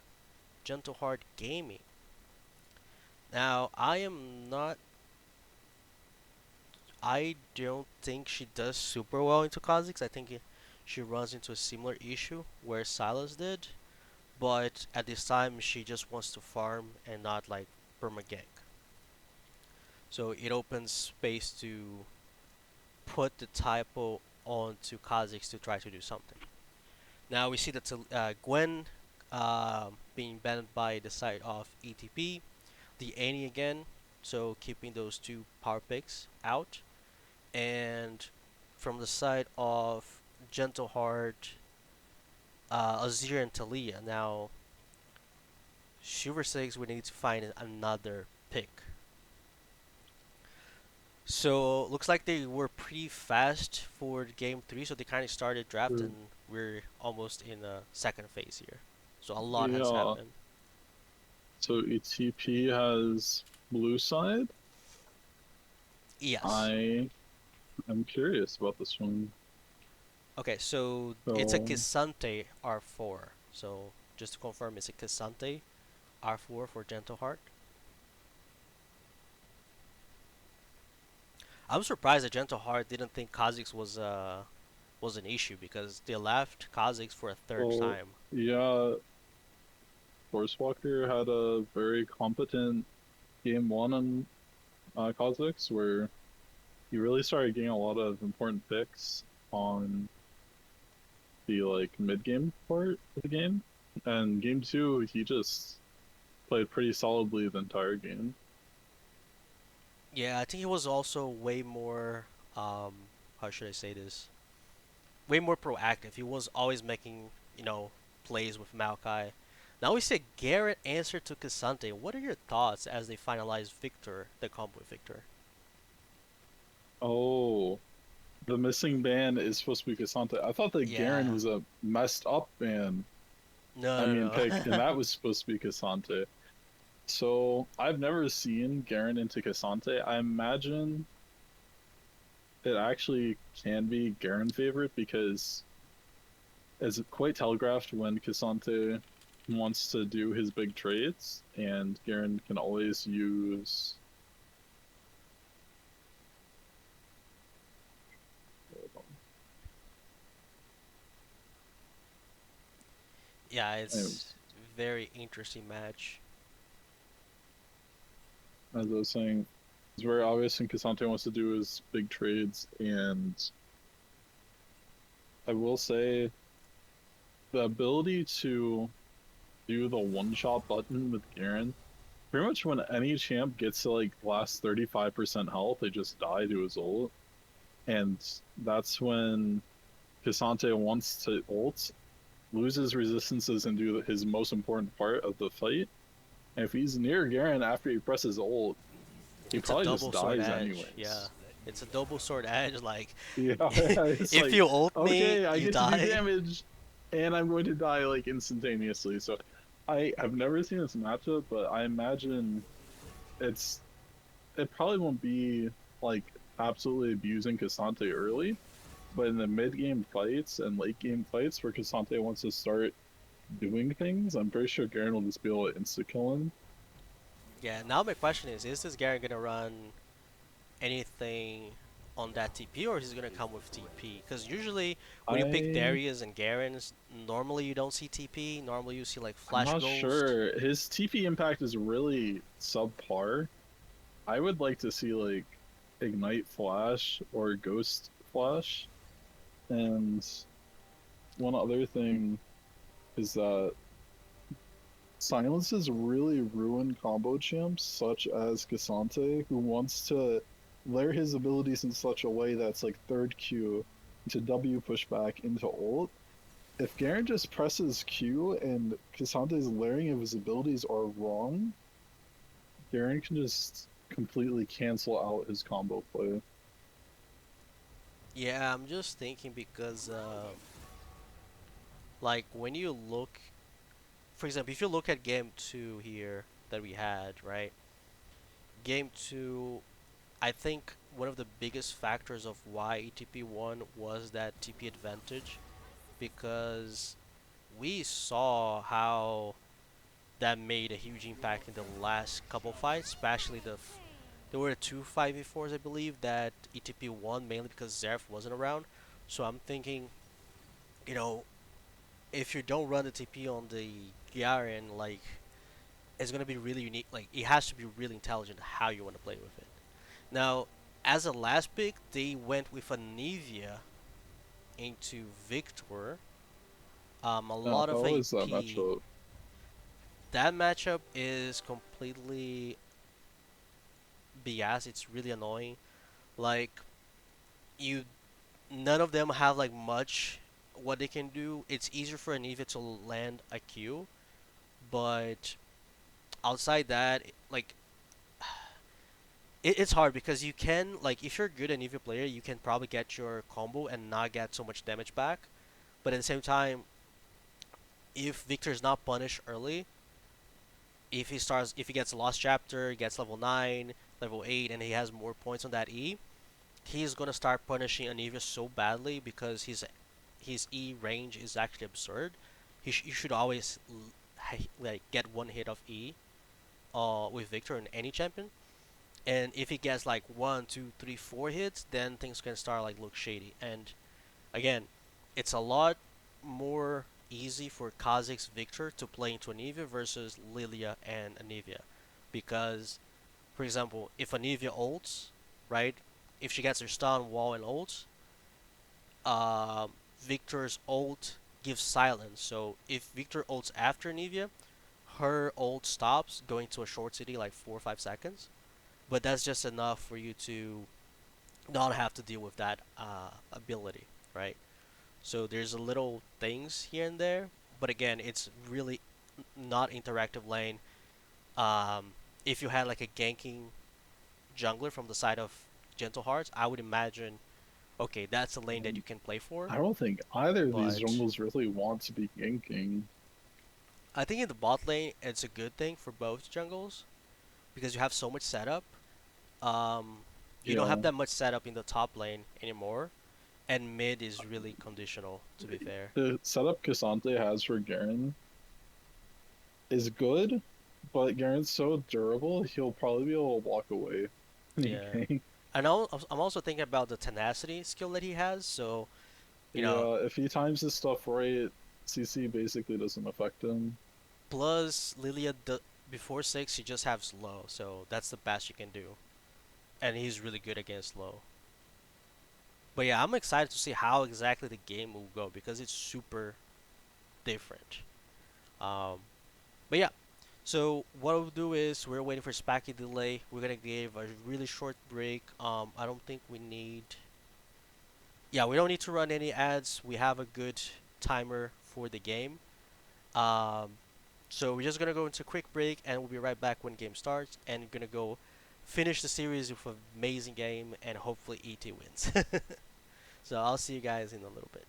Gentle Heart Gaming. Now I don't think she does super well into Kha'Zix. I think she runs into a similar issue where Silas did, but at this time she just wants to farm and not like permagank. So it opens space to put the typo onto Kha'Zix to try to do something. Now we see that Gwen being banned by the side of ETP, the Annie again, so keeping those two power picks out, and from the side of Gentle Heart, Azir and Talia. Now, Shiver 6 we need to find another pick. So looks like they were pretty fast for game three, so they kind of started draft, and we're almost in the second phase here. So a lot has Yeah. happened. So ETP has blue side. Yes. I am curious about this one. Okay, so it's a So, Kisante R4. So just to confirm, it's a Kisante R4 for Gentle Heart. I'm surprised that Gentle Heart didn't think Kha'Zix was an issue because they left Kha'Zix for a third well, time. yeah, Forcewalker had a very competent game one on Kha'Zix where he really started getting a lot of important picks on the like mid game part of the game. And game two, he just played pretty solidly the entire game. Yeah, I think he was also way more how should I say this? Way more proactive. He was always making, plays with Maokai. Now we see Garrett answer to Cassante. What are your thoughts as they finalize Victor, the combo with Victor? Oh, the missing ban is supposed to be Cassante. I thought that Garen Yeah. was a messed up ban. I No, mean, no, pick, and no. that was supposed to be Cassante. So I've never seen Garen into Cassante. I imagine it actually can be Garen favorite because it's quite telegraphed when Cassante wants to do his big trades, and Garen can always use. Yeah, it's Anyways, very interesting match. as I was saying, it's very obvious, and Cassante wants to do his big trades, and I will say the ability to do the one shot button with Garen. Pretty much when any champ gets to like last 35% health, they just die to his ult. And that's when Cassante wants to ult, loses resistances, and do his most important part of the fight. And if he's near Garen after he presses ult, he It's a probably just double sword dies edge. Yeah, anyways. It's a double sword edge. Like, Yeah, it's if like, you ult me, okay, I you get to do die. damage, and I'm going to die like instantaneously. So, I've never seen this matchup, but I imagine it's it probably won't be like absolutely abusing Cassante early, but in the mid game fights and late game fights where Cassante wants to start doing things, I'm pretty sure Garen will just be able to insta kill him. Yeah. Now my question is this Garen gonna run anything on that TP, or is he gonna come with TP? Because usually when you pick I Darius and Garens, normally you don't see TP. Normally you see like I'm Flash not Ghost. sure. His TP impact is really subpar. I would like to see like Ignite Flash or Ghost Flash. And one other thing is that silences really ruin combo champs such as Cassante, who wants to layer his abilities in such a way that's like third Q to W pushback into ult. If Garen just presses Q and Cassante's layering of his abilities are wrong, Garen can just completely cancel out his combo play. Yeah, I'm just thinking because like when you look, for example, if you look at game two here that we had, right? Game two, I think one of the biggest factors of why ETP won was that TP advantage because we saw how that made a huge impact in the last couple fights, especially there were two 5v4s I believe that ETP won mainly because Zerf wasn't around. So I'm thinking, you know, if you don't run the TP on the Garen, like it's gonna be really unique. Like it has to be really intelligent how you want to play with it. Now, as a last pick, they went with a Nivea into Victor. A lot of How is that AP. matchup? That matchup is completely BS. It's really annoying. Like you, none of them have like much what they can do. It's easier for Anivia to land a Q, but outside that, like it's hard because you can like if you're a good Anivia player, you can probably get your combo and not get so much damage back. But at the same time, if Victor is not punished early, if he gets Lost Chapter, gets level 9, level 8, and he has more points on that E, he's gonna start punishing Anivia so badly because his E range is actually absurd. You should always like get one hit of E with Victor in any champion, and if he gets like one, two, three, four hits, then things can start like look shady. And again, it's a lot more easy for Kha'Zix Victor to play into Anivia versus Lilia and Anivia. Because, for example, if Anivia ults, right, if she gets her stun, wall, and ults, Victor's ult gives silence. So if Victor ults after Anivia, her ult stops going to a short city like 4 or 5 seconds. But that's just enough for you to not have to deal with that ability, right? So there's a little things here and there, but again, it's really not interactive lane. Um, if you had like a ganking jungler from the side of Gentle Hearts, I would imagine, okay, that's a lane that you Um, can play for. I don't think either of these But jungles really want to be ganking. I think in the bot lane, it's a good thing for both jungles because you have so much setup. Um, you don't have Yeah, that much setup in the top lane anymore, and mid is really conditional. To be fair, the setup Cassante has for Garen is good, but Garen's so durable, he'll probably be able to walk away when he yeah. ganks. I know. I'm also thinking about the tenacity skill that he has. So you know, Yeah, if he times his stuff right, CC basically doesn't affect him. plus Lilia before 6, she just has low, so that's the best you can do, and he's really good against low. But yeah, I'm excited to see how exactly the game will go because it's super different. Um, but yeah, so what we'll do is we're waiting for Spacky delay. We're gonna give a really short break. I don't think we need. Yeah, we don't need to run any ads. We have a good timer for the game. Um, so we're just gonna go into a quick break, and we'll be right back when game starts. And we're gonna go finish the series with an amazing game, and hopefully ET wins. So I'll see you guys in a little bit.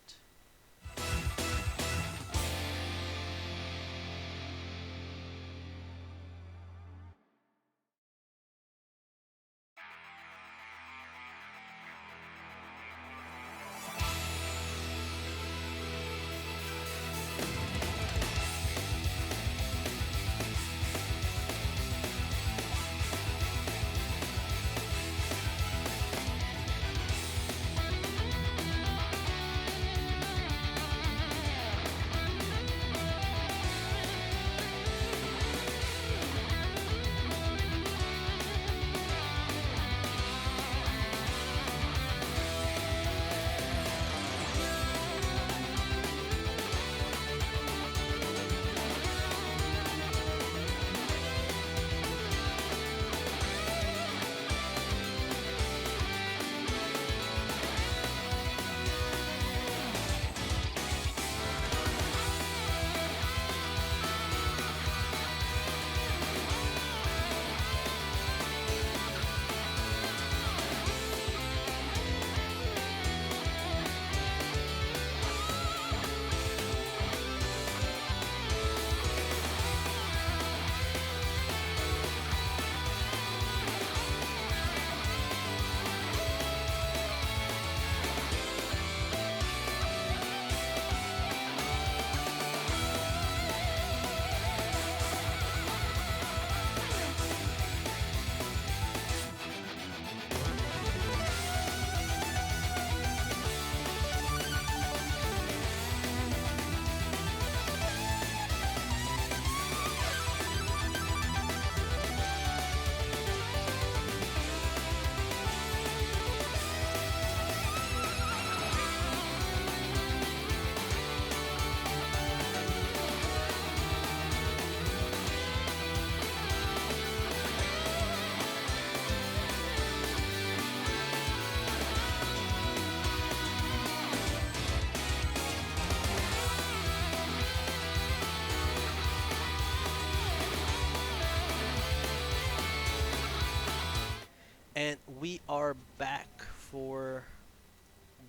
And we are back for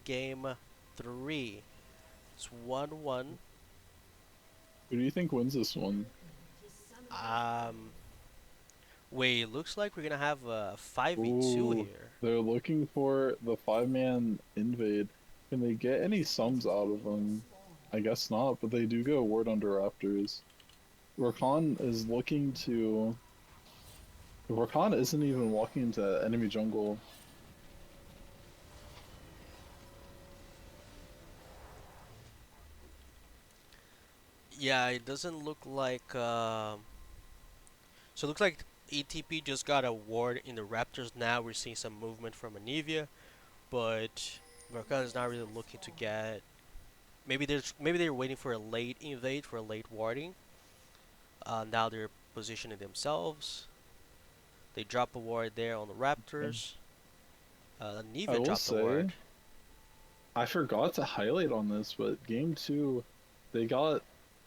game three. It's 1-1. Who do you think wins this one? Um, Wait, looks like we're gonna have a 5v2 Ooh, here. they're looking for the five-man invade. Can they get any sums out of them? I guess not, but they do go Ward under Raptors. Rakan is looking to. Rakan isn't even walking into enemy jungle. Yeah, it doesn't look like. So it looks like ETP just got a ward in the Raptors. Now we're seeing some movement from Anivia, but Gorka is not really looking to get. Maybe they're waiting for a late invade for a late warding. Now they're positioning themselves. They drop a ward there on the Raptors. I Anivia will dropped a say, ward. I forgot to highlight on this, but game two, they got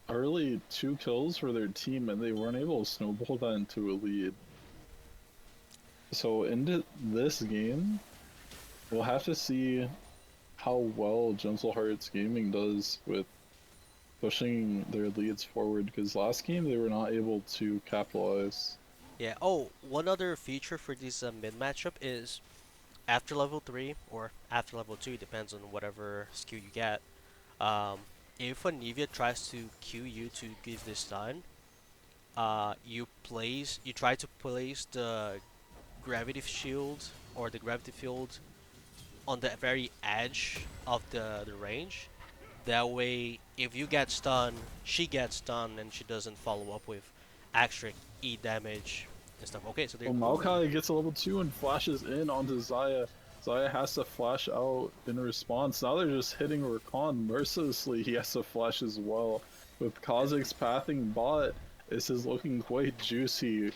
early two kills for their team and they weren't able to snowball that into a lead. So into this game, we'll have to see how well Gentle Hearts Gaming does with pushing their leads forward because last game they were not able to capitalize. Yeah. Oh, one other feature for this mid matchup is after level 3 or after level 2, depends on whatever skill you get. Um, if Anivia tries to Q you to give this stun, you try to place the gravity shield or the gravity field on the very edge of the range. That way, if you get stunned, she gets stunned and she doesn't follow up with extra E damage and stuff. Okay, so they're Well, ooh. Maokai gets a level 2 and flashes in onto Xayah. Xayah has to flash out in response. Now they're just hitting Rakan mercilessly. He has to flash as well. With Kha'Zix pathing bot, this is looking quite juicy.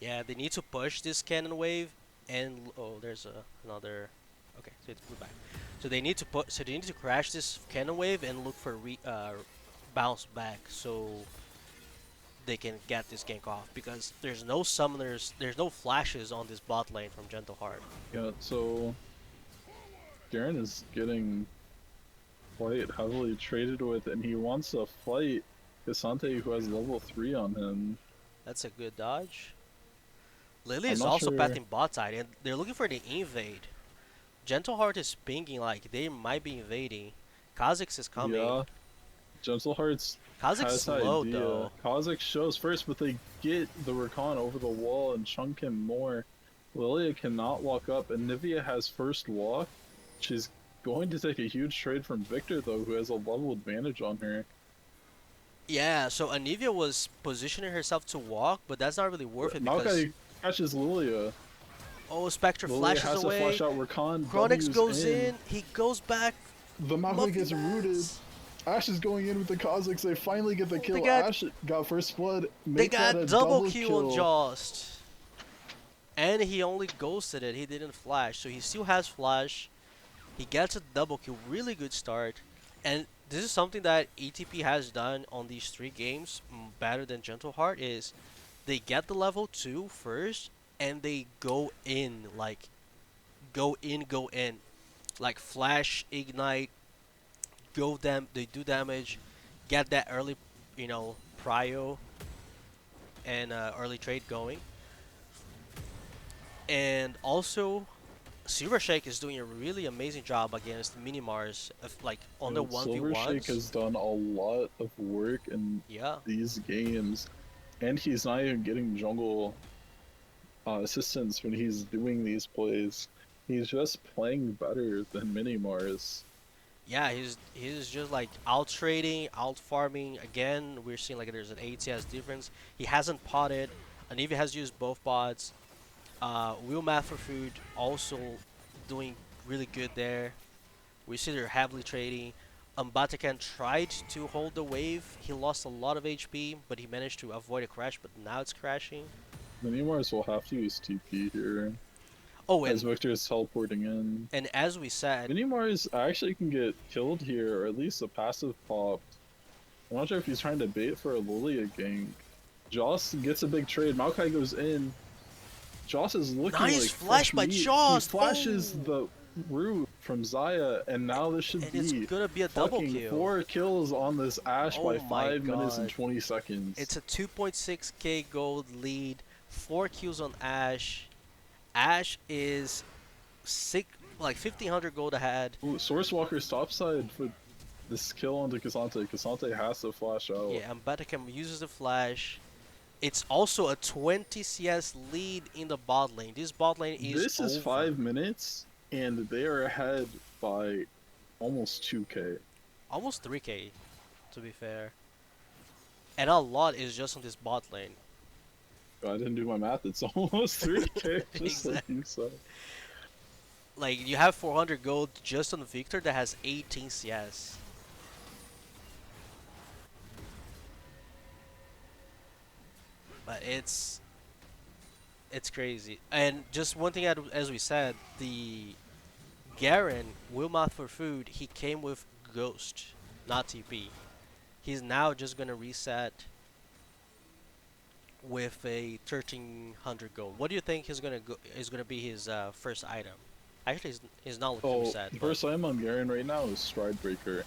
Yeah, they need to push this cannon wave, and oh, there's another. Okay, so it's blue back. So they need to So they need to crash this cannon wave and look for bounce back. So they can get this gank off because there's no summoners, there's no flashes on this bot lane from Gentle Heart. Yeah, so Garen is getting quite heavily traded with, and he wants to fight Cassante, who has level 3 on him. That's a good dodge. Lily I'm is not also sure. pathing bot side, and they're looking for the invade. Gentle Heart is pinging like they might be invading. Kha'Zix is coming. Yeah, Gentle Hearts Kha'Zix has the slow idea. though. Kha'Zix shows first, but they get the Rakan over the wall and chunk him more. Lilia cannot walk up, and Nivea has first walk. She's going to take a huge trade from Victor, though, who has a level advantage on her. Yeah, so Anivia was positioning herself to walk, but that's not really worth it because Maokai catches Lilia. oh, Spectre Lilia flashes has to flash away. out. Rakan Chronix W's goes in. in. He goes back. The Maokai Muffy gets rooted. mats. Ash is going in with the Kha'Zix. They finally get the Oh, they kill. got Ash got first blood. they Make that got a double double Q on kill. Jost, and he only ghosted it. He didn't flash, so he still has flash. He gets a double kill. Really good start, and this is something that ETP has done on these 3 games better than Gentle Heart is they get the level 2 first and they go in like go in like flash ignite go them they do damage, get that early prio and early trade going, and also Silver Shake is doing a really amazing job against Minimars like on the Silver Shake 1v1s. has done a lot of work in Yeah. these games, and he's not even getting jungle assistance when he's doing these plays. He's just playing better than Minimars. Yeah, he's just like out trading, out farming. Again, we're seeing like there's an ATS difference. He hasn't potted. Anivia has used both bots. Will Math for Food also doing really good there. We see they're heavily trading. Batakan tried to hold the wave. He lost a lot of HP, but he managed to avoid a crash. But now it's crashing. Minimars will have to use TP here, Oh, as and Victor is teleporting in. as we said, Minimars actually can get killed here, or at least a passive popped. I'm not sure if he's trying to bait for a Lilia gank. Joss gets a big trade. Maokai goes in. Joss is looking nice like flash fresh by meat. He Jost. flashes Oh, the root from Zaya, and now this should and it's be gonna be a double fucking kill. 4 kills on this Ashe Oh by my 5 minutes and god. 20 seconds. It's a 2.6k gold lead, 4 kills on Ash. Ash is six, like 1500 gold ahead. Ooh, Sourcewalker's topside for this kill onto Cassante. Cassante has to flash out. Yeah, and Batacam uses the flash. It's also a 20 CS lead in the bot lane. This bot lane is This is over. 5 minutes, and they are ahead by almost 2k. Almost 3k, to be fair. And a lot is just on this bot lane. I didn't do my math, it's almost 3k, just like Exactly. you said. Like, you have 400 gold just on Victor that has 18 CS. But it's crazy. And just one thing, as we said, the Garen, Wilmoth for food, he came with Ghost, not TP. He's now just gonna reset with a 1300 gold. What do you think is gonna be his first item? Actually, he's not looking to Oh, reset, the but first item I'm Garen right now is Stride Breaker.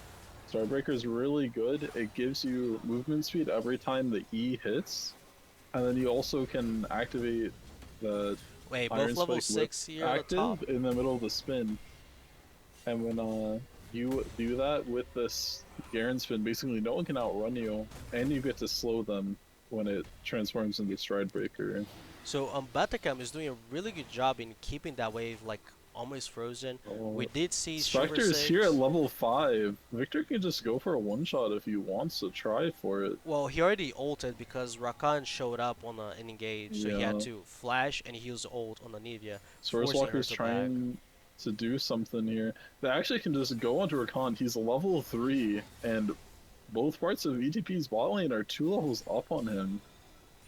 Stride Breaker is really good. It gives you movement speed every time the E hits, and then you also can activate the wait, both Iron level Spike Whip 6 here on the top. active in the middle of the spin. And when you do that with this Garen spin, basically no one can outrun you, and you get to slow them when it transforms into Stride Breaker. So Batakam is doing a really good job in keeping that wave like almost frozen. We Oh, did see Shiver Spectre is here at 6. level 5. Victor can just go for a one-shot if he wants to try for it. Well, he already ulted because Rakan showed up on an engage, so he had Yeah. to flash and he used ult on Anivia, Source forcing her Walker's to back. trying to do something here. They actually can just go onto Rakan. He's level 3, and both parts of ETP's bot lane are 2 levels up on him.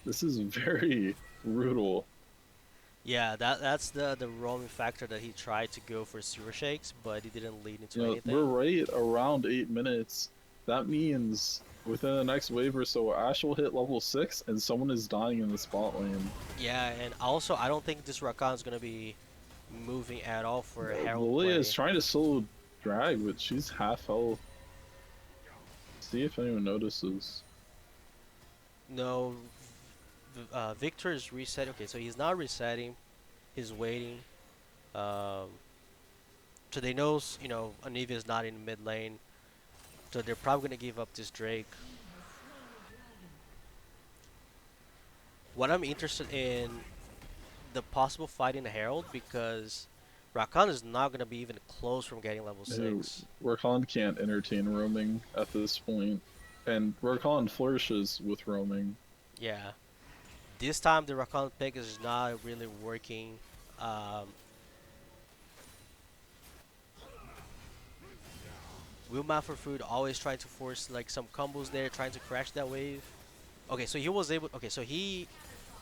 This is very brutal. Yeah, that's the roaming factor that he tried to go for Super Shakes, but it didn't lead into We're anything. right around 8 minutes. that means within the next wave or so, Ash will hit level 6 and someone is dying in the spot lane. Yeah, and also I don't think this Rakan is gonna be moving at all for Herald Lilia is play. trying to solo drag, but she's half health. See if anyone notices. No, Victor is resetting. Okay, so he's not resetting. He's waiting. Um, so they know, Anivia is not in the mid lane. So they're probably gonna give up this Drake. What I'm interested in the possible fight in the Herald because Rakan is not gonna be even close from getting level 6. Rakan can't entertain roaming at this point, and Rakan flourishes with roaming. Yeah, this time the Rakan pick is not really working. Um, Will for Food always trying to force like some combos there, trying to crash that wave. Okay, so he was able. Okay, so he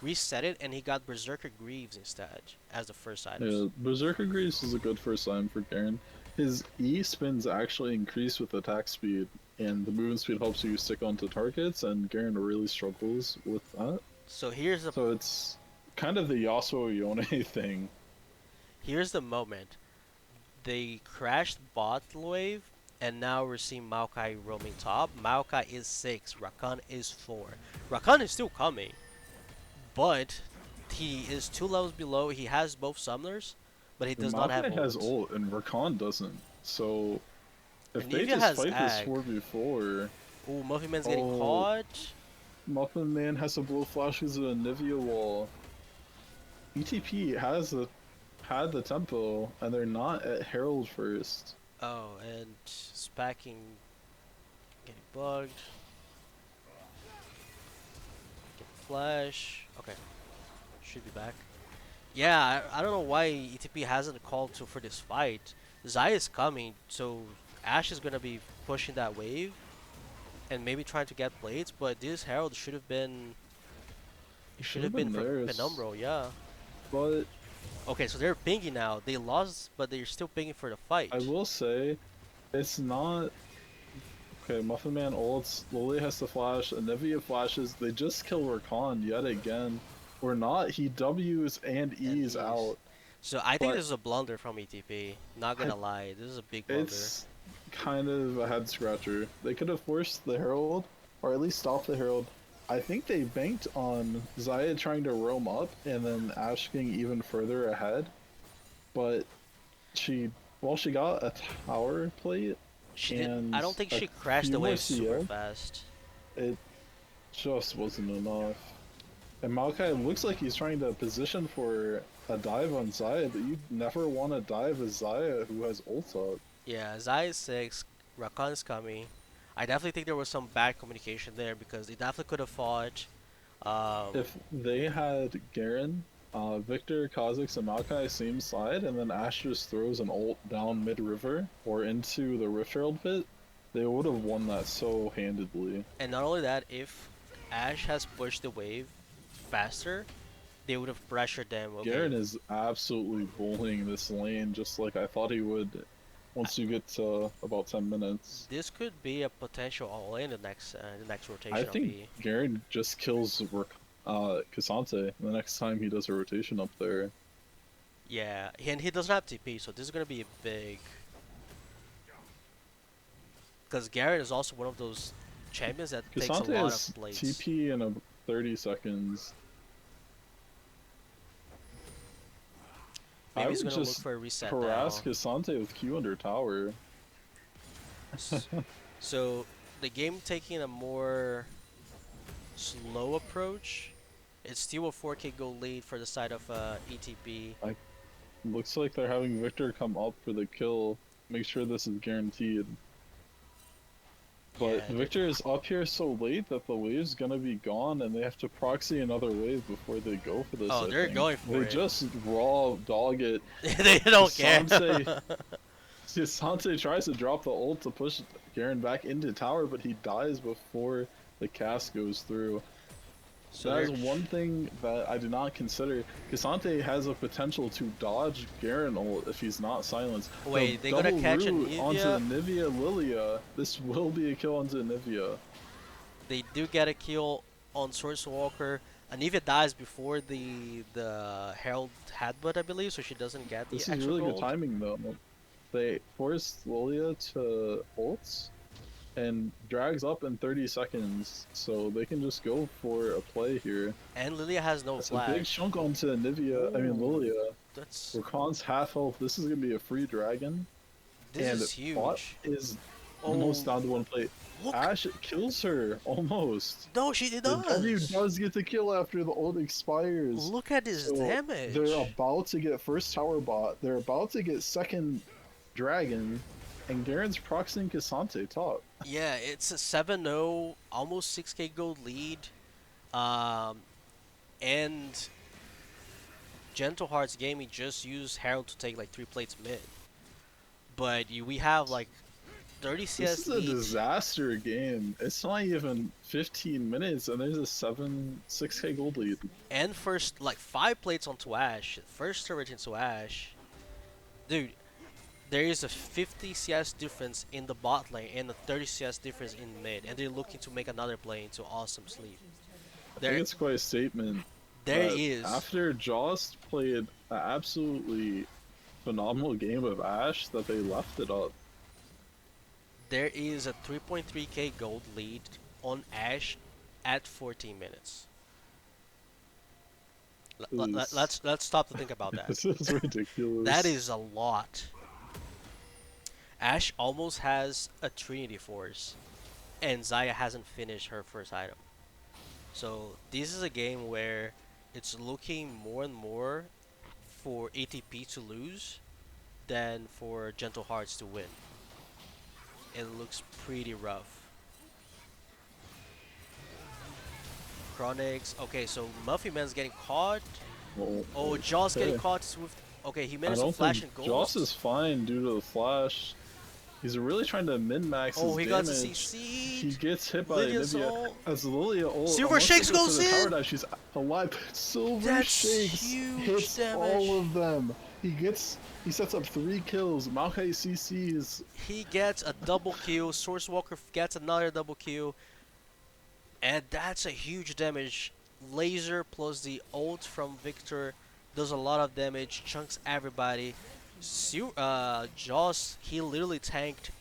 reset it and he got Berserker Greaves instead as the first items. Yeah, Berserker Grease is a good first sign for Garen. His E spins actually increase with attack speed, and the movement speed helps you stick onto targets, and Garen really struggles with that. So here's the So it's kind of the Yasuo Yone thing. here's the moment. They crashed bot wave, and now we're seeing Maokai roaming top. Maokai is 6, Rakan is 4. Rakan is still coming, but he is 2 levels below. He has both summoners, but he And does not have Maokai has ult. ult, and Rakan doesn't. So if And they Nivea just has fight this Ag. 4v4, Ooh, Muffin Man's getting oh, caught. Muffin Man has to blow flashes at a Nivea wall. ETP had the tempo, and they're not at Herald first. Oh, and Spacking getting bugged. Getting flash. Okay, should be back. Yeah, I don't know why ETP hasn't called to for this fight. Zai is coming, so Ash is gonna be pushing that wave and maybe trying to get blades. But this Herald should have been It should should have have been been for theirs, Penumbral. Yeah. but Okay, so they're pinging now. They lost, but they're still pinging for the I fight. will say it's not okay. Muffin Man ults, Lily has to flash, and Nivea flashes. They just kill Rakan yet again. Or not, he W's and And E's E's. out. So I think But this is a blunder from ETP. Not I, gonna lie, this is a big blunder. it's kind of a head scratcher. They could have forced the Herald, or at least stopped the Herald. I think they banked on Zaya trying to roam up and then Ash getting even further ahead. But she, well, she got a tower plate She did. I and don't think a she crashed few the more wave super CF. fast. It just wasn't enough. And Maokai looks like he's trying to position for a dive on Zaya, but you never want to dive as Zaya who has ult up. Yeah, Zai is 6, Rakan's coming. I definitely think there was some bad communication there because they definitely could have fought. Um, If they had Garen, Victor, Kha'Zix, and Maokai same side, and then Ash just throws an ult down mid river or into the Rift Herald pit, they would have won that so handedly. and not only that, if Ash has pushed the wave faster, they would have pressured them. Okay, Garen is absolutely bullying this lane just like I thought he would once you get to about 10 minutes. this could be a potential all in the next I rotation of think E. Garen just kills Cassante the next time he does a rotation up there. Yeah, and he doesn't have TP, so this is gonna be a big. Because Garrett is also one of those champions that takes a Cassante lot of has plates. TP in a 30 seconds. I Maybe he's would gonna look just for a reset harass now. Cassante with Q under tower. S- So the game taking a more slow approach. It's still a 4K goal lead for the side of ETP. I looks like they're having Victor come up for the kill. Make sure this is guaranteed. But Yeah, Victor is up here so late that the wave's gonna be gone and they have to proxy another wave before they go for this, oh, I they're think. going for They it. just raw dog it. They don't care. Cassante tries to drop the ult to push Garen back into tower, but he dies before the cast goes through. So That they're is one thing that I did not consider. Cassante has a potential to dodge Garen ult if he's not silenced. The wait, they gonna double catch a root onto Nivea. Nivea Lilia. This will be a kill onto Nivea. They do get a kill on Source Walker. Anivia dies before the Herald Headbutt, I believe, so she doesn't get the This is extra really good gold. timing though. They forced Lilia to ult and drags up in 30 seconds, so they can just go for a play here. And Lilia has no That's a big flash. chunk onto Nivea, I mean Ooh, Lilia. that's Rakan's half health. This is gonna be a free dragon, this and is bot huge. is almost Oh, down to one plate. look! Ashe kills her almost. No, she The W does. does get the kill after the ult expires. Look at this So they're damage. about to get first tower bot. They're about to get second dragon, and Garen's proxying Cassante top. Yeah, it's a 7-0, almost 6k gold lead. Um, and Gentle Hearts Gaming just used Herald to take like 3 plates mid. But we have like 30 This CS is a lead disaster game. It's not even 15 minutes, and there's a 6k gold lead. and first like 5 plates onto Ash. First turret into Ash. Dude, there is a 50 CS difference in the bot lane and a 30 CS difference in mid, and they're looking to make another play into Awesome Sleep. I think There, it's quite a statement there that is, after Jost played an absolutely phenomenal game of Ashe, that they left it up. there is a 3.3k gold lead on Ash at 14 minutes. Is Let's stop to think about that. this is That ridiculous. is a lot. Ash almost has a Trinity Force, and Zaya hasn't finished her first item. So this is a game where it's looking more and more for ATP to lose than for Gentle Hearts to win. It looks pretty rough. Chronix. Okay, so Muffy Man's getting caught. Well, Oh, Jaws getting okay. caught with. Okay, he I managed to don't flash think and Jost ghost. is fine due to the flash. He's really trying to min-max Oh, his he got to damage. He CC'd. gets hit by Lydia's Nivea ult. as Lilia ult Silver almost to Shakes go for goes the tower in. dash. She's alive. Silver That's Shakes huge hits all damage. of them. He sets up 3 kills. Maokai CCs. He gets a double kill. Source Walker gets another double kill. And that's a huge damage. Laser plus the ult from Victor does a lot of damage, chunks everybody. Joss, he literally tanked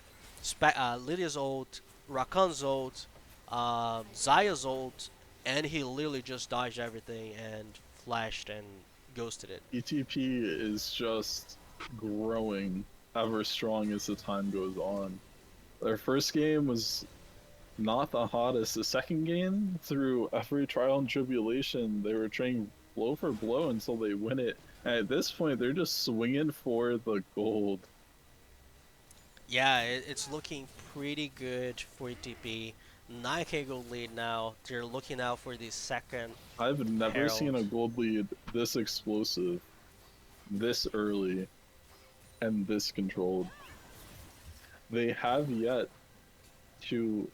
Lydia's ult, Rakan's ult, Zaya's ult, and he literally just dodged everything and flashed and ghosted it. ETP is just growing ever strong as the time goes on. Their first game was not the hottest. The second game, through every trial and tribulation, they were training blow for blow until they win it. And at this point, they're just swinging for the gold. Yeah, it's looking pretty good for ETP. 9k gold lead now. They're looking out for the second I've never seen Herald. a gold lead this explosive, this early, and this controlled. They have yet to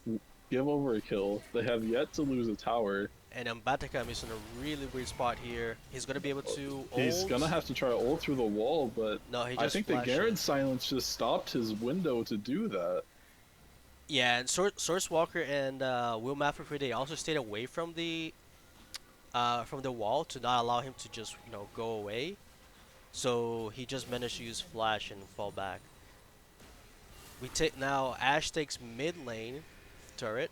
give over a kill. They have yet to lose a tower. And Mbatekam is in a really weird spot here. He's gonna be able to He's gonna ult. have to try to ult through the wall, but No, he I just think the flashed Garen in. silence just stopped his window to do that. Yeah, and Source Walker and Will Mafferty, they also stayed away from the wall to not allow him to just go away. So he just managed to use flash and fall back. We take now. Ash takes mid lane turret.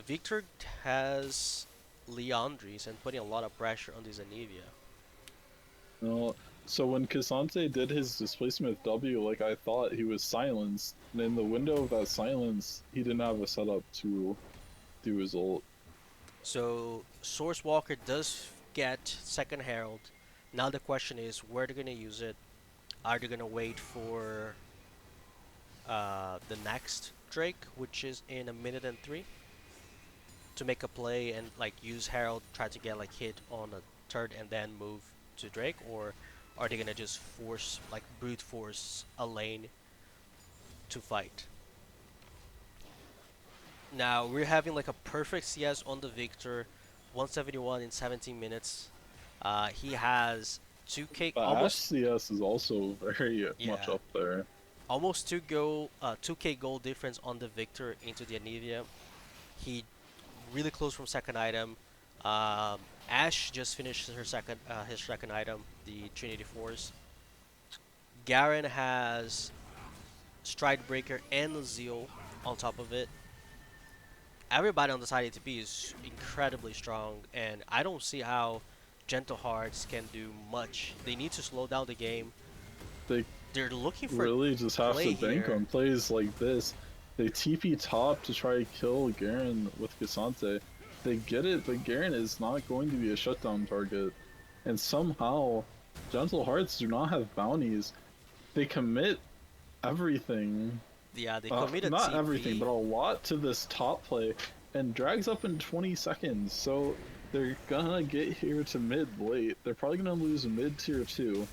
Victor has Leandris and putting a lot of pressure on this Anivia. No, so when Cassante did his displacement with W, like I thought, he was silenced, and in the window of that silence, he didn't have a setup to do his ult. So Source Walker does get second Herald. Now the question is where they're gonna use it. Are they gonna wait for the next Drake, which is in 1 minute and 3, to make a play and like use Herald, try to get like hit on a third and then move to Drake, or are they gonna just force like brute force a lane to fight? Now we're having like a perfect CS on the Victor, 171 in 17 minutes. He has 2K But Ash almost CS is also very much yeah up there. almost 2K goal difference on the Victor into the Anivia. He really close from second item. Ash just finished his second item, the Trinity Force. Garen has Stride Breaker and Zeal on top of it. Everybody on the side ATP is incredibly strong, and I don't see how Gentle Hearts can do much. They need to slow down the game. They They're looking for really just have play to bank here. on plays like this. They TP top to try to kill Garen with Cassante. They get it, but Garen is not going to be a shutdown target. And somehow, Gentle Hearts do not have bounties. They commit everything. Yeah, they committed Not everything, TP. but a lot to this top play, and drags up in 20 seconds. So they're gonna get here to mid late. They're probably gonna lose mid tier 2.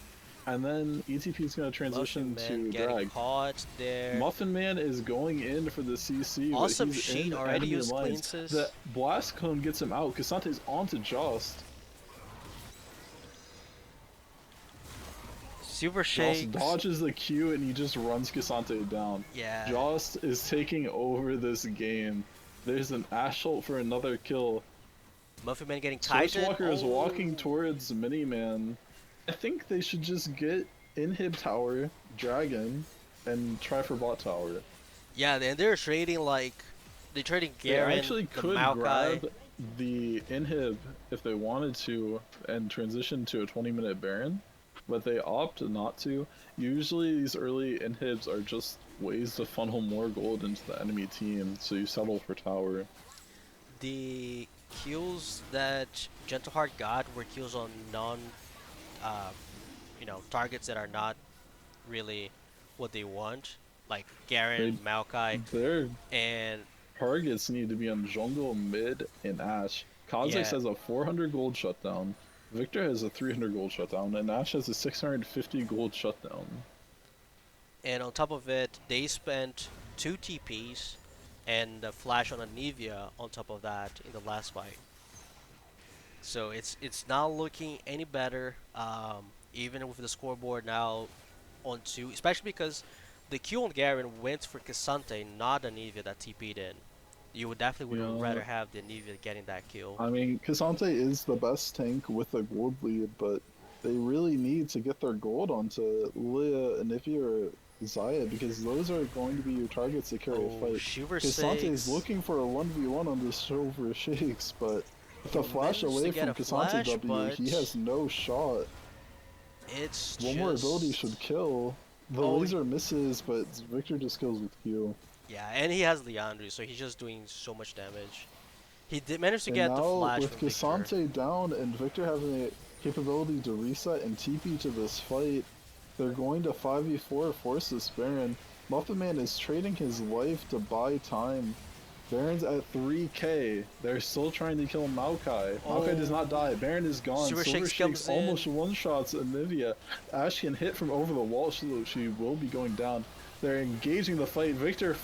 And then ETP is gonna Muffin transition Man to getting drag. caught there. Muffin Man is going in for the CC, but Awesome he's Sheet in already enemy used lines. The cleanses. blast cone gets him out. Casante's onto Jost. Super Jost Shakes. dodges the Q and he just runs Casante down. Yeah. Jost is taking over this game. There's an Ash ult for another kill. Muffin Man getting kited. Sourcewalker is walking Oh. towards Miniman. I think they should just get Inhib Tower, Dragon, and try for bot tower. Yeah, and they're trading like they're trading They Garen, actually the could Maokai. grab the Inhib if they wanted to and transition to a 20-minute Baron, but they opt not to. Usually these early Inhibs are just ways to funnel more gold into the enemy team, so you settle for tower. The kills that Gentleheart got were kills on uh, targets that are not really what they want, like They, Garen, Maokai, their and targets need to be on jungle, mid, and Ashe. Kha'Zix yeah, has a 400 gold shutdown, Victor has a 300 gold shutdown, and Ashe has a 650 gold shutdown. and on top of it, they spent two TPs and a flash on a Nivea on top of that in the last fight. So it's not looking any better, even with the scoreboard now on two, especially because the Q on Garen went for Cassante, not Anivia that TP'd in. You would definitely would Yeah, rather have the Anivia getting that kill. I mean, Cassante is the best tank with a gold lead, but they really need to get their gold onto Lilia, Anivia, or Zaya, because those are going to be your targets to carry a Oh, fight. Shiver Cassante is 6. looking for a 1v1 on the Silver Shakes, but with He a flash managed to away get from a Cassante flash, W, he has but no shot. it's One more ability just. should kill. The Oh, laser misses, but Victor just kills with Q. yeah, and he has Leandri, so he's just doing so much damage. He did manage to And get the now, flash with from Victor. Cassante down and Victor having a capability to reset and TP to this fight, they're going to 5v4 force this Baron. Muffin Man is trading his life to buy time. Baron's at 3k. They're still trying to kill Maokai. Maokai does not die. Oh, Baron is gone. Super Silver Shakes Shakes comes almost in. one-shots Anivia. Ash can hit from over the wall, so she will be going down. They're engaging the fight. Victor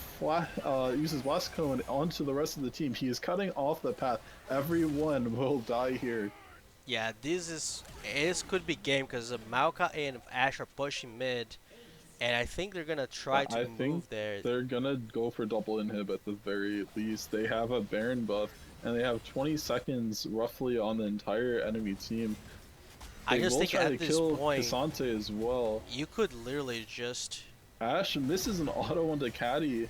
uses Blast Cone onto the rest of the team. He is cutting off the path. Everyone will die here. Yeah, this could be game because Maoka and Ash are pushing mid, and I think they're gonna try to I think move there. they're gonna go for double inhib at the very least. They have a Baron buff, and they have 20 seconds roughly on the entire enemy team. I They just will think try to at this kill point Cassante as well. you could literally just. Ash misses an auto onto Caddy,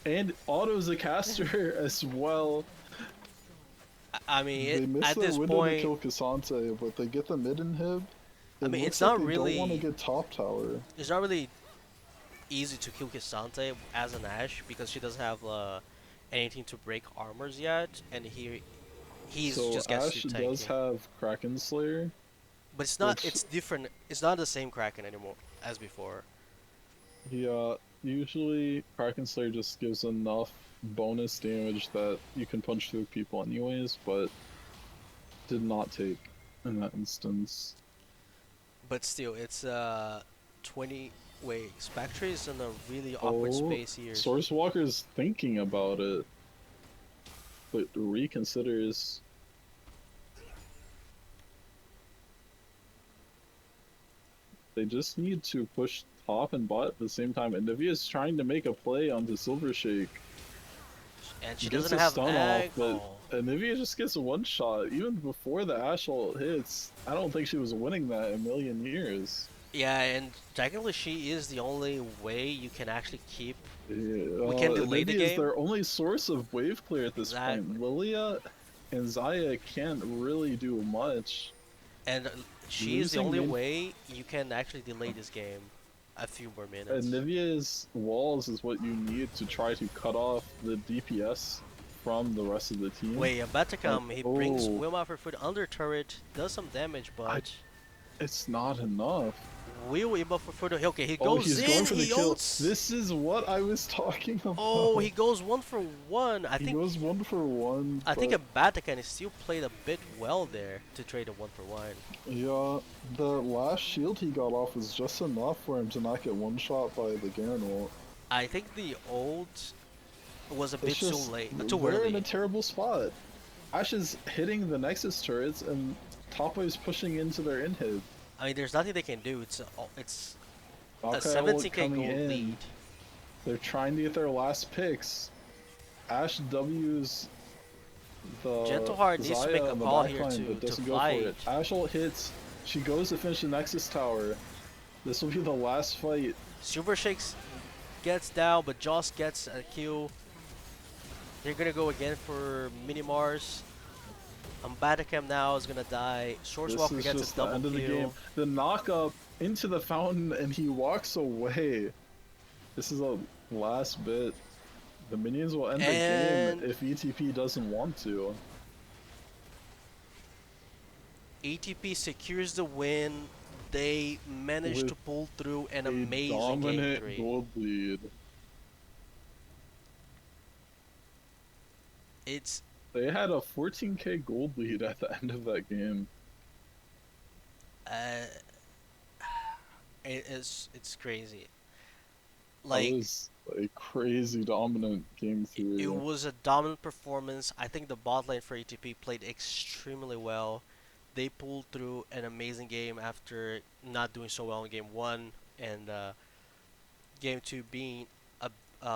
and autos a caster as well. I mean, They miss at their this window to point, kill Cassante, but they get the mid inhib. I It mean, looks like they don't want to get top tower. it's not really easy to kill Kissante as an Ashe because she doesn't have anything to break armors yet, and he's So just gets to Ash does tanking. have Kraken Slayer, But it's not. which It's different. It's not the same Kraken anymore as before. yeah, usually Kraken Slayer just gives enough bonus damage that you can punch through people anyways, but did not take in that instance. But still, it's 20. Wait, Spectre is in a really awkward Oh, space here. Source Walker's thinking about it, but reconsiders. They just need to push top and bot at the same time. And Nivea's trying to make a play onto Silver Shake. And she doesn't Gets a have stun off, egg. but Oh, Nivea just gets a one shot. Even before the Ash ult hits, I don't think she was winning that in a million years. yeah, and technically she is the only way you can actually keep. Yeah, We can delay the Nivea is game. their only source of wave clear at this point. Exactly. Lilia and Zaya can't really do much. And she is the Losing only main way you can actually delay this game a few more minutes. Nivea's walls is what you need to try to cut off the DPS from the rest of the team. Wait, about to And come. He brings oh, Wilma for foot under turret, does some damage, I but it's not enough. Will Wilma for foot. Okay, he Oh, goes he's going in. for the He kill. ults. This is what I was talking Oh, about. he goes one for one. He goes 1 for 1, I think but a Batacan still played a bit well there to trade a one for one. yeah, the last shield he got off was just enough for him to not get one shot by the Garen ult. I think the ult was a It's bit too just late, too they're in a early. terrible spot. Ash is hitting the Nexus turrets and Top Wave's pushing into their inhib. I mean, there's nothing they can do. It's a Maokai ult 17k coming gold lead. in. They're trying to get their last picks. Ash W's the Gentleheart needs to make Zaya a on the call here backline, but to doesn't go for fight. it. Ash ult hits. She goes to finish the Nexus tower. This will be the last fight. Super Shakes gets down, but Joss gets a kill. They're gonna go again for Mini Mars. Batacam now is gonna die. This Sourcewalker is gets a just the double end of the game. kill. The knock up into the fountain and he walks away. This is a last bit. The minions will end the game And if ETP doesn't want to. ETP secures the win. They managed With to pull through an a amazing game dominant 3. gold lead. It's They had a 14k gold lead at the end of that game. uh, it's crazy. That Like was a crazy dominant game it 3. was a dominant performance. I think the bot lane for ETP played extremely well. They pulled through an amazing game after not doing so well in game 1 and game 2 being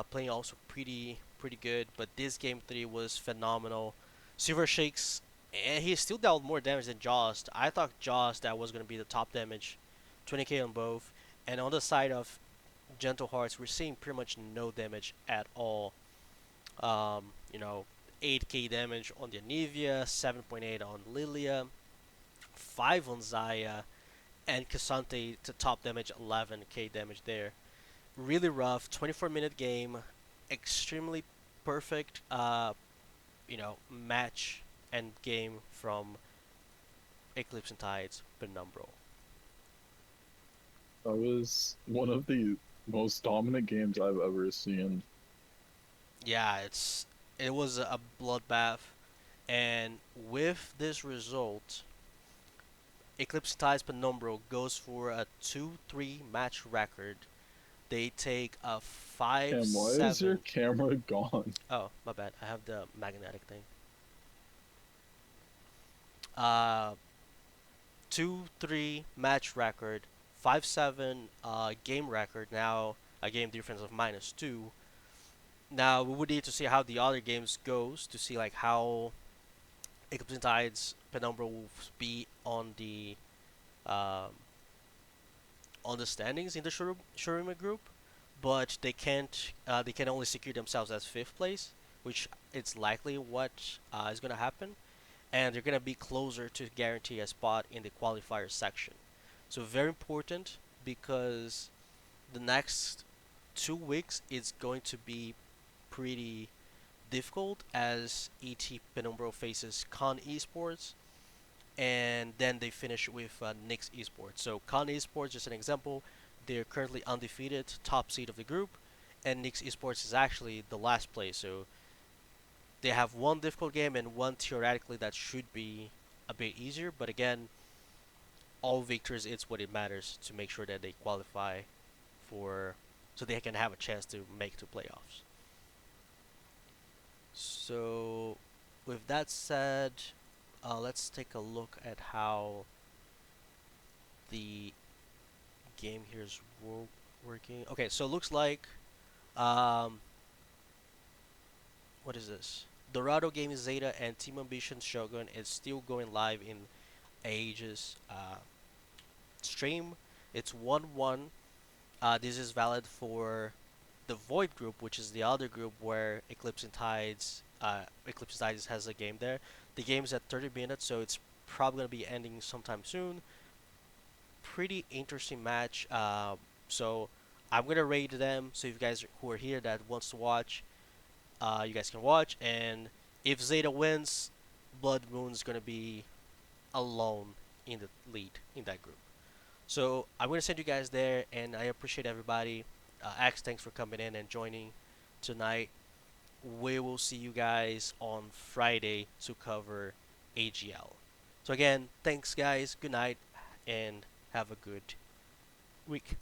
playing also pretty good, but this game 3 was phenomenal. Silver Shakes, and he still dealt more damage than Jost. I thought Jost that was going to be the top damage, 20k on both, and on the side of Gentle Hearts, we're seeing pretty much no damage at all. You know, 8k damage on the Anivia, 7.8 on Lilia, 5 on Zaya, and Cassante to top damage, 11k damage there. Really rough, 24-minute game, extremely perfect, match and game from Eclipse and Tide's Penumbral. That was one of the most dominant games I've ever seen. Yeah, it was a bloodbath, and with this result, Eclipse and Tide's Penumbral goes for a 2-3 match record. They take a Cam, why is your 5-7. camera gone? Oh, my bad. I have the magnetic thing. Uh, 2-3 match record, 5-7 game record. Now a game difference of -2. Now we would need to see how the other games goes to see like how Eclipse and Tide's Penumbra will be um, on the standings in the Shurima group, but they can't. They can only secure themselves as fifth place, which it's likely what is going to happen, and they're going to be closer to guarantee a spot in the qualifier section. So very important because the next 2 weeks is going to be pretty difficult as ET Penumbro faces Con Esports, and then they finish with Nix Esports. So Con Esports, just an example, they're currently undefeated, top seed of the group, and Nix Esports is actually the last place. So they have one difficult game and one theoretically that should be a bit easier. But again, all victories, it's what it matters to make sure that they qualify for, so they can have a chance to make to playoffs. So, with that said, let's take a look at how the game here is working. Okay, so it looks like um, what is this? Dorado Games Zeta and Team Ambition Shogun is still going live in Aegis stream. It's 1-1. This is valid for the Void group, which is the other group where Eclipse Tides has a game there. The game's at 30 minutes, so it's probably gonna be ending sometime soon. Pretty interesting match. So I'm gonna rate them. So if you guys who are here that wants to watch, you guys can watch. And if Zeta wins, Blood Moon's gonna be alone in the lead in that group. So I'm gonna send you guys there, and I appreciate everybody. Ax, thanks for coming in and joining tonight. We will see you guys on Friday to cover AGL. So again, thanks guys. Good night, and have a good week.